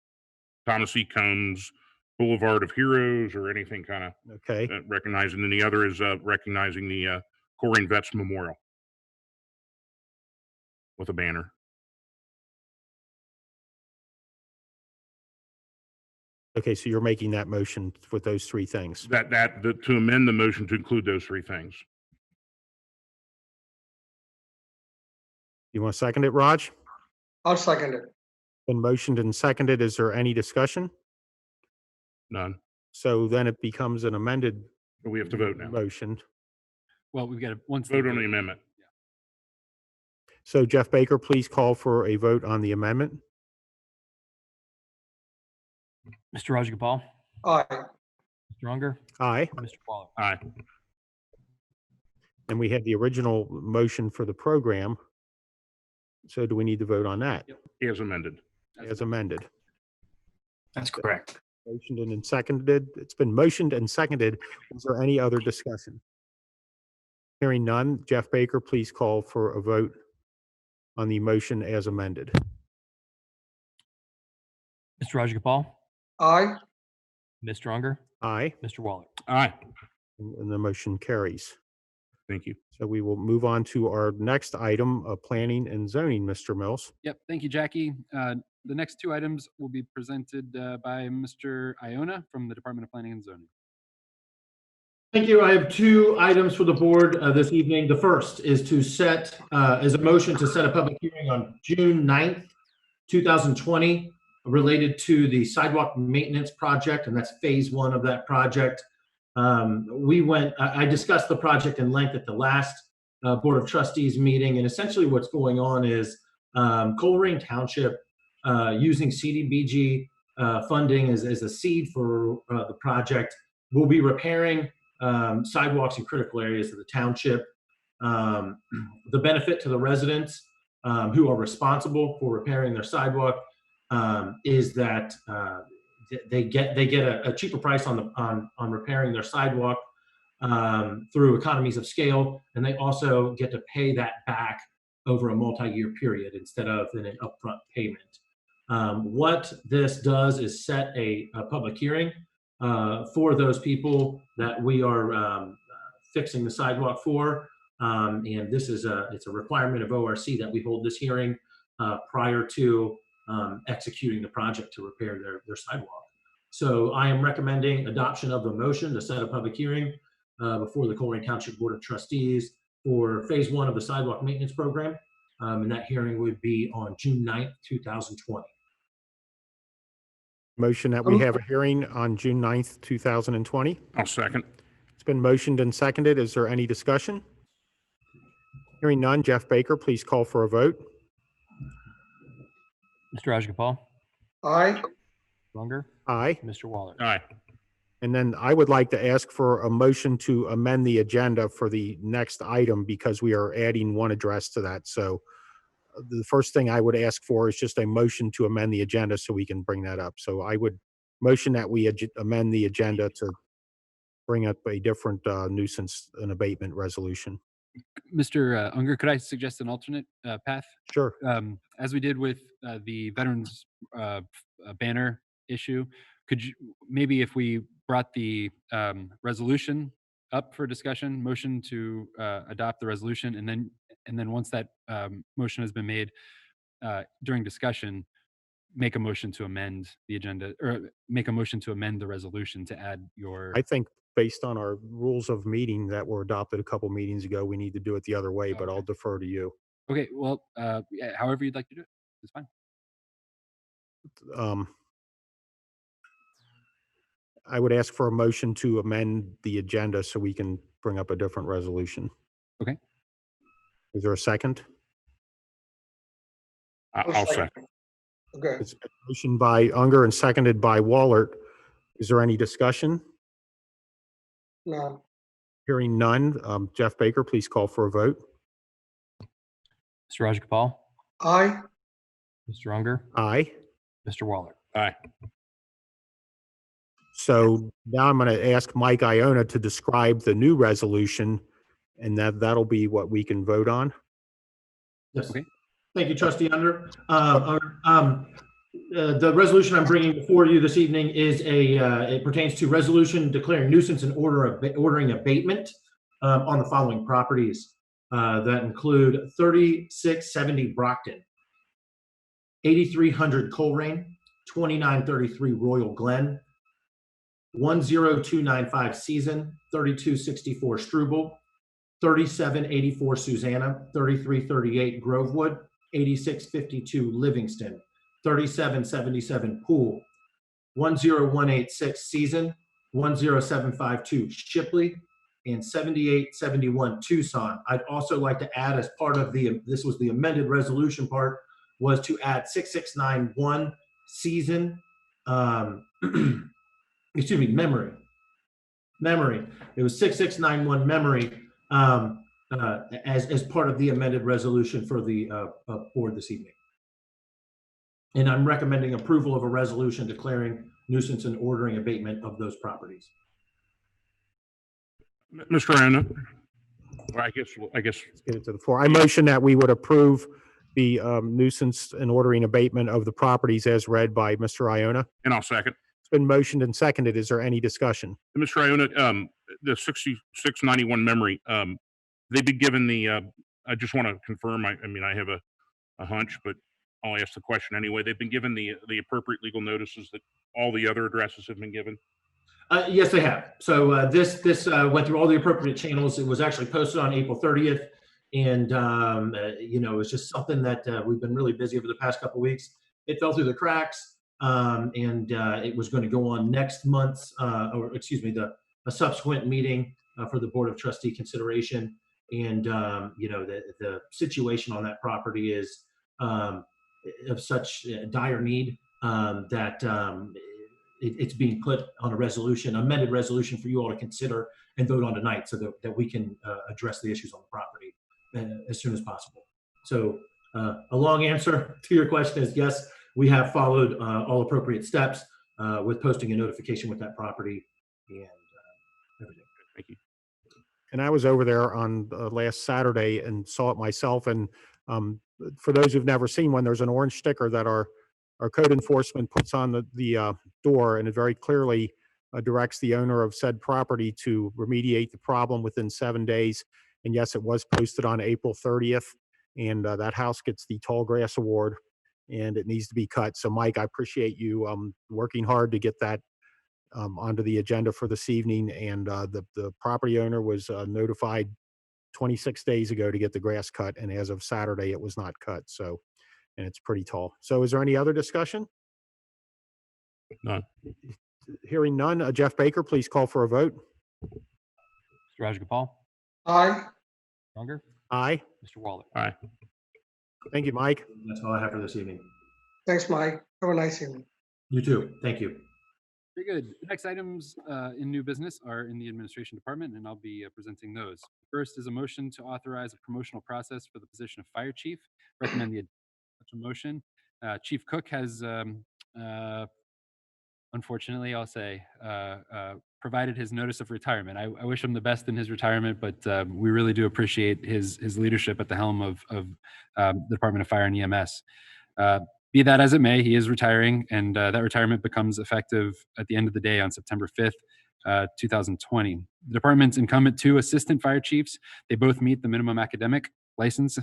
Thomas E. Combs Boulevard of Heroes or anything kind of okay, recognizing. And the other is recognizing the Colerain Vets Memorial with a banner. okay, so you're making that motion with those 3 things. To amend the motion to include those 3 things. You want to second it, Raj? I'll second it. Been motioned and seconded. Is there any discussion? None. So then it becomes an amended But we have to vote now. motion. Well, we've got to once Vote on the amendment. So Jeff Baker, please call for a vote on the amendment. Mr. Rajagopal, Aye. Mr. Unger, Aye. Mr. Waller. Aye. And we had the original motion for the program. So do we need to vote on that As amended. as amended? That's correct. Motioned and seconded. It's been motioned and seconded. Is there any other discussion? Hearing none, Jeff Baker, please call for a vote on the motion as amended. Mr. Rajagopal, Aye. Mr. Unger, Aye, Mr. Waller. Aye. and the motion carries. Thank you. So we will move on to our next item of planning and zoning, Mr. Mills. Yep, thank you, Jackie. The next 2 items will be presented by Mr. Iona from the Department of Planning and Zoning. Thank you. I have 2 items for the board this evening. The first is to set, is a motion to set a public hearing on June 9th, 2020, related to the sidewalk maintenance project, and that's phase 1 of that project. I discussed the project in length at the last Board of Trustees meeting, and essentially what's going on is Colerain Township, using Cdbg funding as a seed for the project, will be repairing sidewalks in critical areas of the township. The benefit to the residents who are responsible for repairing their sidewalk is that they get a cheaper price on repairing their sidewalk through economies of scale, and they also get to pay that back over a multi-year period instead of in an upfront payment. What this does is set a public hearing for those people that we are fixing the sidewalk for, and this is it's a requirement of ORC that we hold this hearing prior to executing the project to repair their sidewalk. So I am recommending adoption of the motion to set a public hearing before the Colerain Township Board of Trustees for phase 1 of the sidewalk maintenance program. And that hearing would be on June 9th, 2020. Motion that we have a hearing on June 9th, 2020. I'll second. It's been motioned and seconded. Is there any discussion? Hearing none, Jeff Baker, please call for a vote. Mr. Rajagopal, Aye. Unger, Aye. Mr. Waller. Aye. And then I would like to ask for a motion to amend the agenda for the next item because we are adding one address to that. So the first thing I would ask for is just a motion to amend the agenda so we can bring that up. So I would motion that we amend the agenda to bring up a different nuisance and abatement resolution. Mr. Unger, could I suggest an alternate path? Sure. As we did with the veterans banner issue, could you, maybe if we brought the resolution up for discussion, motion to adopt the resolution, and then once that motion has been made during discussion, make a motion to amend the agenda, or make a motion to amend the resolution to add your. I think based on our rules of meeting that were adopted a couple meetings ago, we need to do it the other way, but Okay. I'll defer to you. Okay, well, yeah, however you'd like to do it, it's fine. I would ask for a motion to amend the agenda so we can bring up a different resolution. Okay. Is there a second? I'll second. Okay. It's been motioned by Unger and seconded by Wallert. Is there any discussion? No. Hearing none. Jeff Baker, please call for a vote. Mr. Rajagopal, Aye. Mr. Unger, Aye. Mr. Waller. Aye. So now I'm going to ask Mike Iona to describe the new resolution, and that'll be what we can vote on. Yes. Okay. Thank you, Trustee Under. The resolution I'm bringing before you this evening is it pertains to resolution declaring nuisance and ordering abatement on the following properties that include 3670 Brockton, 8300 Colerain, 2933 Royal Glen, 10295 Season, 3264 Struble, 3784 Susanna, 3338 Grovewood, 8652 Livingston, 3777 Pool, 10186 Season, 10752 Shipley, and 7871 Tucson. I'd also like to add, as part of this was the amended resolution part, was to add 6691 Season, excuse me, Memory. It was 6691 Memory as part of the amended resolution for the board this evening. And I'm recommending approval of a resolution declaring nuisance and ordering abatement of those properties. Mr. Iona, well, I guess. Let's get it to the floor. I motion that we would approve the nuisance and ordering abatement of the properties as read by Mr. Iona. And I'll second. It's been motioned and seconded. Is there any discussion? Mr. Iona, the 6691 Memory, they've been given the, I just want to confirm, I mean, I have a hunch, but I'll ask the question anyway. They've been given the appropriate legal notices that all the other addresses have been given? Yes, they have. So this went through all the appropriate channels. It was actually posted on April 30th. And, you know, it was just something that we've been really busy over the past couple of weeks. It fell through the cracks. And it was going to go on next month's, or excuse me, a subsequent meeting for the Board of Trustee consideration. And, you know, the situation on that property is of such dire need that it's being put on a resolution, amended resolution for you all to consider and vote on tonight so that we can address the issues on the property as soon as possible. So a long answer to your question is yes, we have followed all appropriate steps with posting a notification with that property and everything. Thank you. And I was over there on last Saturday and saw it myself. And for those who've never seen one, there's an orange sticker that our code enforcement puts on the door, and it very clearly directs the owner of said property to remediate the problem within 7 days. And yes, it was posted on April 30th, and that house gets the Tall Grass Award, and it needs to be cut. So Mike, I appreciate you working hard to get that onto the agenda for this evening. And the property owner was notified 26 days ago to get the grass cut, and as of Saturday, it was not cut. So, and it's pretty tall. So is there any other discussion? None. Hearing none, Jeff Baker, please call for a vote. Mr. Rajagopal, Aye. Unger, Aye. Mr. Waller. Aye. Thank you, Mike. That's all I have for this evening. Thanks, Mike. Have a nice evening. You too. Thank you. Very good. The next items in new business are in the administration department, and I'll be presenting those. First is a motion to authorize a promotional process for the position of fire chief. Recommend the such a motion. Chief Cook has, unfortunately, I'll say, provided his notice of retirement. I wish him the best in his retirement, but we really do appreciate his leadership at the helm of the Department of Fire and EMS. Be that as it may, he is retiring, and that retirement becomes effective at the end of the day on September 5th, 2020. The department's incumbent 2 assistant fire chiefs. They both meet the minimum academic, license,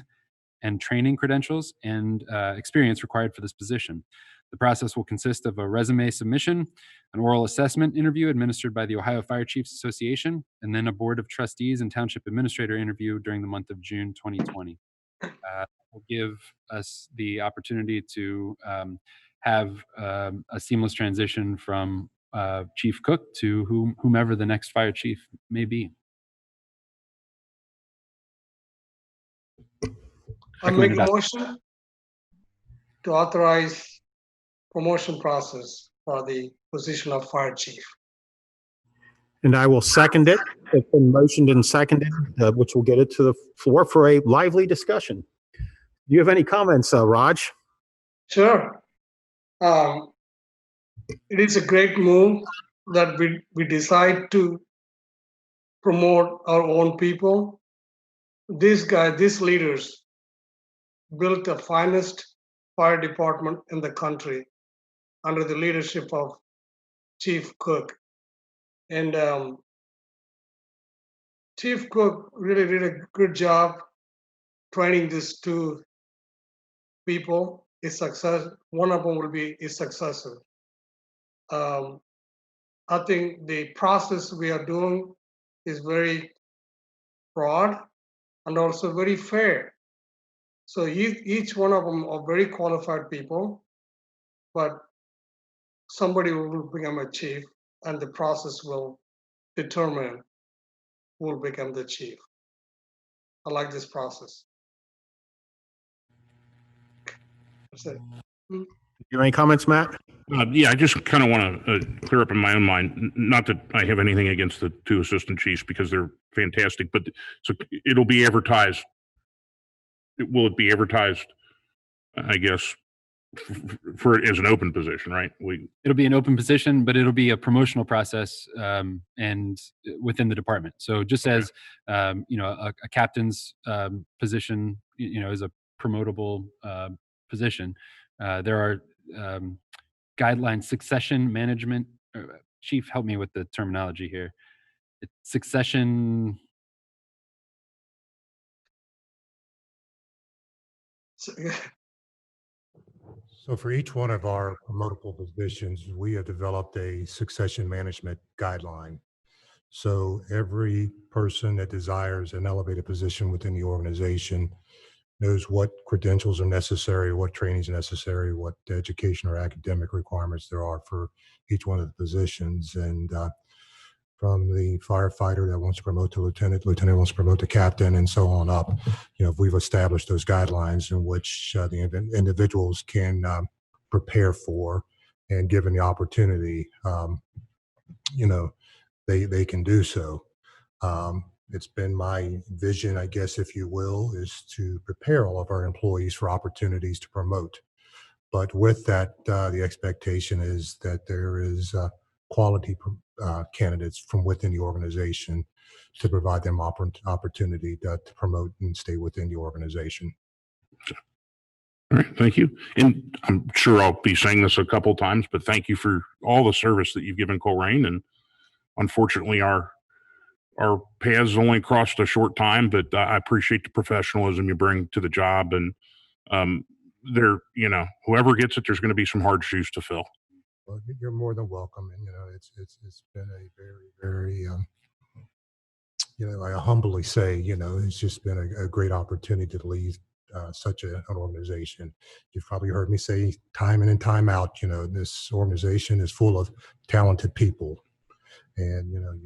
and training credentials and experience required for this position. The process will consist of a resume submission, an oral assessment interview administered by the Ohio Fire Chiefs Association, and then a Board of Trustees and Township Administrator interview during the month of June 2020. Will give us the opportunity to have a seamless transition from Chief Cook to whomever the next fire chief may be. I make a motion to authorize promotion process for the position of fire chief. And I will second it. It's been motioned and seconded, which will get it to the floor for a lively discussion. Do you have any comments, Raj? Sure. It is a great move that we decide to promote our own people. These leaders built the finest fire department in the country under the leadership of Chief Cook. And Chief Cook really did a good job training these 2 people. One of them will be his successor. I think the process we are doing is very broad and also very fair. So each one of them are very qualified people, but somebody will become a chief, and the process will determine who will become the chief. I like this process. That's it. Do you have any comments, Matt? Yeah, I just kind of want to clear up in my own mind. Not that I have anything against the 2 assistant chiefs because they're fantastic, but so it'll be advertised. Will it be advertised? I guess for as an open position, right? It'll be an open position, but it'll be a promotional process and within the department. So just as a captain's position, is a promotable position. There are guidelines, succession management. Chief, help me with the terminology here. It's succession. So for each one of our promotable positions, we have developed a succession management guideline. So every person that desires an elevated position within the organization knows what credentials are necessary, what training is necessary, what education or academic requirements there are for each one of the positions. And from the firefighter that wants to promote to lieutenant, lieutenant wants to promote to captain, and so on up, we've established those guidelines in which the individuals can prepare for, and given the opportunity, they can do so. It's been my vision, I guess, if you will, is to prepare all of our employees for opportunities to promote. But with that, the expectation is that there is quality candidates from within the organization to provide them opportunity to promote and stay within the organization. All right, thank you. And I'm sure I'll be saying this a couple of times, but thank you for all the service that you've given Colerain. And unfortunately, our paths only crossed a short time, but I appreciate the professionalism you bring to the job. And whoever gets it, there's going to be some hard shoes to fill. Well, you're more than welcome. And, it's been a very, I humbly say, it's just been a great opportunity to lead such an organization. You've probably heard me say time in and time out, this organization is full of talented people. And, you have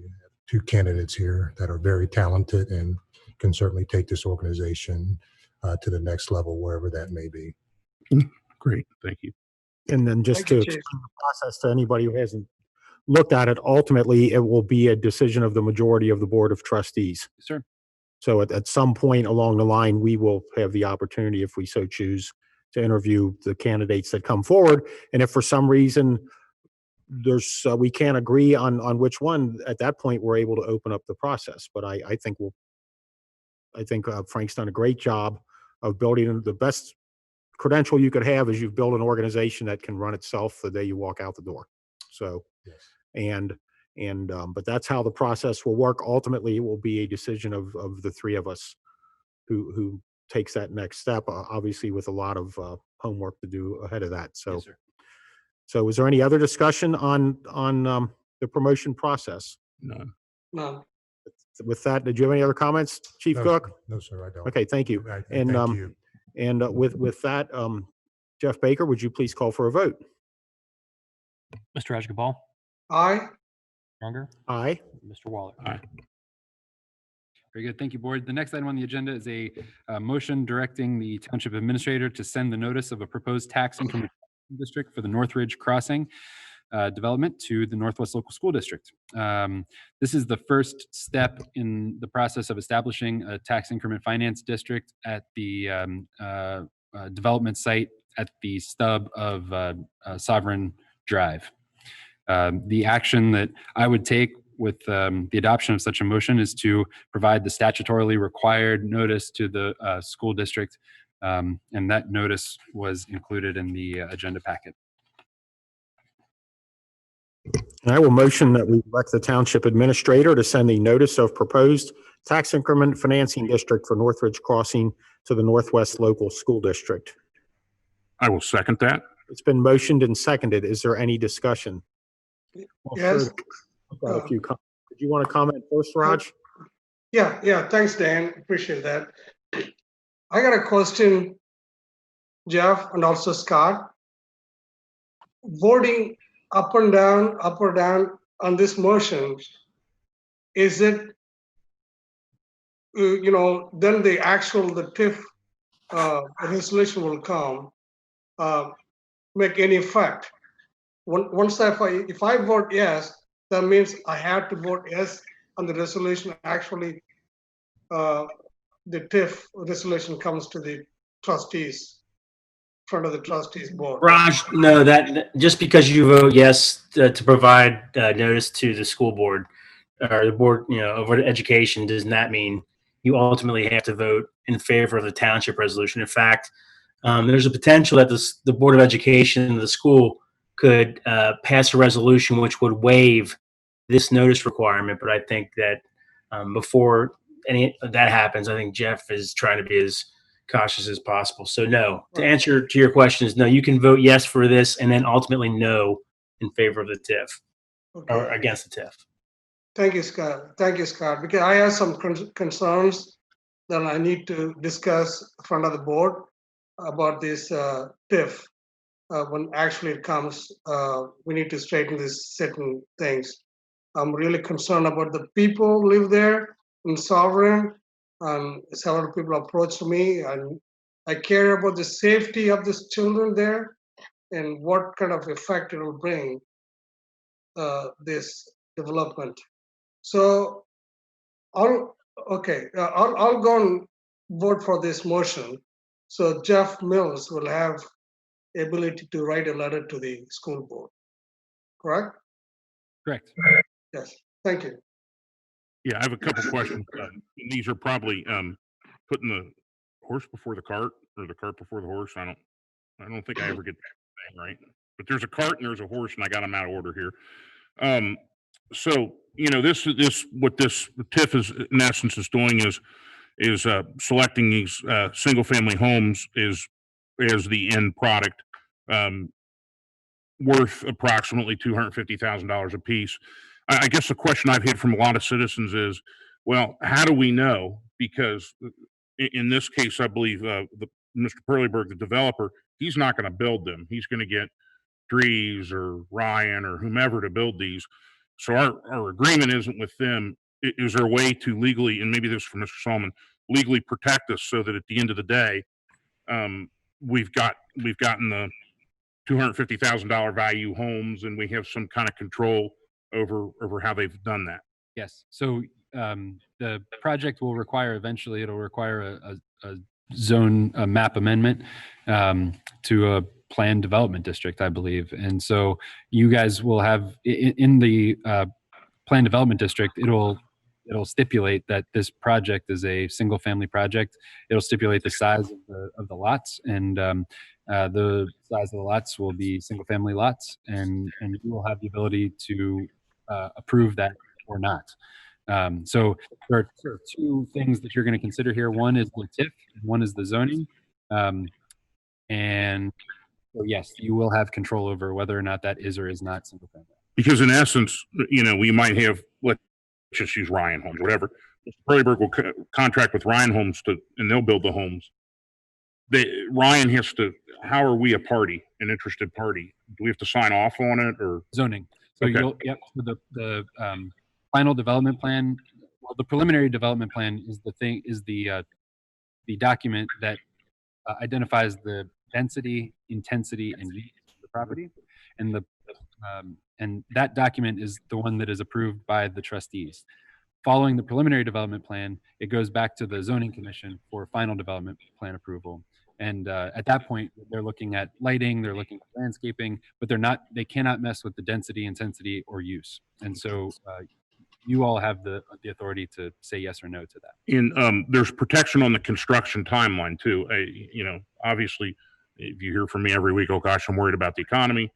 2 candidates here that are very talented and can certainly take this organization to the next level, wherever that may be. Great, thank you. And then just Thank to you, explain Chief. the process to anybody who hasn't looked at it, ultimately, it will be a decision of the majority of the Board of Trustees. Sure. So at some point along the line, we will have the opportunity, if we so choose, to interview the candidates that come forward. And if for some reason we can't agree on which one, at that point, we're able to open up the process. But I think Frank's done a great job of building the best credential you could have is you've built an organization that can run itself the day you walk out the door. So, Yes. but that's how the process will work. Ultimately, it will be a decision of the three of us who takes that next step, obviously with a lot of homework to do ahead of that. So, Yes, sir. so is there any other discussion on the promotion process? None. No. With that, did you have any other comments, Chief No, Cook? No, sir, I don't. Okay, thank you. And, Thank you. And with that, Jeff Baker, would you please call for a vote? Mr. Rajagopal, Aye. Younger, Aye. Mr. Waller. Aye. Very good. Thank you, Board. The next item on the agenda is a motion directing the Township Administrator to send the notice of a proposed tax increment district for the Northridge Crossing development to the Northwest Local School District. This is the first step in the process of establishing a tax increment finance district at the development site at the stub of Sovereign Drive. The action that I would take with the adoption of such a motion is to provide the statutorily required notice to the school district, and that notice was included in the agenda packet. And I will motion that we direct the Township Administrator to send the notice of proposed tax increment financing district for Northridge Crossing to the Northwest Local School District. I will second that. It's been motioned and seconded. Is there any discussion? Well, Yes. sure. I've got a few comments. Did you want to comment first, Raj? Yeah. Thanks, Dan. Appreciate that. I got a question, Jeff, and also Scott. Voting up or down on this motion, is it, then the TIF resolution will come, make any effect? If I vote yes, that means I have to vote yes on the resolution. Actually, the TIF resolution comes to the trustees, front of the trustees board. Raj, no, that just because you vote yes to provide notice to the school board or the board, of education, does not mean you ultimately have to vote in favor of the township resolution. In fact, there's a potential that the Board of Education of the school could pass a resolution which would waive this notice requirement. But I think that before any of that happens, I think Jeff is trying to be as cautious as possible. So no, to answer to your question is no, you can vote yes for this and then ultimately no in favor of the TIF or against the TIF. Thank you, Scott. Because I have some concerns that I need to discuss in front of the board about this TIF. When actually it comes, we need to straighten these certain things. I'm really concerned about the people who live there in Sovereign. Several people approached me, and I care about the safety of these children there and what kind of effect it will bring, this development. So I'll go and vote for this motion. So Jeff Mills will have ability to write a letter to the school board. Correct? Correct. Yes. Thank you. Yeah, I have a couple questions. And these are probably putting the horse before the cart or the cart before the horse. I don't think I ever get that thing right. But there's a cart and there's a horse, and I got them out of order here. So what this TIF is in essence is doing is selecting these single family homes as the end product, worth approximately $250,000 a piece. I guess the question I've had from a lot of citizens is, well, how do we know? Because in this case, I believe Mr. Perleyberg, the developer, he's not going to build them. He's going to get Dries or Ryan or whomever to build these. So our agreement isn't with them. Is there a way to legally, and maybe this is for Mr. Solomon, legally protect us so that at the end of the day, we've gotten the $250,000 value homes, and we have some kind of control over how they've done that. Yes. So the project will require, eventually it'll require a zone, a map amendment to a planned development district, I believe. And so you guys will have in the planned development district, it'll stipulate that this project is a single family project. It'll stipulate the size of the lots, and the size of the lots will be single family lots, and you will have the ability to approve that or not. So there are two things that you're going to consider here. One is the TIF, and one is the zoning. And so yes, you will have control over whether or not that is or is not single family. Because in essence, we might have, let's just use Ryan Homes, whatever. Mr. Perryberg will contract with Ryan Homes and they'll build the homes. Ryan has to, how are we a party, an interested party? Do we have to sign off on it or? Zoning. So Okay. So the final development plan, well, the preliminary development plan is the document that identifies the density, intensity, and use of the property, and that document is the one that is approved by the trustees. Following the preliminary development plan, it goes back to the zoning commission for final development plan approval. And at that point, they're looking at lighting, they're looking at landscaping, but they cannot mess with the density, intensity, or use. And so you all have the authority to say yes or no to that. There's protection on the construction timeline too. Obviously, if you hear from me every week, oh gosh, I'm worried about the economy.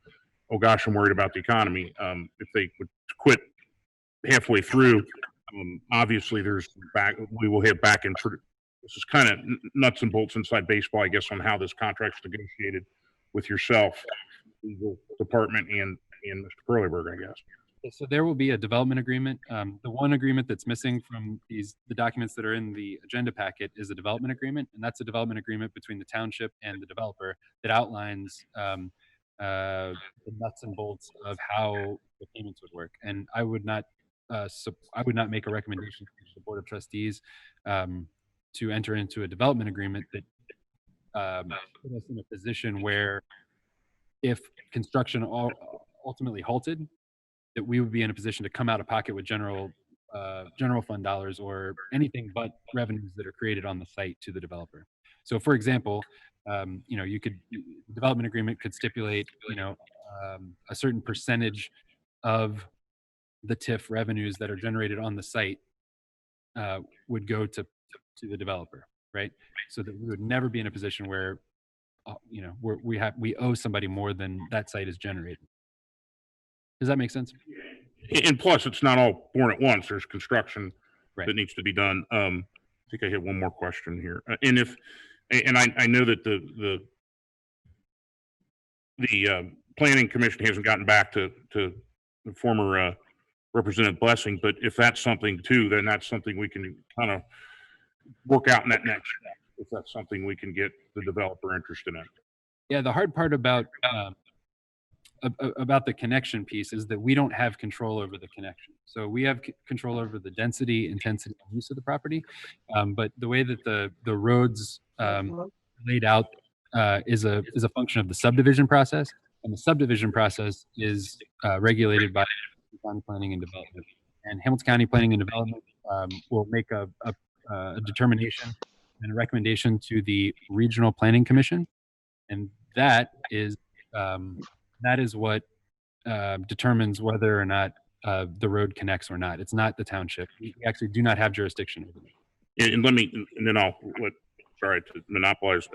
Oh gosh, I'm worried about the economy. If they would quit halfway through, obviously we will have back in. This is kind of nuts and bolts inside baseball, I guess, on how this contract's negotiated with yourself, legal department, and Mr. Perryberg, I guess. So there will be a development agreement. The one agreement that's missing from the documents that are in the agenda packet is a development agreement, and that's a development agreement between the township and the developer that outlines the nuts and bolts of how the payments would work. And I would not make a recommendation to the Board of Trustees to enter into a development agreement that put us in a position where, if construction ultimately halted, that we would be in a position to come out of pocket with general fund dollars or anything but revenues that are created on the site to the developer. So, for example, development agreement could stipulate, a certain percentage of the TIF revenues that are generated on the site would go to the developer, right? So that we would never be in a position where, we owe somebody more than that site is generated. Does that make sense? And plus, it's not all born at once. There's construction Right. that needs to be done. I think I have one more question here. I know that the planning commission hasn't gotten back to the former Representative Blessing, but if that's something too, then that's something we can kind of work out in that next step. If that's something we can get the developer interested in. Yeah, the hard part about the connection piece is that we don't have control over the connection. So we have control over the density, intensity, and use of the property. But the way that the roads laid out is a function of the subdivision process, and the subdivision process is regulated by Hamilton County Planning and Development. And Hamilton County Planning and Development will make a determination and a recommendation to the Regional Planning Commission, and that is what determines whether or not the road connects or not. It's not the township. We actually do not have jurisdiction over it. And then I'll sorry to monopolize,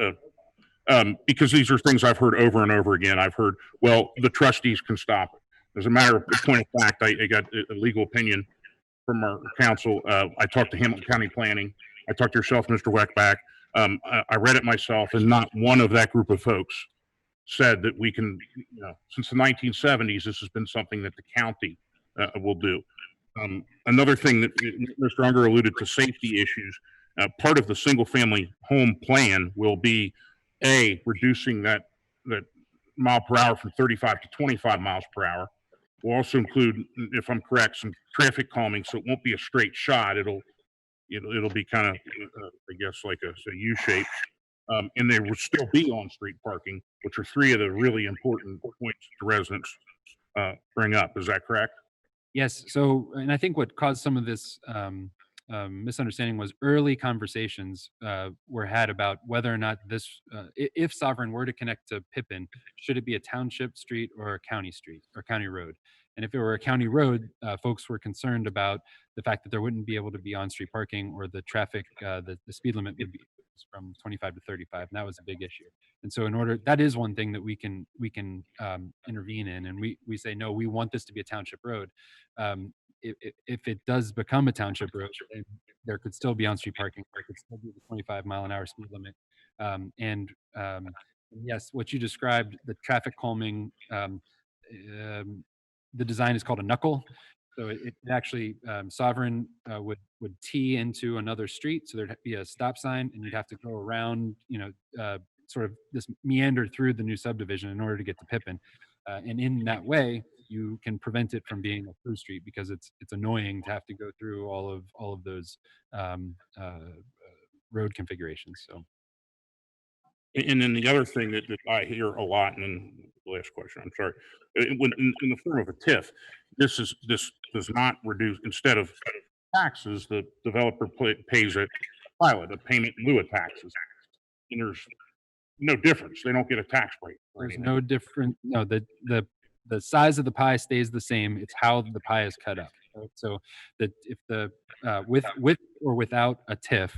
because these are things I've heard over and over again. I've heard, well, the trustees can stop it. As a matter of point of fact, I got a legal opinion from our counsel. I talked to Hamilton County Planning. I talked to yourself, Mr. Weckbach. I read it myself, and not one of that group of folks said that we can, since the 1970s, this has been something that the county will do. Another thing that Mr. Unger alluded to, safety issues. Part of the single family home plan will be reducing that mile per hour from 35 to 25 miles per hour. We'll also include, if I'm correct, some traffic calming, so it won't be a straight shot. It'll be kind of, I guess, like a U shape. And there will still be on-street parking, which are three of the really important points the residents bring up. Is that correct? Yes. So, and I think what caused some of this misunderstanding was early conversations were had about whether or not this, if Sovereign were to connect to Pippin, should it be a township street or a county street or county road? And if it were a county road, folks were concerned about the fact that there wouldn't be able to be on-street parking, or the traffic, the speed limit would be from 25 to 35, and that was a big issue. And so, in order, that is one thing that we can intervene in, and we say no, we want this to be a township road. If it does become a township road, then there could still be on-street parking. There could still be the 25-mile-an-hour speed limit. Yes, what you described, the traffic calming, the design is called a knuckle. So it actually, Sovereign would tee into another street. So there'd be a stop sign, and you'd have to go around, sort of this meander through the new subdivision in order to get to Pippin. And in that way, you can prevent it from being a through street, because it's annoying to have to go through all of those road configurations. So. And then the other thing that I hear a lot, and then the last question, I'm sorry, when in the form of a TIF, this does not reduce, instead of taxes, the developer pays a pilot, a payment in lieu of taxes. And there's no difference. They don't get a tax break. There's no different. No, the size of the pie stays the same. It's how the pie is cut up. Right? So that if the with or without a TIF,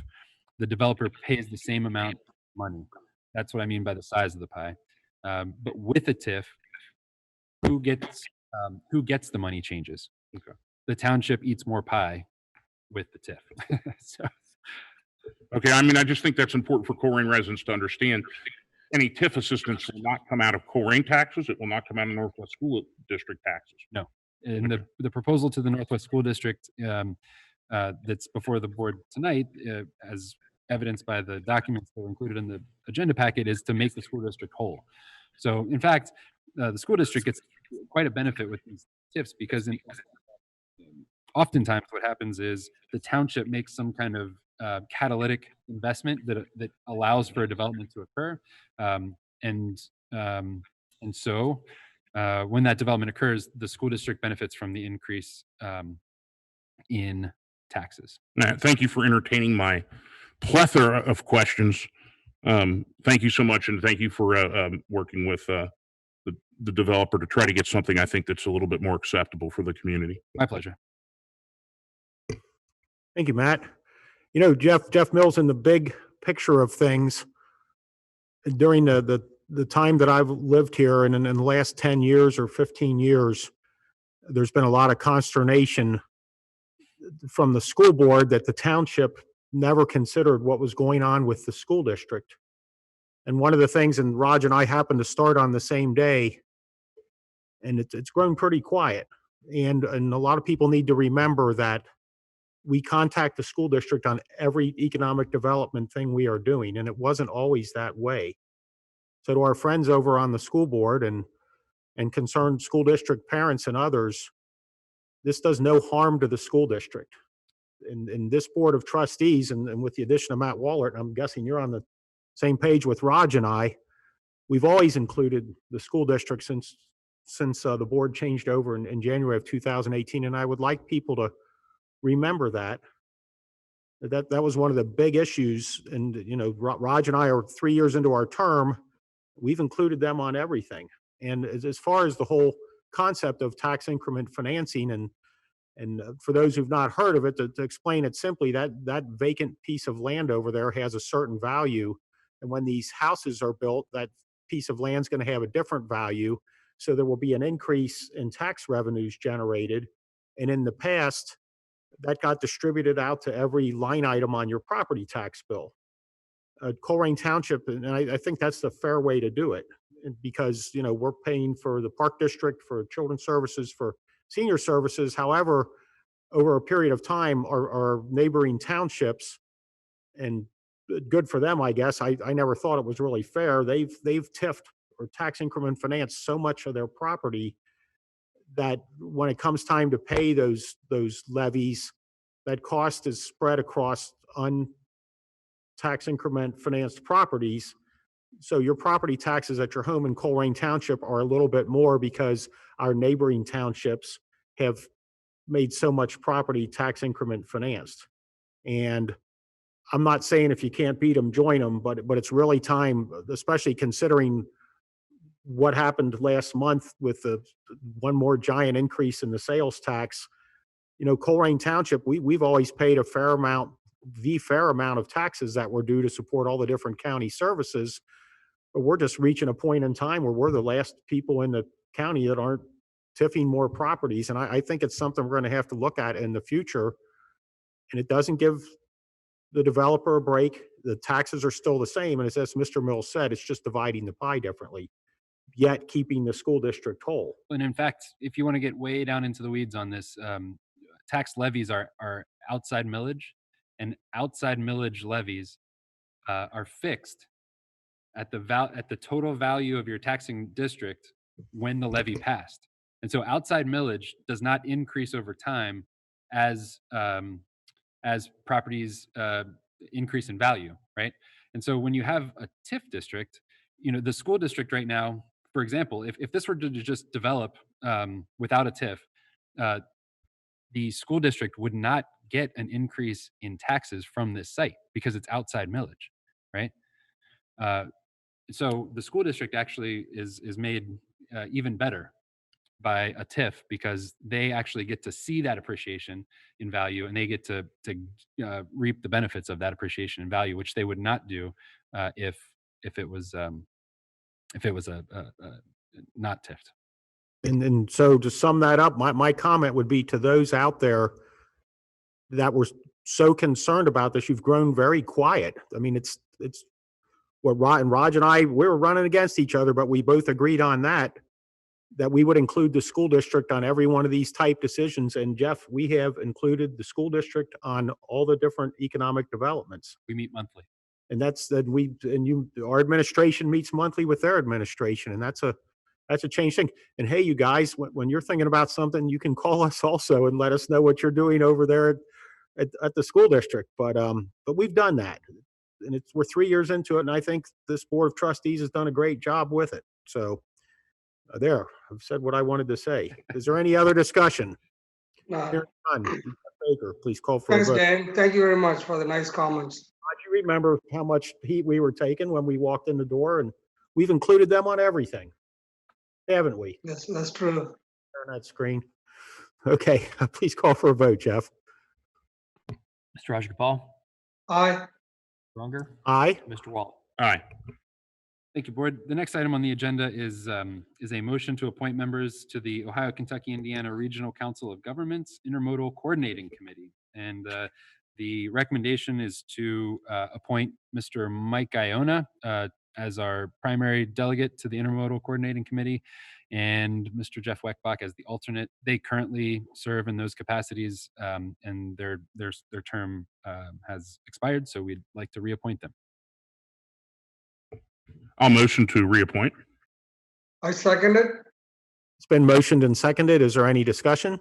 the developer pays the same amount of money. That's what I mean by the size of the pie. But with a TIF, who gets the money changes. Okay. The township eats more pie with the TIF. So. Okay, I mean, I just think that's important for Colerain residents to understand. Any TIF assistance will not come out of Colerain taxes. It will not come out of Northwest School District taxes. No. And the proposal to the Northwest School District that's before the board tonight, as evidenced by the documents that were included in the agenda packet, is to make the school district whole. So, in fact, the school district gets quite a benefit with these TIFs, because oftentimes what happens is the township makes some kind of catalytic investment that allows for a development to occur, and so when that development occurs, the school district benefits from the increase in taxes. Thank you for entertaining my plethora of questions. Thank you so much, and thank you for working with the developer to try to get something, I think, that's a little bit more acceptable for the community. My pleasure. Thank you, Matt. You know, Jeff Mills, in the big picture of things, during the time that I've lived here, and in the last 10 years or 15 years, there's been a lot of consternation from the school board that the township never considered what was going on with the school district. And one of the things, and Raj and I happened to start on the same day, and it's grown pretty quiet. And a lot of people need to remember that we contact the school district on every economic development thing we are doing, and it wasn't always that way. So to our friends over on the school board and concerned school district parents and others, this does no harm to the school district. In this board of trustees, and with the addition of Matt Wallert, I'm guessing you're on the same page with Raj and I, we've always included the school district since the board changed over in January of 2018. And I would like people to remember that was one of the big issues. And, you know, Raj and I are 3 years into our term. We've included them on everything. And as far as the whole concept of tax increment financing, and for those who've not heard of it, to explain it simply, that vacant piece of land over there has a certain value. And when these houses are built, that piece of land is going to have a different value. So there will be an increase in tax revenues generated. And in the past, that got distributed out to every line item on your property tax bill. Colerain Township, and I think that's the fair way to do it, because, you know, we're paying for the park district, for children's services, for senior services. However, over a period of time, our neighboring townships, and good for them, I guess, I never thought it was really fair. They've TIFed or tax increment financed so much of their property that when it comes time to pay those levies, that cost is spread across tax increment financed properties. So your property taxes at your home in Colerain Township are a little bit more because our neighboring townships have made so much property tax increment financed. And I'm not saying if you can't beat them, join them, but it's really time, especially considering what happened last month with the one more giant increase in the sales tax. You know, Colerain Township, we've always paid a fair amount of taxes that were due to support all the different county services. But we're just reaching a point in time where we're the last people in the county that aren't tiffing more properties. And I think it's something we're going to have to look at in the future. And it doesn't give the developer a break. The taxes are still the same. And as Mr. Mills said, it's just dividing the pie differently, yet keeping the school district whole. And in fact, if you want to get way down into the weeds on this, tax levies are outside millage, and outside millage levies are fixed at the total value of your taxing district when the levy passed. And so outside millage does not increase over time as properties increase in value, right? And so when you have a TIF district, you know, the school district right now, for example, if this were to just develop without a TIF, the school district would not get an increase in taxes from this site because it's outside millage, right? So the school district actually is made even better by a TIF because they actually get to see that appreciation in value, and they get to reap the benefits of that appreciation in value, which they would not do if it was not TIFed. And so to sum that up, my comment would be to those out there that were so concerned about this, you've grown very quiet. I mean, it's what Raj and I, we were running against each other, but we both agreed on that we would include the school district on every one of these type decisions. And Jeff, we have included the school district on all the different economic developments. We meet monthly. And our administration meets monthly with their administration. And that's a change thing. And hey, you guys, when you're thinking about something, you can call us also and let us know what you're doing over there at the school district. But we've done that, and we're 3 years into it. And I think this board of trustees has done a great job with it. So there, I've said what I wanted to say. Is there any other discussion? No. Hearing none. Baker, please call for a Thanks, vote. Dan. Thank you very much for the nice comments. Do you remember how much heat we were taking when we walked in the door? And we've included them on everything, haven't we? Yes, that's true. On that screen. Okay, please call for a vote, Jeff. Mr. Rajagopal, Aye. Stronger, Aye. Mr. Wall. Aye. Thank you, board. The next item on the agenda is a motion to appoint members to the Ohio, Kentucky, Indiana Regional Council of Governments Intermodal Coordinating Committee. And the recommendation is to appoint Mr. Mike Iona as our primary delegate to the Intermodal Coordinating Committee, and Mr. Jeff Weckbach as the alternate. They currently serve in those capacities, and their term has expired, so we'd like to reappoint them. I'll motion to reappoint. I second it. It's been motioned and seconded. Is there any discussion?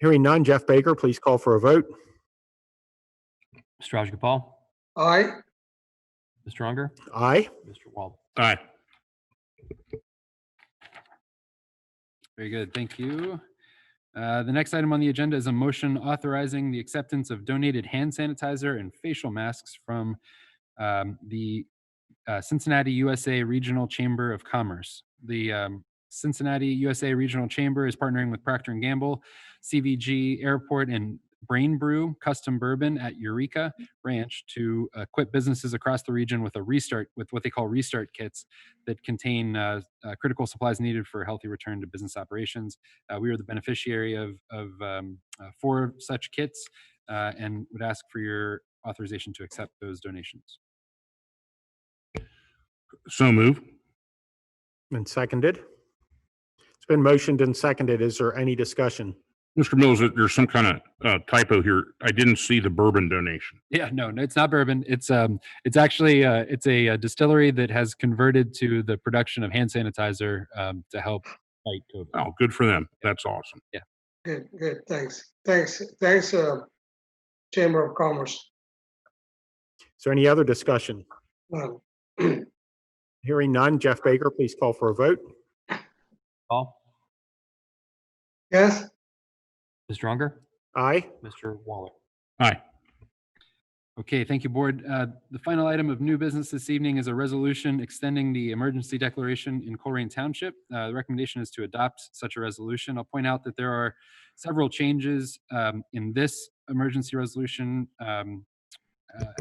Hearing none, Jeff Baker, please call for a vote. Mr. Rajagopal, Aye. Mr. Stronger, Aye. Mr. Wall. Aye. Very good, thank you. The next item on the agenda is a motion authorizing the acceptance of donated hand sanitizer and facial masks from the Cincinnati USA Regional Chamber of Commerce. The Cincinnati USA Regional Chamber is partnering with Procter & Gamble, CVG Airport, and Brain Brew Custom Bourbon at Eureka Ranch to equip businesses across the region with what they call restart kits that contain critical supplies needed for a healthy return to business operations. We are the beneficiary of 4 such kits and would ask for your authorization to accept those donations. So move. And seconded. It's been motioned and seconded. Is there any discussion? Mr. Mills, there's some kind of typo here. I didn't see the bourbon donation. Yeah, no, it's not bourbon. It's actually it's a distillery that has converted to the production of hand sanitizer to help fight COVID. Oh, good for them. That's awesome. Yeah. Good. Thanks, Chamber of Commerce. Is there any other discussion? No. Hearing none, Jeff Baker, please call for a vote. Paul, Yes. Mr. Unger, Aye. Mr. Waller. Aye. Okay, thank you, board. The final item of new business this evening is a resolution extending the emergency declaration in Colerain Township. The recommendation is to adopt such a resolution. I'll point out that there are several changes in this emergency resolution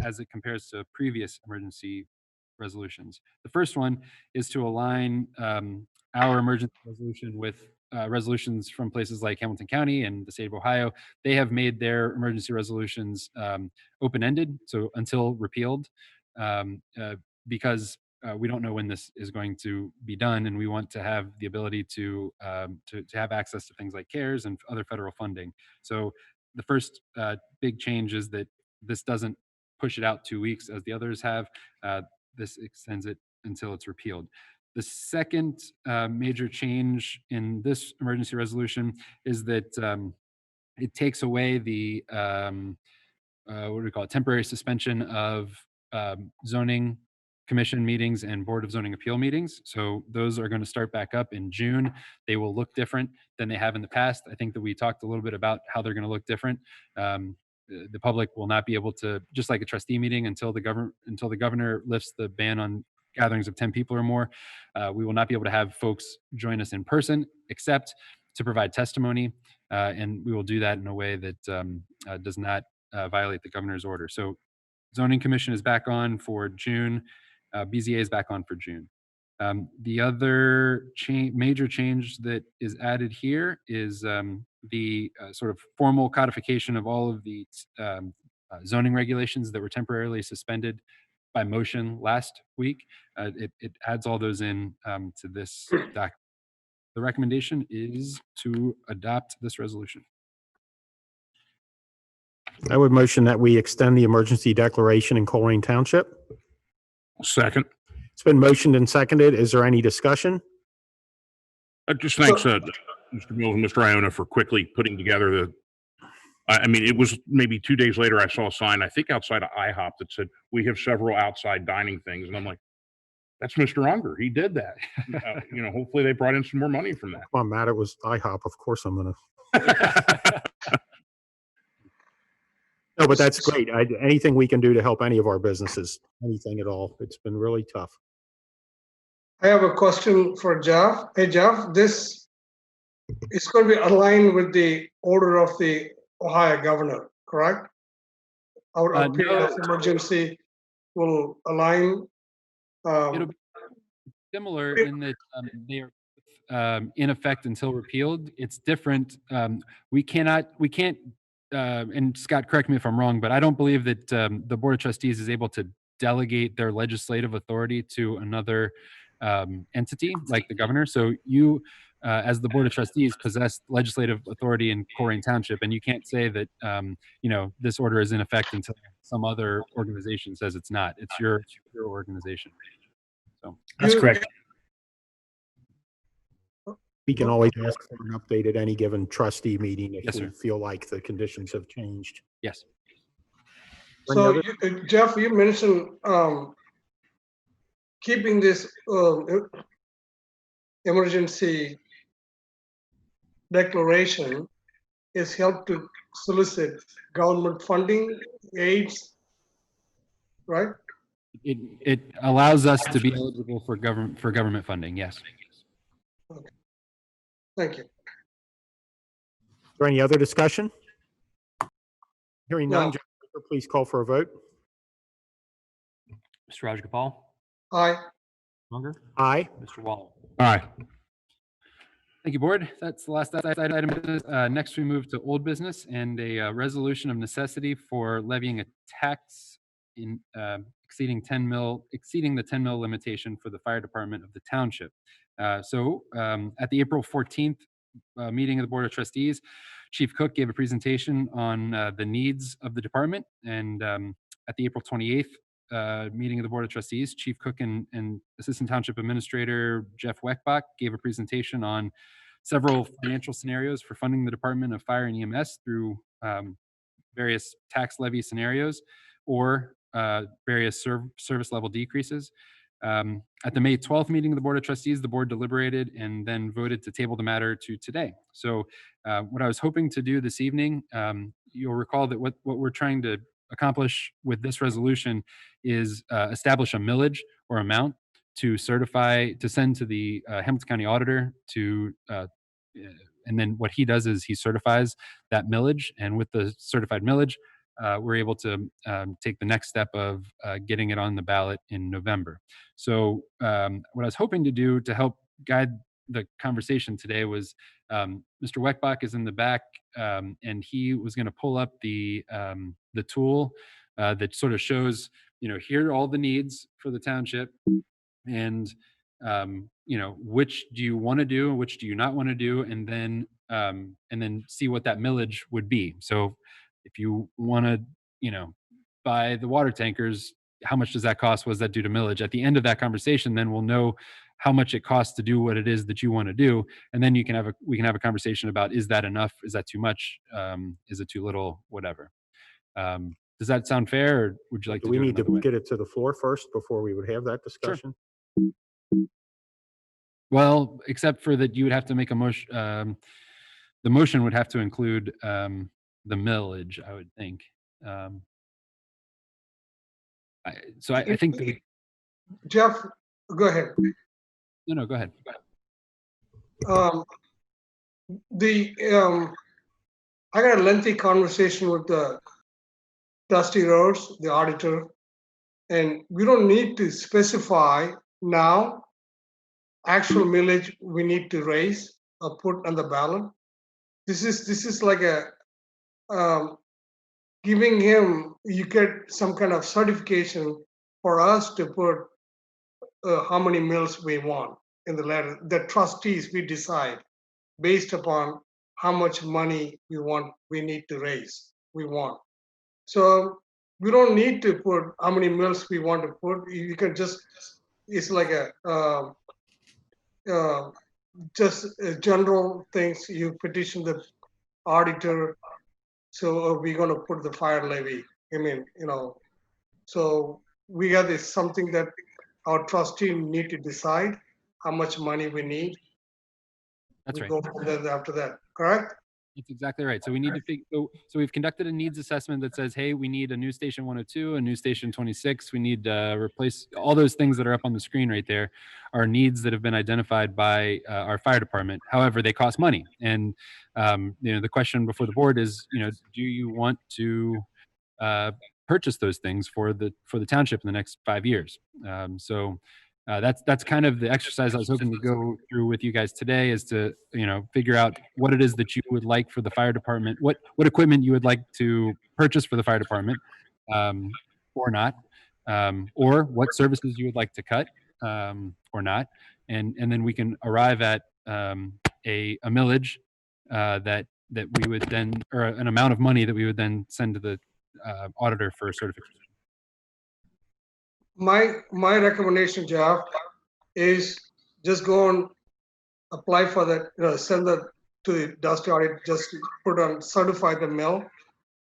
as it compares to previous emergency resolutions. The first one is to align our emergency resolution with resolutions from places like Hamilton County and the state of Ohio. They have made their emergency resolutions open-ended, so until repealed, because we don't know when this is going to be done, and we want to have the ability to have access to things like CARES and other federal funding. So the first big change is that this doesn't push it out 2 weeks as the others have. This extends it until it's repealed. The second major change in this emergency resolution is that it takes away the what do we call it, temporary suspension of zoning commission meetings and Board of Zoning Appeal meetings. So those are going to start back up in June. They will look different than they have in the past. I think that we talked a little bit about how they're going to look different. The public will not be able to, just like a trustee meeting, until the governor lifts the ban on gatherings of 10 people or more. We will not be able to have folks join us in person, except to provide testimony. And we will do that in a way that does not violate the governor's order. So zoning commission is back on for June. BZA is back on for June. The other major change that is added here is the sort of formal codification of all of the zoning regulations that were temporarily suspended by motion last week. It adds all those in to this document. The recommendation is to adopt this resolution. I would motion that we extend the emergency declaration in Colerain Township. Second. It's been motioned and seconded. Is there any discussion? Just thanks, Mr. Mills and Mr. Iona, for quickly putting together the. I mean, it was maybe 2 days later I saw a sign, I think outside of IHOP, that said, "We have several outside dining things," and I'm like, "That's Mr. Unger. He did that." You know, hopefully they brought in some more money from that. Come on, Matt. It was IHOP. Of course, I'm gonna. No, but that's great. Anything we can do to help any of our businesses, anything at all. It's been really tough. I have a question for Jeff. Hey, Jeff, this is going to be aligned with the order of the Ohio governor, correct? Our period of emergency will align. It'll be similar in that they are in effect until repealed. It's different. We can't, and Scott, correct me if I'm wrong, but I don't believe that the Board of Trustees is able to delegate their legislative authority to another entity like the governor. So you, as the Board of Trustees, possess legislative authority in Colerain Township, and you can't say that you know, this order is in effect until some other organization says it's not. It's your organization. So That's correct. We can always ask for an update at any given trustee meeting if Yes, we sir. feel like the conditions have changed. yes. So, Jeff, you mentioned keeping this emergency declaration is help to solicit government funding, aids, right? It allows us to be eligible for government funding. Yes. Okay. Thank you. Is there any other discussion? Hearing none, No. Jennifer, please call for a vote. Mr. Rajagopal, Aye. Unger, Aye. Mr. Waller. Aye. Thank you, board. That's the last item. Next, we move to old business and a resolution of necessity for levying a tax in exceeding the 10 mil limitation for the fire department of the township. So at the April 14th meeting of the Board of Trustees, Chief Cook gave a presentation on the needs of the department. And at the April 28th meeting of the Board of Trustees, Chief Cook and Assistant Township Administrator Jeff Weckbach gave a presentation on several financial scenarios for funding the Department of Fire and EMS through various tax levy scenarios or various service level decreases. At the May 12th meeting of the Board of Trustees, the board deliberated and then voted to table the matter to today. So what I was hoping to do this evening, you'll recall that what we're trying to accomplish with this resolution is establish a millage or amount to certify, to send to the Hamilton County Auditor to, and then what he does is he certifies that millage, and with the certified millage, we're able to take the next step of getting it on the ballot in November. So what I was hoping to do to help guide the conversation today was Mr. Weckbach is in the back, and he was going to pull up the tool that sort of shows, here are all the needs for the township, and which do you want to do, which do you not want to do, and then see what that millage would be. So if you want to, buy the water tankers, how much does that cost? What does that do to millage? At the end of that conversation, then we'll know how much it costs to do what it is that you want to do, and then we can have a conversation about, is that enough? Is that too much? Is it too little? Whatever. Does that sound fair, or would you like Do to we do it need to another way? get it to the floor first before we would have that discussion? Well, except for that, you would have to make a motion. The motion would have to include the millage, I would think. I think that, Jeff, go ahead. no, go ahead. I got a lengthy conversation with the Trustee Rose, the auditor, and we don't need to specify now actual millage we need to raise or put on the ballot. This is like a giving him, you get some kind of certification for us to put how many mills we want in the letter. The trustees, we decide based upon how much money we need to raise, we want. So we don't need to put how many mills we want to put. You can just, it's like just general things. You petition the auditor, so we're going to put the fire levy. So we got this something that our trustee need to decide how much money we need. That's right. Go from there after that, correct? That's exactly right. So we need to figure, so we've conducted a needs assessment that says, hey, we need a new station 102, a new station 26. We need to replace all those things that are up on the screen right there are needs that have been identified by our fire department. However, they cost money. And, the question before the board is, do you want to purchase those things for the township in the next 5 years? That's kind of the exercise I was hoping to go through with you guys today, is to figure out what it is that you would like for the fire department, what equipment you would like to purchase for the fire department, or not, or what services you would like to cut, or not, and then we can arrive at a millage that we would then, or an amount of money that we would then send to the auditor for certification. My recommendation, Jeff, is just go and apply for that, send that to the Dusty Audit, just put on certify the mill.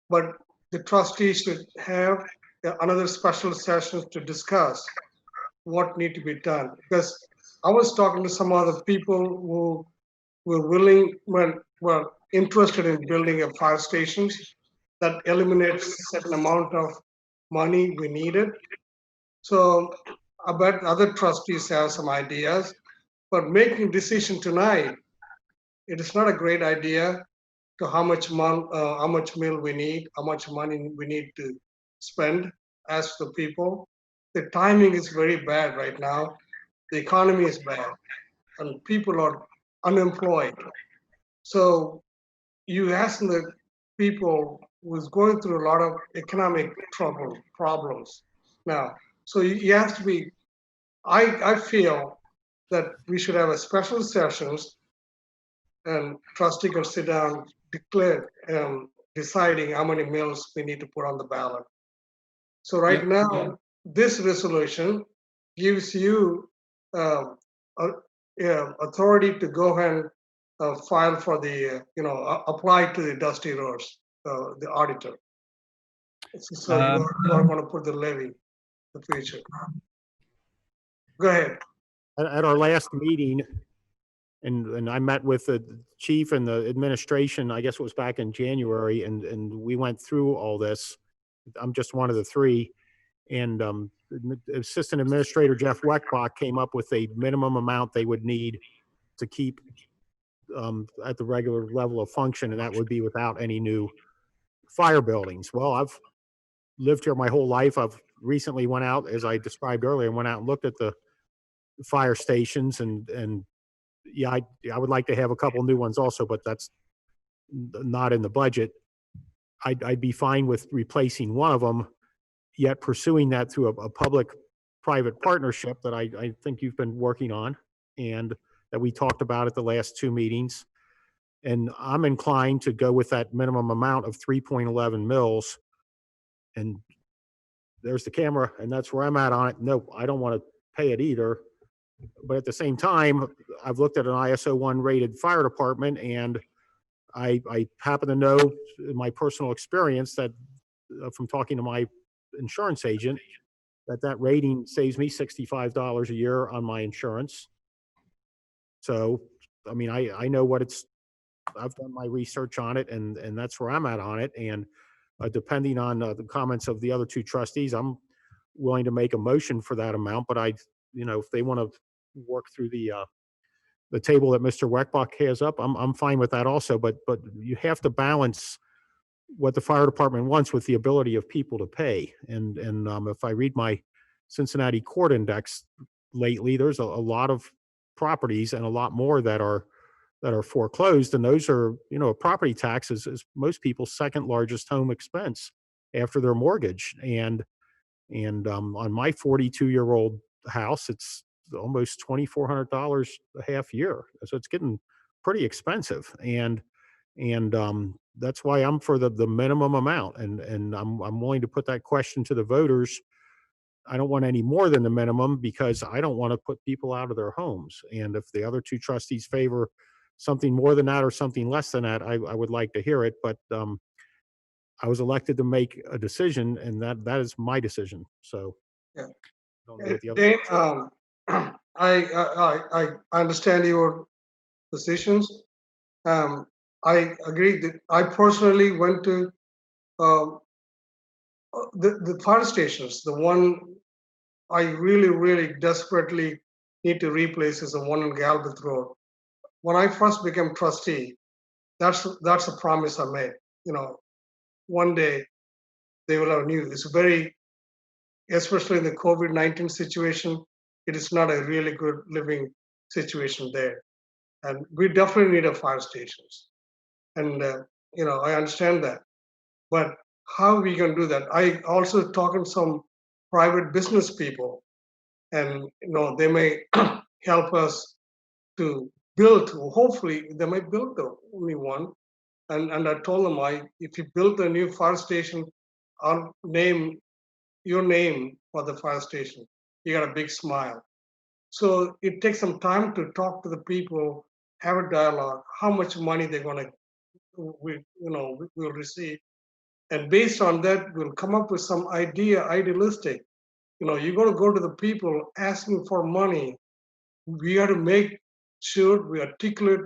But the trustees should have another special session to discuss what need to be done. Because I was talking to some other people who were willing, were interested in building a fire stations that eliminates a certain amount of money we needed. So I bet other trustees have some ideas, but making decision tonight, it is not a great idea to how much mill we need, how much money we need to spend as the people. The timing is very bad right now. The economy is bad and people are unemployed. So you ask the people who's going through a lot of economic problems now. So you have to be, I feel that we should have a special sessions and trustee can sit down, declare, deciding how many mills we need to put on the ballot. So right now, this resolution gives you authority to go ahead and file for the, apply to the Dusty Rose, the auditor. So you are going to put the levy. The future. Go ahead. At our last meeting, and I met with the chief and the administration, I guess it was back in January, and we went through all this. I'm just one of the three. And Assistant Administrator Jeff Weckbach came up with a minimum amount they would need to keep at the regular level of function, and that would be without any new fire buildings. Well, I've lived here my whole life. I've recently went out, as I described earlier, and went out and looked at the fire stations, and yeah, I would like to have a couple new ones also, but that's not in the budget. I'd be fine with replacing one of them, yet pursuing that through a public-private partnership that I think you've been working on and that we talked about at the last two meetings. And I'm inclined to go with that minimum amount of 3.11 mils. And there's the camera, and that's where I'm at on it. No, I don't want to pay it either. But at the same time, I've looked at an ISO 1 rated fire department, and I happen to know in my personal experience that from talking to my insurance agent, that rating saves me $65 a year on my insurance. So, I mean, I know what I've done my research on it, and that's where I'm at on it. And depending on the comments of the other two trustees, I'm willing to make a motion for that amount. But if they want to work through the table that Mr. Weckbach has up, I'm fine with that also. But you have to balance what the fire department wants with the ability of people to pay. And if I read my Cincinnati Court Index lately, there's a lot of properties and a lot more that are foreclosed, and those are, property tax is most people's second largest home expense after their mortgage. And on my 42-year-old house, it's almost $2,400 a half year. So it's getting pretty expensive. And that's why I'm for the minimum amount. And I'm willing to put that question to the voters. I don't want any more than the minimum because I don't want to put people out of their homes. And if the other two trustees favor something more than that or something less than that, I would like to hear it. But I was elected to make a decision, and that is my decision. So yeah. I don't know what the other Dane, I understand your positions. I agree that I personally went to the fire stations. The one I really desperately need to replace is the one on Galbraith Road. When I first became trustee, that's a promise I made. One day they will have new. It's especially in the COVID-19 situation, it is not a really good living situation there. And we definitely need a fire stations. And, I understand that. But how we can do that? I also talking to some private business people, and, they may help us to build, hopefully they might build the only one. And I told them, if you build a new fire station, I'll name your name for the fire station. You got a big smile. So it takes some time to talk to the people, have a dialogue, how much money they're going to, we'll receive. And based on that, we'll come up with some idealistic. You're going to go to the people asking for money. We got to make sure we articulate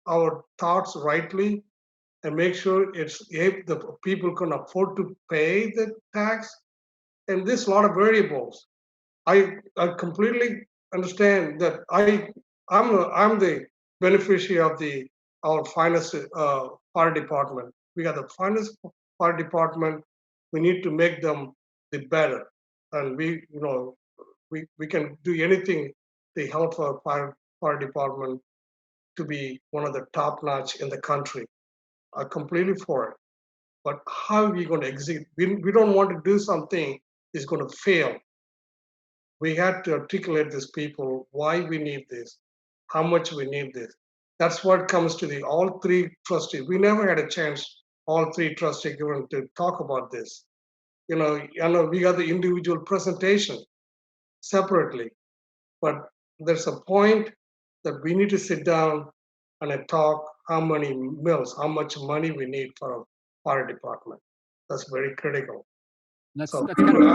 our thoughts rightly and make sure if the people can afford to pay the tax. And there's a lot of variables. I completely understand that I'm the beneficiary of our finest fire department. We got the finest fire department. We need to make them the better, and we can do anything to help our fire department to be one of the top notch in the country. I'm completely for it. But how are we going to execute? We don't want to do something that's going to fail. We had to articulate these people why we need this, how much we need this. That's what comes to all three trustees. We never had a chance, all three trustees given to talk about this. I know we got the individual presentation separately, but there's a point that we need to sit down and talk how many mills, how much money we need for a fire department. That's very critical. That's So kind of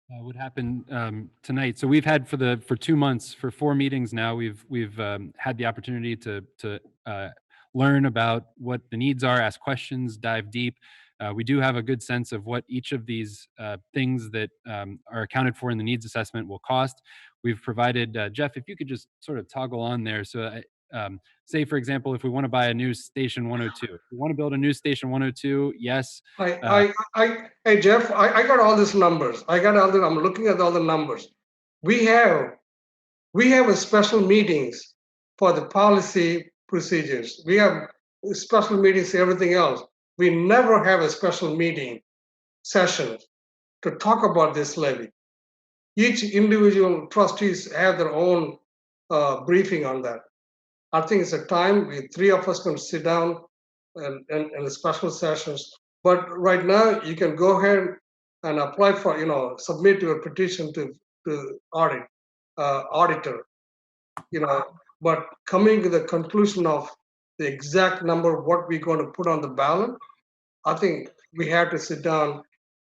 would happen tonight. So we've had for 2 months, for 4 meetings now, we've had the opportunity to learn about what the needs are, ask questions, dive deep. We do have a good sense of what each of these things that are accounted for in the needs assessment will cost. We've provided, Jeff, if you could just sort of toggle on there. So say, for example, if we want to buy a new station 102, if we want to build a new station 102, yes. Hey, Jeff, I got all these numbers. I'm looking at all the numbers. We have a special meetings for the policy procedures. We have special meetings, everything else. We never have a special meeting session to talk about this levy. Each individual trustees have their own briefing on that. I think it's a time we 3 of us can sit down and the special sessions. But right now, you can go ahead and apply for, submit your petition to auditor, but coming to the conclusion of the exact number, what we're going to put on the ballot, I think we have to sit down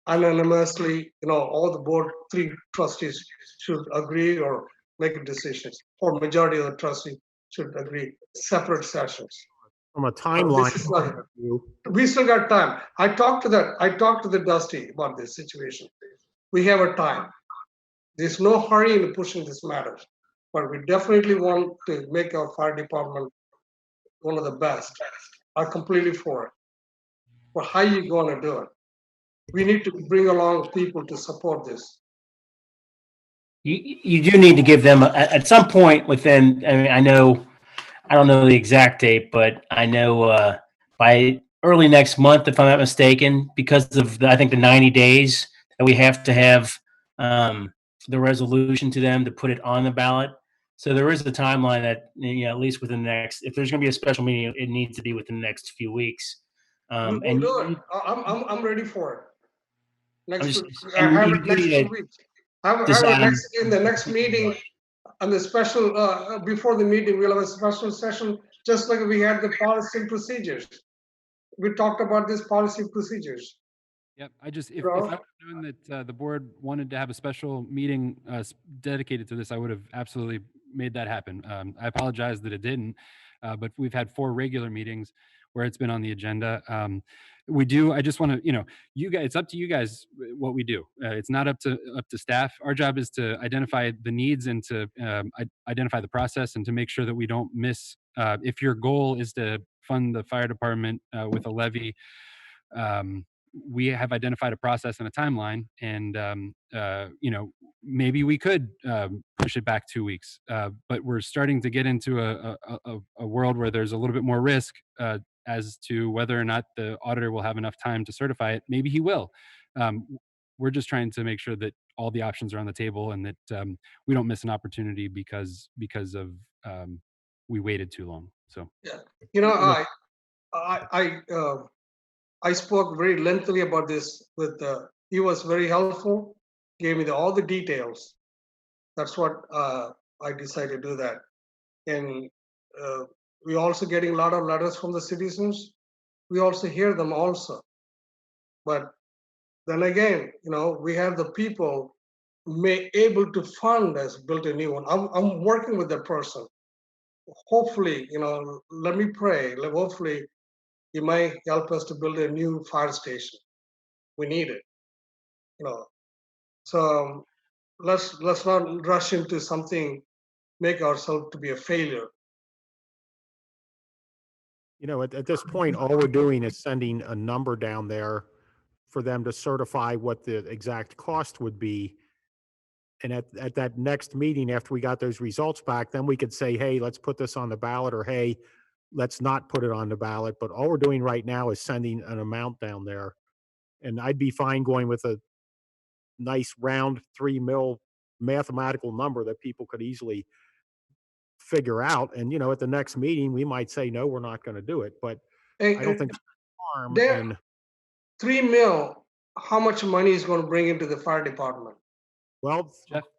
anonymously, all the board, 3 trustees should agree or make decisions, or majority of the trustees should agree, separate sessions. From a timeline point of view, We still got time. I talked to the Dusty about this situation. We have a time. There's no hurry in pushing this matter, but we definitely want to make our fire department one of the best. I'm completely for it. But how you going to do it? We need to bring along people to support this. You do need to give them at some point within. I mean, I don't know the exact date, but I know by early next month, if I'm not mistaken, because of I think the 90 days that we have to have the resolution to them to put it on the ballot. So there is a timeline that at least within the next, if there's going to be a special meeting, it needs to be within the next few weeks. We'll do it. I'm ready for it. Next week. I have it next 2 weeks. Have it in the next meeting, and the special before the meeting, we'll have a special session, just like we had the policy procedures. We talked about these policy procedures. Yep. If I would have known that the board wanted to have a special meeting dedicated to this, I would have absolutely made that happen. I apologize that it didn't, but we've had 4 regular meetings where it's been on the agenda. I just want to, you guys, it's up to you guys what we do. It's not up to staff. Our job is to identify the needs and to identify the process and to make sure that we don't miss. If your goal is to fund the fire department with a levy, we have identified a process and a timeline, and maybe we could push it back 2 weeks, but we're starting to get into a world where there's a little bit more risk as to whether or not the auditor will have enough time to certify it. Maybe he will. We're just trying to make sure that all the options are on the table and that we don't miss an opportunity because of we waited too long. So yeah, I spoke very lengthily about this with. He was very helpful. Gave me all the details. That's what I decided to do that, and we're also getting a lot of letters from the citizens. We also hear them also, but then again, we have the people may able to fund us build a new one. I'm working with that person. Hopefully, let me pray. Hopefully, he might help us to build a new fire station. We need it, So let's not rush into something, make ourselves to be a failure. At this point, all we're doing is sending a number down there for them to certify what the exact cost would be. And at that next meeting, after we got those results back, then we could say, hey, let's put this on the ballot, or hey, let's not put it on the ballot. But all we're doing right now is sending an amount down there. And I'd be fine going with a nice round 3 mil mathematical number that people could easily figure out. And, at the next meeting, we might say, no, we're not going to do it. But I don't think harm. And 3 mil, how much money is going to bring into the fire department? Well,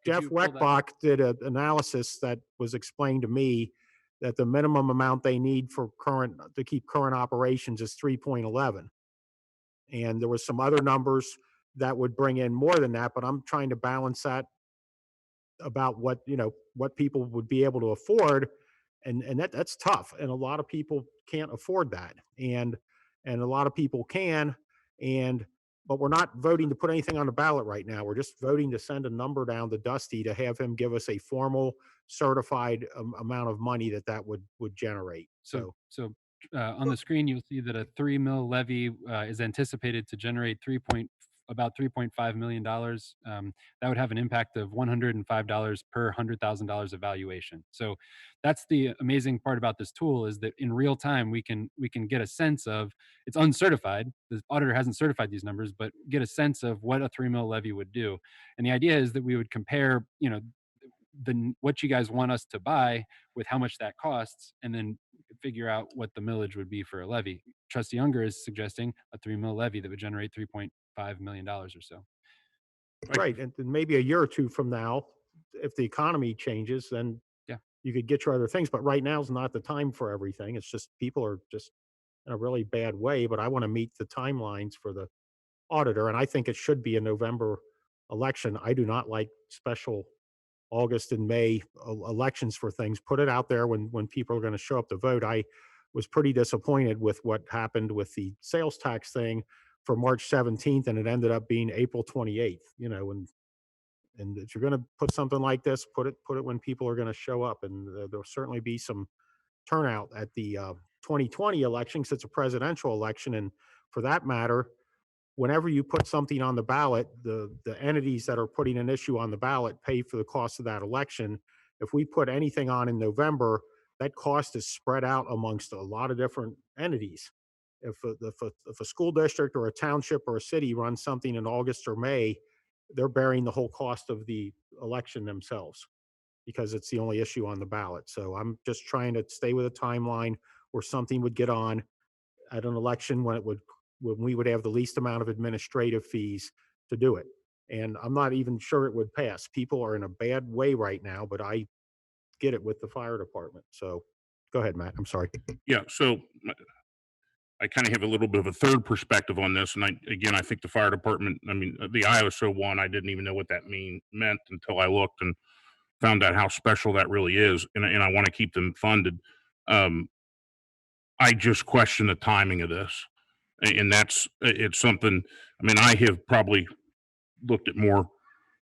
Jeff Weckbach did an analysis that was explained to me that the minimum amount they need to keep current operations is 3.11. And there was some other numbers that would bring in more than that, but I'm trying to balance that about what, what people would be able to afford. And that's tough. And a lot of people can't afford that. And a lot of people can. But we're not voting to put anything on the ballot right now. We're just voting to send a number down to Dusty to have him give us a formal certified amount of money that would generate. So on the screen, you'll see that a 3 mil levy is anticipated to generate about $3.5 million. That would have an impact of $105 per $100,000 of valuation. So that's the amazing part about this tool, is that in real time we can get a sense of, it's uncertified, the auditor hasn't certified these numbers, but get a sense of what a 3 mil levy would do. And the idea is that we would compare, what you guys want us to buy with how much that costs, and then figure out what the millage would be for a levy. Trustee Unger is suggesting a 3 mil levy that would generate $3.5 million or so. Right. And then maybe a year or two from now, if the economy changes, then you could get your other things. But right now is not the time for everything. It's just people are just in a really bad way. But I want to meet the timelines for the auditor. And I think it should be a November election. I do not like special August and May elections for things. Put it out there when people are going to show up to vote. I was pretty disappointed with what happened with the sales tax thing for March 17th, and it ended up being April 28th, and if you're going to put something like this, put it when people are going to show up, and there'll certainly be some turnout at the 2020 election, because it's a presidential election. And for that matter, whenever you put something on the ballot, the entities that are putting an issue on the ballot pay for the cost of that election. If we put anything on in November, that cost is spread out amongst a lot of different entities. If a school district or a township or a city runs something in August or May, they're bearing the whole cost of the election themselves, because it's the only issue on the ballot. So I'm just trying to stay with a timeline where something would get on at an election when we would have the least amount of administrative fees to do it. And I'm not even sure it would pass. People are in a bad way right now, but I get it with the fire department. So go ahead, Matt. I'm sorry. Yeah, so I kind of have a little bit of a third perspective on this. And I think the fire department, the ISO one, I didn't even know what that meant until I looked and found out how special that really is. And I want to keep them funded. I just question the timing of this. And it's something, I have probably looked at more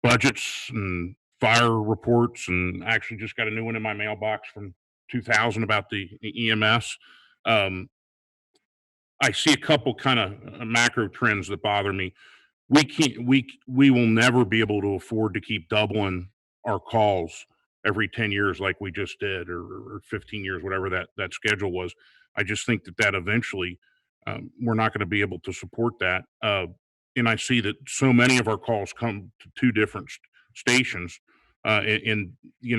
budgets and fire reports, and actually just got a new one in my mailbox from 2000 about the EMS. I see a couple kind of macro trends that bother me. We will never be able to afford to keep doubling our calls every 10 years like we just did, or 15 years, whatever that schedule was. I just think that eventually we're not going to be able to support that. And I see that so many of our calls come to two different stations. And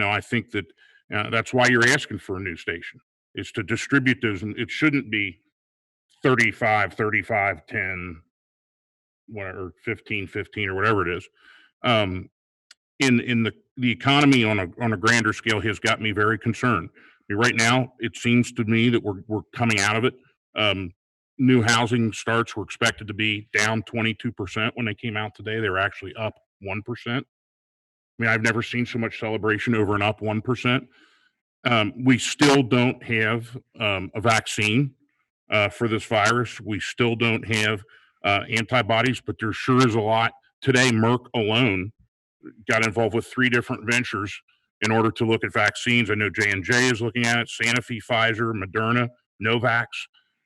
I think that that's why you're asking for a new station, is to distribute those. And it shouldn't be 35, 10, or 15, or whatever it is. In the economy on a grander scale has got me very concerned. Right now, it seems to me that we're coming out of it. New housing starts were expected to be down 22% when they came out today. They were actually up 1%. I've never seen so much celebration over an up 1%. We still don't have a vaccine for this virus. We still don't have antibodies, but there sure is a lot. Today, Merck alone got involved with 3 different ventures in order to look at vaccines. I know J&J is looking at it, Sanofi, Pfizer, Moderna, Novavax.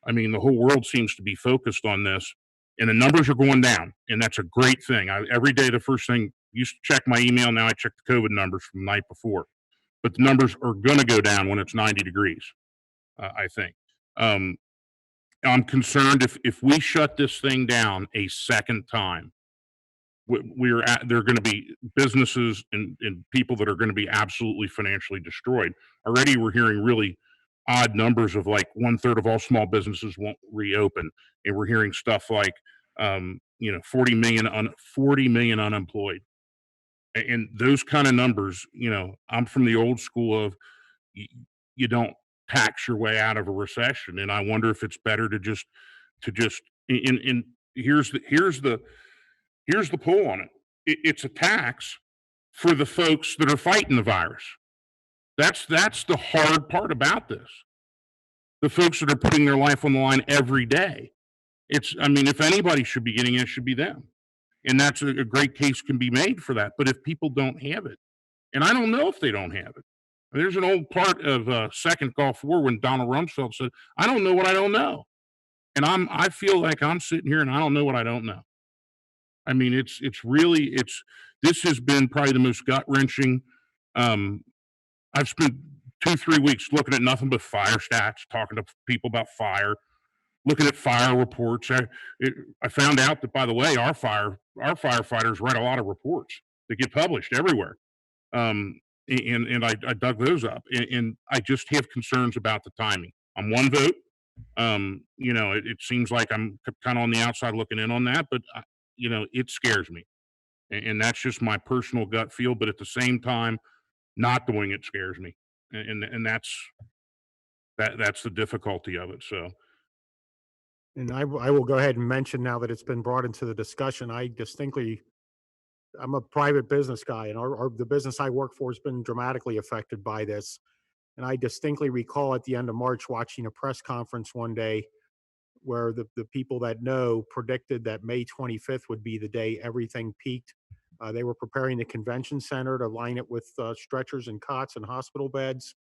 The whole world seems to be focused on this, and the numbers are going down, and that's a great thing. Every day, the first thing, used to check my email, now I check the COVID numbers from the night before. But the numbers are going to go down when it's 90 degrees, I think. I'm concerned if we shut this thing down a second time, there are going to be businesses and people that are going to be absolutely financially destroyed. Already we're hearing really odd numbers of like 1/3 of all small businesses won't reopen. And we're hearing stuff like, 40 million unemployed. And those kind of numbers, I'm from the old school of you don't tax your way out of a recession. And I wonder if it's better to just, and here's the Here's the pull on it. It's a tax for the folks that are fighting the virus. That's the hard part about this. The folks that are putting their life on the line every day. I mean, if anybody should be getting it, it should be them. And that's a great case can be made for that. But if people don't have it, and I don't know if they don't have it. There's an old part of Second Gulf War when Donald Rumsfeld said, I don't know what I don't know. And I feel like I'm sitting here and I don't know what I don't know. I mean, this has been probably the most gut wrenching. I've spent 2-3 weeks looking at nothing but fire stats, talking to people about fire, looking at fire reports. I found out that, by the way, our firefighters write a lot of reports that get published everywhere. And I dug those up, and I just have concerns about the timing. I'm one vote. It seems like I'm kind of on the outside looking in on that, but it scares me, and that's just my personal gut feel. But at the same time, not doing it scares me, and that's the difficulty of it. So. And I will go ahead and mention now that it's been brought into the discussion, I'm a private business guy, and the business I work for has been dramatically affected by this. And I distinctly recall at the end of March watching a press conference one day where the people that know predicted that May 25th would be the day everything peaked. They were preparing the convention center to line it with stretchers and cots and hospital beds.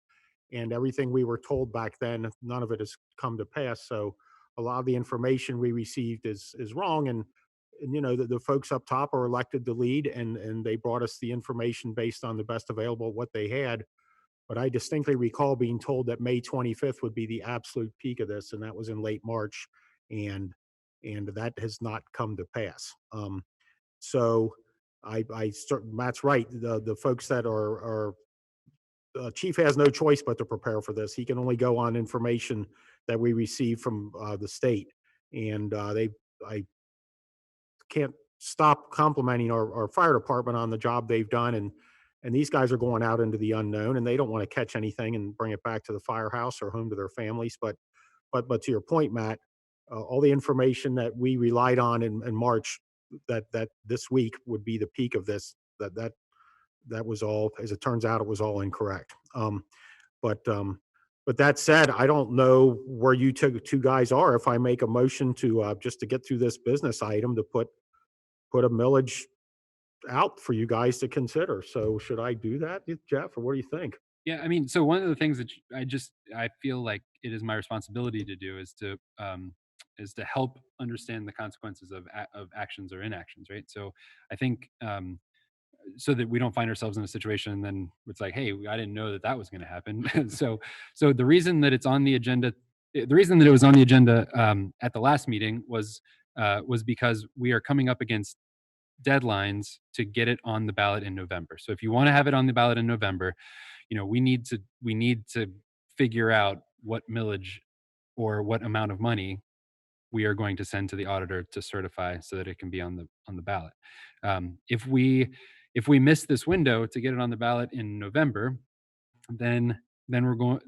And everything we were told back then, none of it has come to pass. So a lot of the information we received is wrong. And the folks up top are elected to lead, and they brought us the information based on the best available what they had. But I distinctly recall being told that May 25th would be the absolute peak of this, and that was in late March, and that has not come to pass. So Matt's right. The folks that are Chief has no choice but to prepare for this. He can only go on information that we receive from the state, and I can't stop complimenting our fire department on the job they've done. And these guys are going out into the unknown, and they don't want to catch anything and bring it back to the firehouse or home to their families. But to your point, Matt, all the information that we relied on in March, that this week would be the peak of this, that was all, as it turns out, it was all incorrect. But that said, I don't know where you two guys are. If I make a motion to just to get through this business item, to put a millage out for you guys to consider. So should I do that, Jeff, or what do you think? Yeah, I mean, so one of the things that I feel like it is my responsibility to do is to help understand the consequences of actions or inactions, right? So I think so that we don't find ourselves in a situation and then it's like, hey, I didn't know that was going to happen. so the reason that it's on the agenda, the reason that it was on the agenda at the last meeting was because we are coming up against deadlines to get it on the ballot in November. So if you want to have it on the ballot in November, we need to figure out what millage or what amount of money we are going to send to the auditor to certify so that it can be on the ballot. If we miss this window to get it on the ballot in November, then we're going,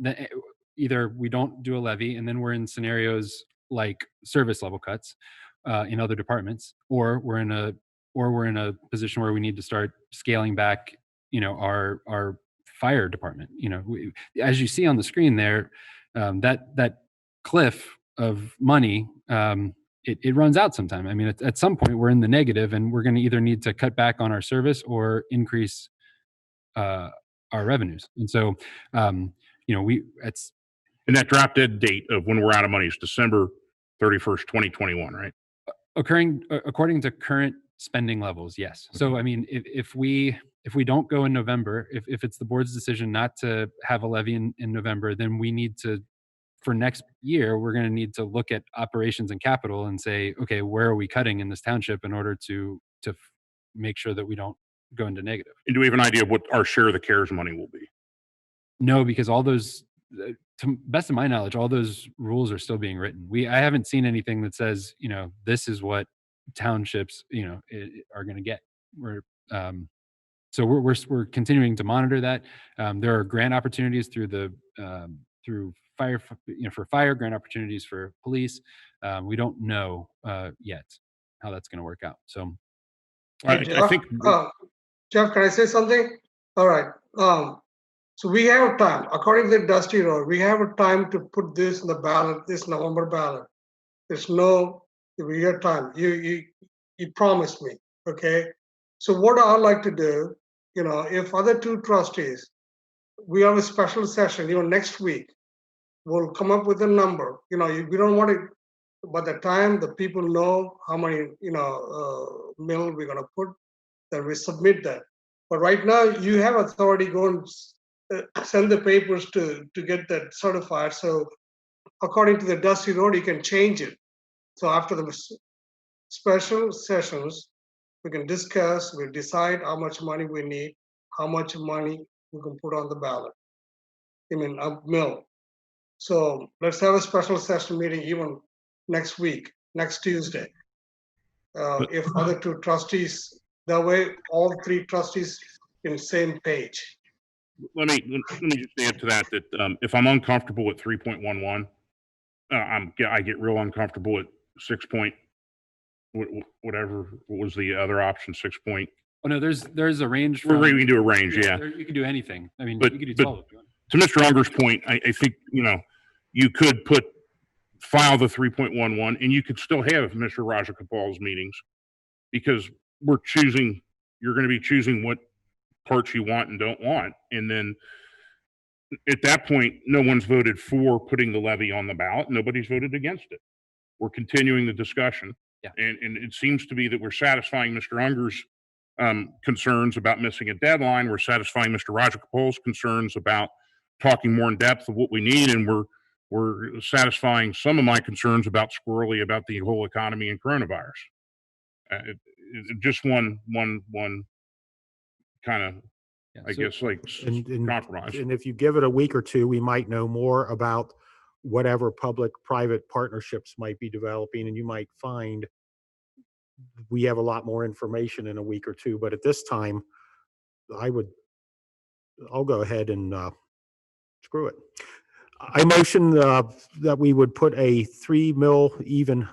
either we don't do a levy, and then we're in scenarios like service level cuts in other departments, or we're in a position where we need to start scaling back, our fire department. As you see on the screen there, that cliff of money, it runs out sometime. I mean, at some point we're in the negative, and we're going to either need to cut back on our service or increase our revenues. And so, and that drop dead date of when we're out of money is December 31st, 2021, right? Occurring according to current spending levels, yes. So, I mean, if we don't go in November, if it's the board's decision not to have a levy in November, then we need to, for next year, we're going to need to look at operations and capital and say, okay, where are we cutting in this township in order to make sure that we don't go into negative. And do we have an idea of what our share of the CARES money will be? No, because all those, to best of my knowledge, all those rules are still being written. I haven't seen anything that says, this is what townships, are going to get. So we're continuing to monitor that. There are grant opportunities through through fire, for fire, grant opportunities for police. We don't know yet how that's going to work out. So I think Jeff, can I say something? All right. So we have time, according to the Dusty Road, we have a time to put this in the ballot, this November ballot. There's no, we have time. You promised me, okay? So what I'd like to do, if other two trustees, we have a special session, next week, we'll come up with a number. We don't want it, by the time the people know how many, mill we're gonna put, then we submit that. But right now, you have authority, go and send the papers to get that certified. So according to the Dusty Road, you can change it. So after the special sessions, we can discuss, we decide how much money we need, how much money we can put on the ballot. A mill. So let's have a special session meeting even next week, next Tuesday. If other two trustees, that way all three trustees in the same page. let me just add to that if I'm uncomfortable at 3.11, I get real uncomfortable at 6 point whatever was the other option, 6 point. Oh no, there's a range. We can do a range, yeah. You can do anything. I mean, But- you could do but- 12 if you want. To Mr. Unger's point, I think you could file the 3.11, and you could still have Mr. Rajagopal's meetings, because you're going to be choosing what parts you want and don't want, and then at that point, no one's voted for putting the levy on the ballot. Nobody's voted against it. We're continuing the discussion. Yeah. And it seems to be that we're satisfying Mr. Unger's concerns about missing a deadline. We're satisfying Mr. Rajagopal's concerns about talking more in depth of what we need, and we're satisfying some of my concerns about squirrely about the whole economy and coronavirus. Just one kind of, Yeah, I so- guess, like And compromise. and if you give it a week or two, we might know more about whatever public-private partnerships might be developing, and you might find we have a lot more information in a week or two. But at this time, I'll go ahead and screw it. I motion that we would put a 3 mil even.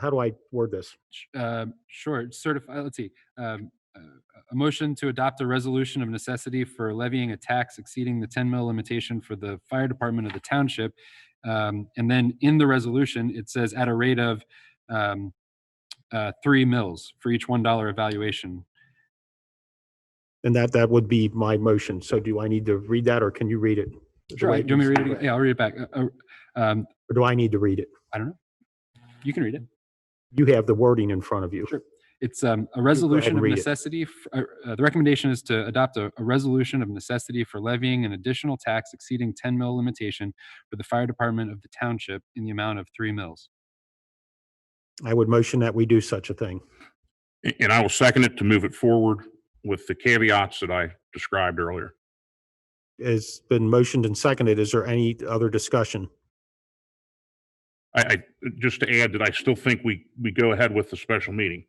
How do I word this? Sure. Certify. Let's see. A motion to adopt a resolution of necessity for levying a tax exceeding the 10 mil limitation for the fire department of the township. And then in the resolution, it says at a rate of 3 mils for each $1 evaluation. And that would be my motion. So do I need to read that, or can you read it? Sure. Do you want me to read it again? Yeah, I'll read it back. Or do I need to read it? I don't know. You can read it. You have the wording in front of you. Sure. It's a resolution of read it. necessity. The recommendation is to adopt a resolution of necessity for levying an additional tax exceeding 10 mil limitation for the fire department of the township in the amount of 3 mils. I would motion that we do such a thing. And I will second it to move it forward with the caveats that I described earlier. It's been motioned and seconded. Is there any other discussion? I just to add that I still think we go ahead with the special meeting.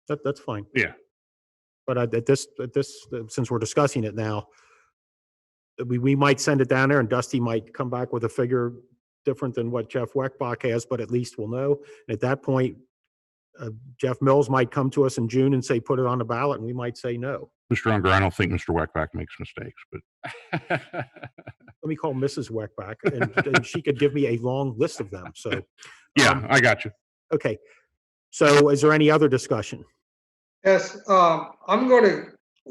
That's fine. Yeah. But at this, since we're discussing it now, we might send it down there, and Dusty might come back with a figure different than what Jeff Weckbach has, but at least we'll know. And at that point, Jeff Mills might come to us in June and say, put it on the ballot, and we might say no. Mr. Unger, I don't think Mr. Weckbach makes mistakes, but Let me call Mrs. Weckbach, and she could give me a long list of them. So, yeah, I got you. okay. So is there any other discussion? Yes, I'm going to,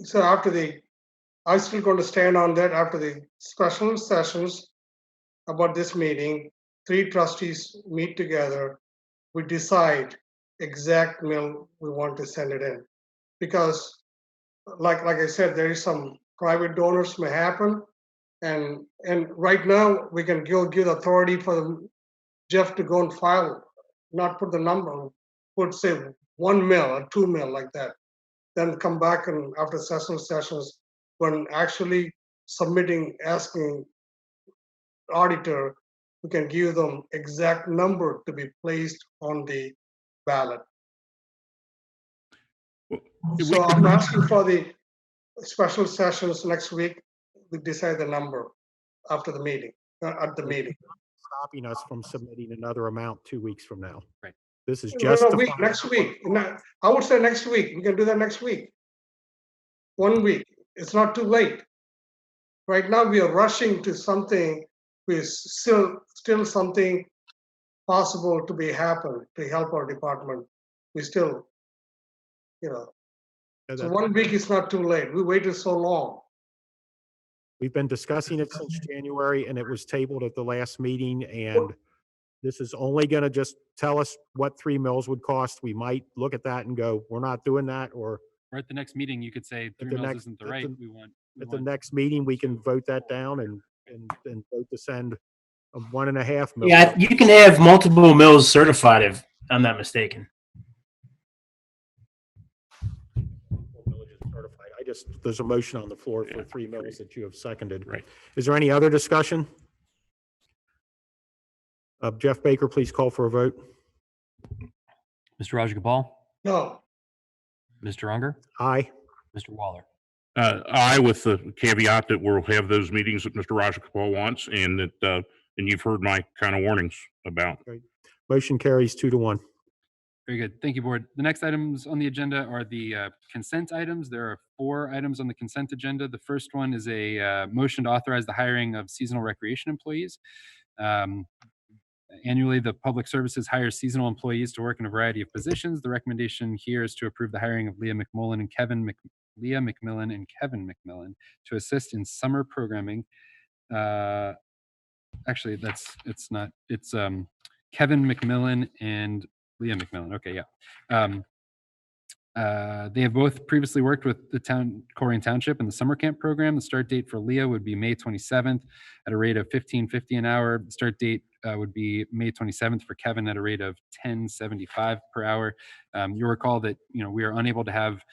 so I'm still going to stand on that after the special sessions about this meeting. 3 trustees meet together. We decide exact mill we want to send it in. Because like I said, there is some private donors may happen. And right now we can give authority for Jeff to go and file, not put the number, put say 1 mil or 2 mil like that. Then come back and after special sessions, when actually submitting, asking auditor, we can give them exact number to be placed on the ballot. So I'm asking for the special sessions next week. We decide the number after the meeting, at the meeting. Stopping us from submitting another amount 2 weeks from now. Right. This is No, just. no, to week, find- next week. I would say next week. We can do that next week. 1 week. It's not too late. Right now, we are rushing to something with still something possible to be happen to help our department. We still, so that- 1 week is not too late. We waited so long. We've been discussing it since January, and it was tabled at the last meeting, and this is only gonna just tell us what 3 mills would cost. We might look at that and go, we're not doing that, or Or at the next meeting, you could say 3 the mills next- isn't the at right, the- we want. at the next meeting, we can vote that down and vote to send a 1.5 mil. Yeah, you can have multiple mills certified if I'm not mistaken. Certified. There's a motion on the floor for 3 mills that you have seconded. Right. Is there any other discussion? Jeff Baker, please call for a vote. Mr. Rajagopal, No, Mr. Unger, Aye. Mr. Waller. I, with the caveat that we'll have those meetings that Mr. Rajagopal wants, and that, and you've heard my kind of warnings about. Motion carries 2-1. Very good. Thank you, board. The next items on the agenda are the consent items. There are 4 items on the consent agenda. The first one is a motion to authorize the hiring of seasonal recreation employees. Annually, the Public Services hires seasonal employees to work in a variety of positions. The recommendation here is to approve the hiring of Leah McMillan and Kevin McMillan to assist in summer programming. Actually, it's Kevin McMillan and Leah McMillan. Okay, yeah. They have both previously worked with the Colerain Township in the summer camp program. The start date for Leah would be May 27th at a rate of $15.50 an hour. The start date would be May 27th for Kevin at a rate of $10.75 per hour. You'll recall that we are unable to have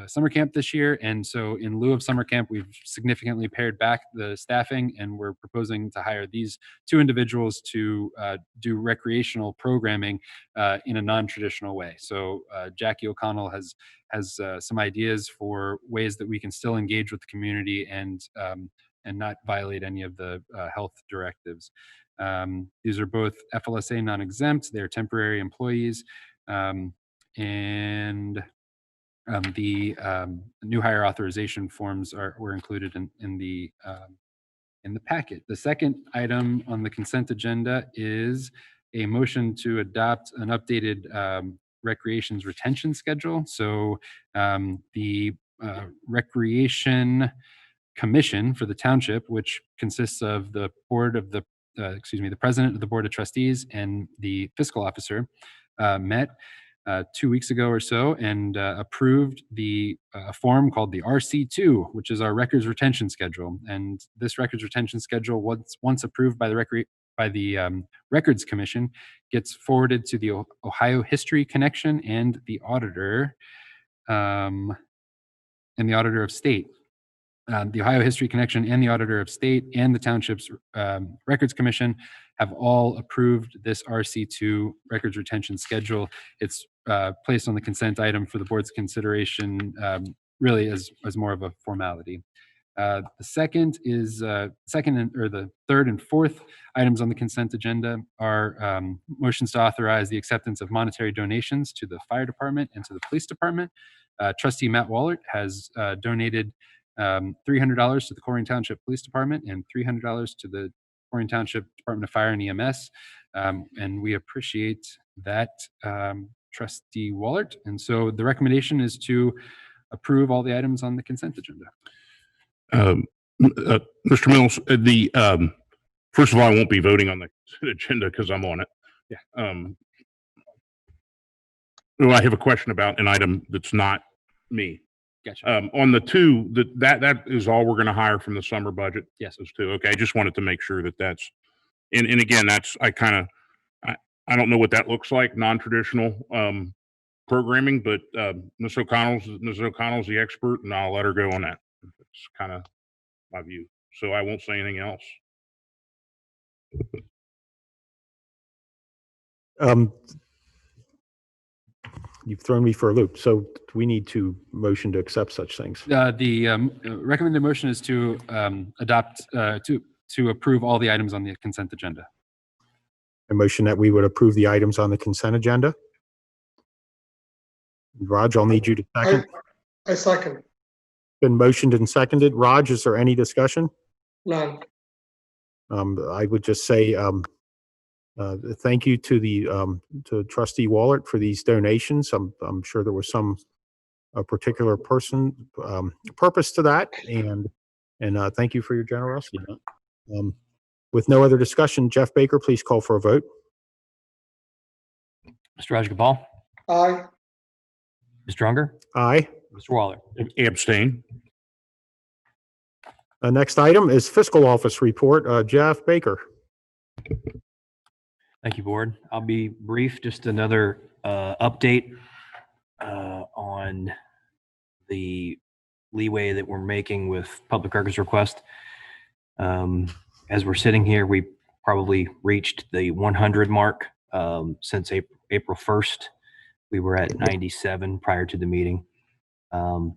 summer camp this year, and so in lieu of summer camp, we've significantly pared back the staffing, and we're proposing to hire these 2 individuals to do recreational programming in a non-traditional way. So Jackie O'Connell has some ideas for ways that we can still engage with the community and not violate any of the health directives. These are both FLSA non-exempt. They're temporary employees, and the new hire authorization forms were included in the packet. The second item on the consent agenda is a motion to adopt an updated recreations retention schedule. So the Recreation Commission for the township, which consists of the the president of the Board of Trustees and the fiscal officer, met 2 weeks ago or so and approved the form called the RC2, which is our records retention schedule. And this records retention schedule, once approved by the Records Commission, gets forwarded to the Ohio History Connection and the auditor of state. The Ohio History Connection and the Auditor of State and the Township's Records Commission have all approved this RC2 records retention schedule. It's placed on the consent item for the board's consideration, really as more of a formality. The third and fourth items on the consent agenda are motions to authorize the acceptance of monetary donations to the fire department and to the police department. Trustee Matt Wallert has donated $300 to the Colerain Township Police Department and $300 to the Colerain Township Department of Fire and EMS. And we appreciate that, Trustee Wallert. And so the recommendation is to approve all the items on the consent agenda. Mr. Mills, first of all, I won't be voting on the agenda because I'm on it. Yeah. Well, I have a question about an item that's not me. Gotcha. On the 2, that is all we're going to hire from the summer budget? Yes. Those 2. Okay. I just wanted to make sure that's, and again, I don't know what that looks like, non-traditional programming, but Ms. O'Connell's the expert, and I'll let her go on that. It's kind of my view. So I won't say anything else. You've thrown me for a loop. So we need to motion to accept such things. The recommended motion is to adopt, to approve all the items on the consent agenda. A motion that we would approve the items on the consent agenda. Raj, I'll need you to second. I second. Been motioned and seconded. Raj, is there any discussion? None. I would just say thank you to the to Trustee Wallert for these donations. I'm sure there was some particular purpose to that, and thank you for your generosity. With no other discussion, Jeff Baker, please call for a vote. Mr. Rajagopal, Aye. Mr. Unger, Aye. Mr. Waller. Abstain. Next item is fiscal office report. Jeff Baker. Thank you, board. I'll be brief. Just another update on the leeway that we're making with public records request. As we're sitting here, we probably reached the 100 mark since April 1st. We were at 97 prior to the meeting. To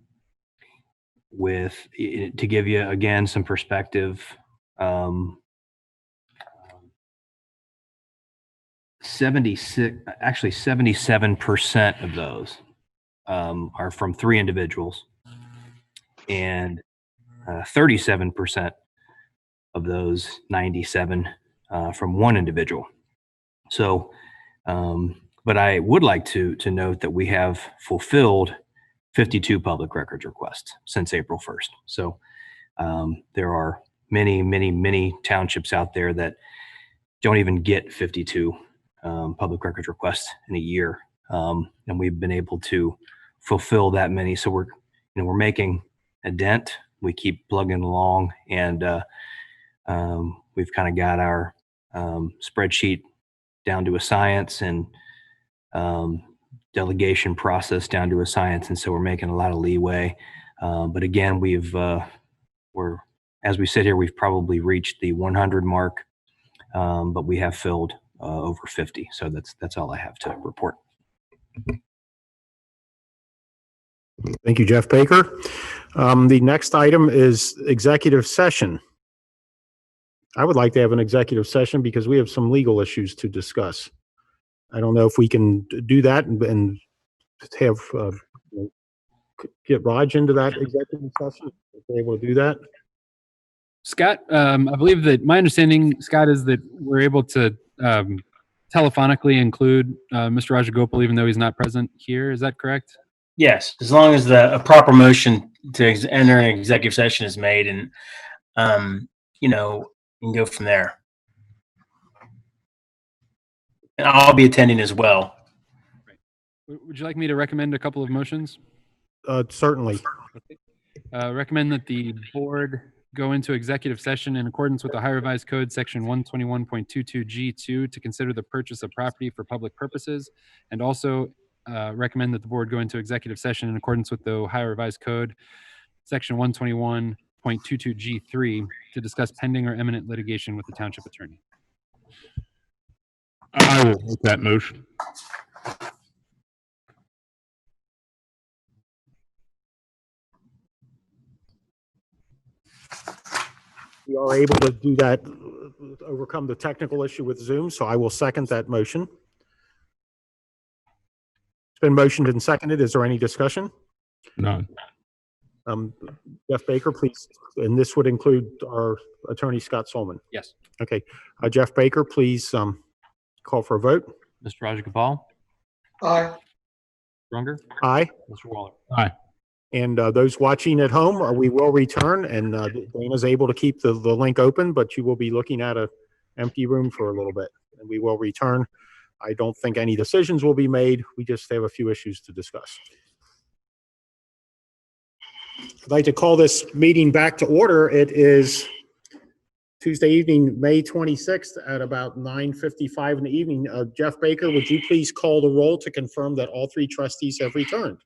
give you again some perspective, 77% of those are from 3 individuals, and 37% of those 97 from 1 individual. So, but I would like to note that we have fulfilled 52 public records requests since April 1st. So there are many townships out there that don't even get 52 public records requests in a year. And we've been able to fulfill that many. So we're making a dent. We keep plugging along, and we've kind of got our spreadsheet down to a science, and delegation process down to a science. And so we're making a lot of leeway. But again, as we sit here, we've probably reached the 100 mark, but we have filled over 50. So that's all I have to report. Thank you, Jeff Baker. The next item is executive session. I would like to have an executive session because we have some legal issues to discuss. I don't know if we can do that and have get Raj into that executive session, if we're able to do that. Scott, I believe that my understanding, Scott, is that we're able to telephonically include Mr. Rajagopal, even though he's not present here. Is that correct? Yes, as long as a proper motion to enter an executive session is made, and you can go from there. And I'll be attending as well. Right. Would you like me to recommend a couple of motions? Certainly. Recommend that the board go into executive session in accordance with the Ohio Revised Code, section 121.22G2, to consider the purchase of property for public purposes, and also recommend that the board go into executive session in accordance with the Ohio Revised Code, section 121.22G3, to discuss pending or imminent litigation with the township attorney. I will make that motion. We are able to do that, overcome the technical issue with Zoom, so I will second that motion. It's been motioned and seconded. Is there any discussion? None. Jeff Baker, please, and this would include our attorney, Scott Solman. Yes. Okay. Jeff Baker, please call for a vote. Mr. Rajagopal, Aye. Runger, Aye. Mr. Waller. Aye. And those watching at home, we will return, and Dana's able to keep the link open, but you will be looking at an empty room for a little bit, and we will return. I don't think any decisions will be made. We just have a few issues to discuss. I'd like to call this meeting back to order. It is Tuesday evening, May 26th at about 9:55 in the evening. Jeff Baker, would you please call the roll to confirm that all 3 trustees have returned?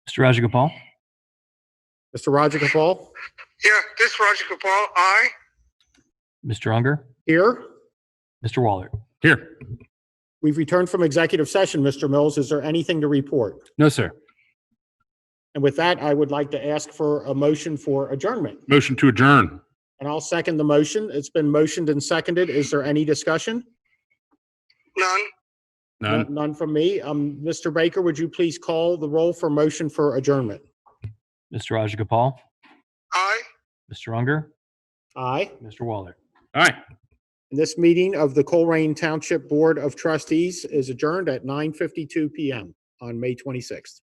Mr. Rajagopal, Mr. Rajagopal? Yeah, this Rajagopal. Aye. Mr. Unger, Here. Mr. Waller. Here. We've returned from executive session, Mr. Mills. Is there anything to report? No, sir. And with that, I would like to ask for a motion for adjournment. Motion to adjourn. And I'll second the motion. It's been motioned and seconded. Is there any discussion? None. None from me. Mr. Baker, would you please call the roll for motion for adjournment? Mr. Rajagopal, Aye. Mr. Unger, Aye. Mr. Waller. All right. This meeting of the Colerain Township Board of Trustees is adjourned at 9:52 PM on May 26th.